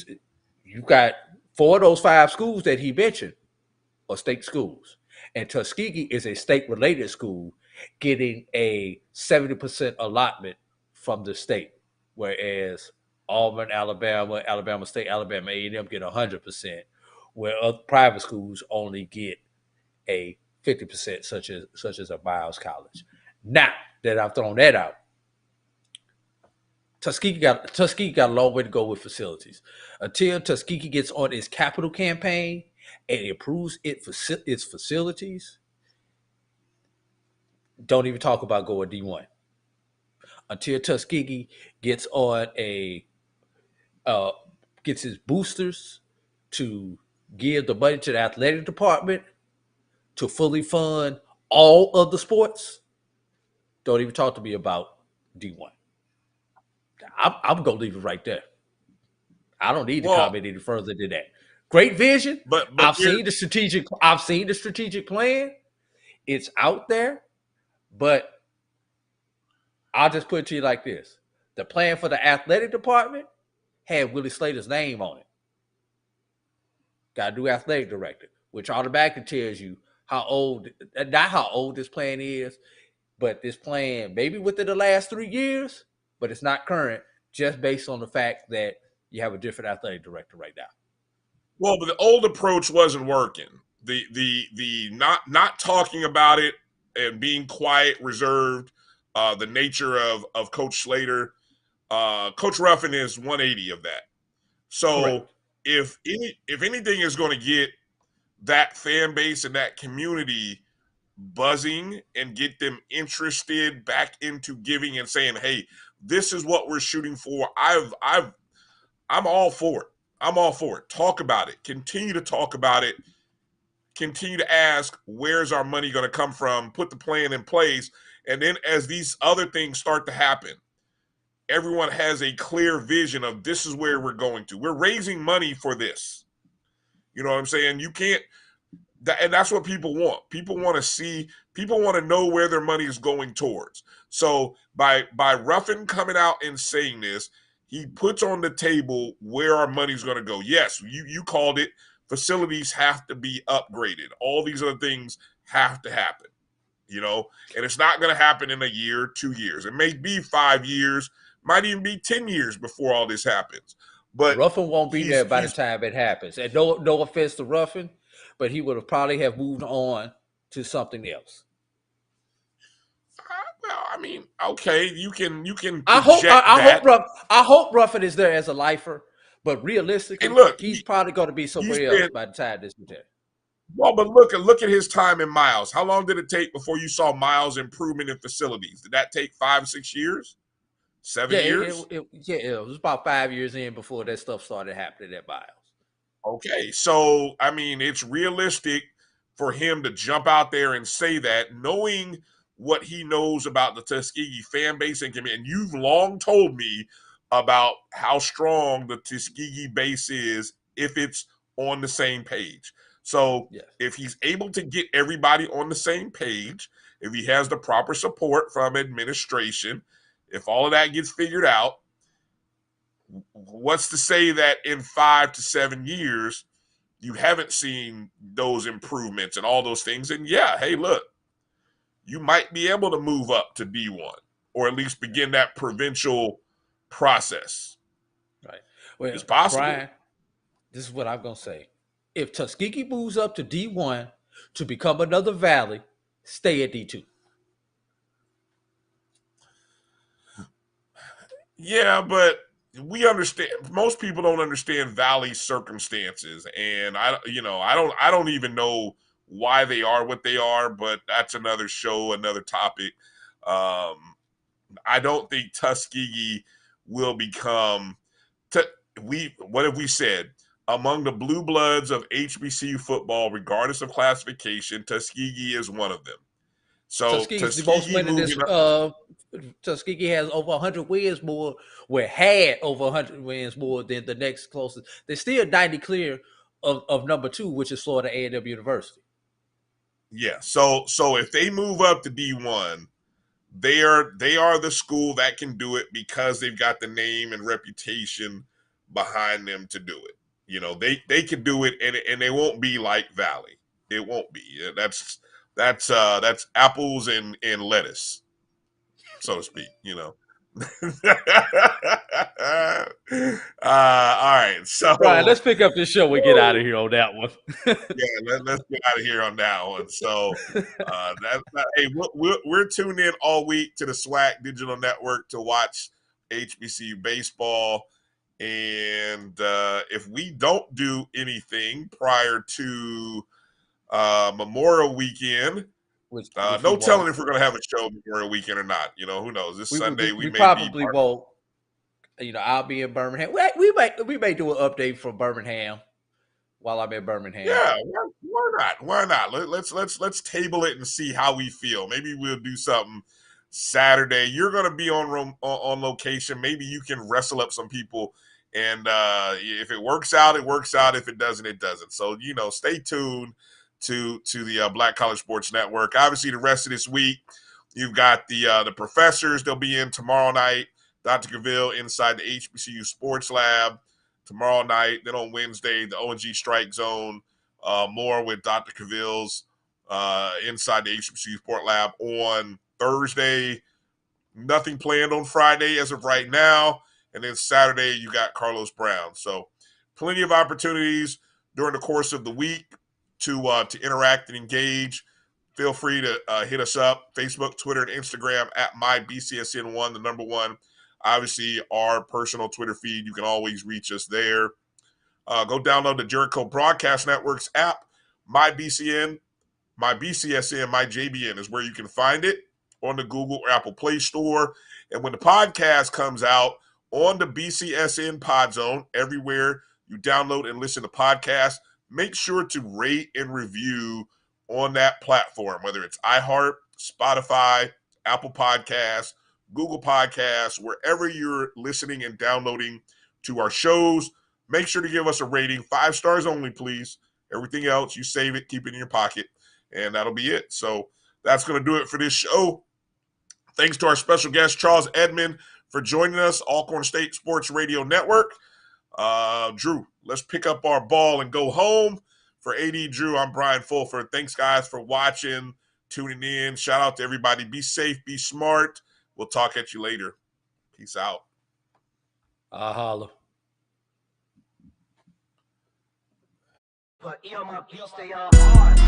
[SPEAKER 2] got 4 of those 5 schools that he mentioned are state schools. And Tuskegee is a state-related school getting a 70% allotment from the state, whereas Auburn, Alabama, Alabama State, Alabama A&M get 100%, where other private schools only get a 50%, such as a Miles College. Now that I've thrown that out, Tuskegee got a long way to go with facilities. Until Tuskegee gets on its capital campaign and improves its facilities, don't even talk about going D1. Until Tuskegee gets on gets his boosters to give the money to the athletic department to fully fund all of the sports, don't even talk to me about D1. I'm gonna leave it right there. I don't need to comment any further than that. Great vision, but I've seen the strategic plan. It's out there, but I'll just put it to you like this: the plan for the athletic department had Willie Slater's name on it. Got a new athletic director, which automatically tells you not how old this plan is, but this plan maybe within the last 3 years, but it's not current, just based on the fact that you have a different athletic director right now.
[SPEAKER 1] Well, but the old approach wasn't working. The not talking about it and being quiet, reserved, the nature of Coach Slater, Coach Ruffin is 180 of that. So correct. If anything is going to get that fan base and that community buzzing and get them interested back into giving and saying, hey, this is what we're shooting for, I'm all for it. I'm all for it. Talk about it. Continue to talk about it. Continue to ask, where's our money going to come from? Put the plan in place. And then as these other things start to happen, everyone has a clear vision of this is where we're going to. We're raising money for this. You know what I'm saying? You can't, and that's what people want. People want to see, people want to know where their money is going towards. So by Ruffin coming out and saying this, he puts on the table where our money's going to go. Yes, you called it. Facilities have to be upgraded. All these other things have to happen, you know, and it's not going to happen in a year, 2 years. It may be 5 years, might even be 10 years before all this happens. But
[SPEAKER 2] Ruffin won't be there by the time it happens. And no offense to Ruffin, but he would have probably have moved on to something else.
[SPEAKER 1] Well, I mean, okay, you can.
[SPEAKER 2] I hope Ruffin is there as a lifer, but realistically,
[SPEAKER 1] hey, look,
[SPEAKER 2] he's probably going to be somewhere else by the time this is there.
[SPEAKER 1] Well, but look at his time in Miles. How long did it take before you saw Miles' improvement in facilities? Did that take 5-6 years? 7 years?
[SPEAKER 2] It was about 5 years in before that stuff started happening at Miles.
[SPEAKER 1] Okay, so, I mean, it's realistic for him to jump out there and say that, knowing what he knows about the Tuskegee fan base. And you've long told me about how strong the Tuskegee base is if it's on the same page. So if he's able to get everybody on the same page, if he has the proper support from administration, if all of that gets figured out, what's to say that in 5 to 7 years, you haven't seen those improvements and all those things? And yeah, hey, look, you might be able to move up to D1 or at least begin that provincial process.
[SPEAKER 2] Right. Well,
[SPEAKER 1] it's possible.
[SPEAKER 2] Bryan, this is what I'm going to say. If Tuskegee moves up to D1 to become another valley, stay at D2.
[SPEAKER 1] Yeah, but we understand. Most people don't understand valley circumstances, and I don't even know why they are what they are. But that's another show, another topic. I don't think Tuskegee will become. What have we said? Among the blue bloods of HBCU football, regardless of classification, Tuskegee is one of them. So
[SPEAKER 2] Tuskegee's the most winningest. Tuskegee has over 100 wins more. Had over 100 wins more than the next closest. They're still 90 clear of number 2, which is Florida A&M University.
[SPEAKER 1] Yeah. So if they move up to D1, they are the school that can do it because they've got the name and reputation behind them to do it. You know, they can do it, and they won't be like Valley. It won't be. That's apples and lettuce, so to speak. You know. All right, so
[SPEAKER 2] Bryan, let's pick up this show and get out of here on that one.
[SPEAKER 1] Yeah, let's get out of here on that one. So hey, we're tuned in all week to the SWAC Digital Network to watch HBCU baseball. And if we don't do anything prior to Memorial Weekend, no telling if we're going to have a show Memorial Weekend or not. You know, who knows? This Sunday we may
[SPEAKER 2] probably won't. You know, I'll be in Birmingham. We may do an update from Birmingham while I'm in Birmingham.
[SPEAKER 1] Yeah, why not? Why not? Let's table it and see how we feel. Maybe we'll do something Saturday. You're going to be on location. Maybe you can wrestle up some people, and if it works out, it works out. If it doesn't, it doesn't. So stay tuned to the Black College Sports Network. Obviously, the rest of this week, you've got the professors. They'll be in tomorrow night. Dr. Cavill inside the HBCU Sports Lab tomorrow night. Then on Wednesday, the O&G Strike Zone, more with Dr. Cavill's inside the HBCU Sport Lab on Thursday. Nothing planned on Friday as of right now. And then Saturday, you got Carlos Brown. So plenty of opportunities during the course of the week to interact and engage. Feel free to hit us up, Facebook, Twitter, and Instagram at MyBCSN1, the number 1. Obviously, our personal Twitter feed, you can always reach us there. Go download the Jericho Broadcast Network's app, MyBCN, MyBCSN, MyJBN is where you can find it on the Google or Apple Play Store. And when the podcast comes out on the BCSN Pod Zone, everywhere you download and listen to podcasts, make sure to rate and review on that platform, whether it's iHeart, Spotify, Apple Podcasts, Google Podcasts, wherever you're listening and downloading to our shows. Make sure to give us a rating, 5 stars only, please. Everything else, you save it, keep it in your pocket, and that'll be it. So that's going to do it for this show. Thanks to our special guest, Charles Edmond, for joining us, Alcorn State Sports Radio Network. Drew, let's pick up our ball and go home. For AD Drew, I'm Brian Fulford. Thanks, guys, for watching, tuning in. Shout out to everybody. Be safe, be smart. We'll talk at you later. Peace out.
[SPEAKER 2] Holla.
[SPEAKER 5] But my beats, they are hard.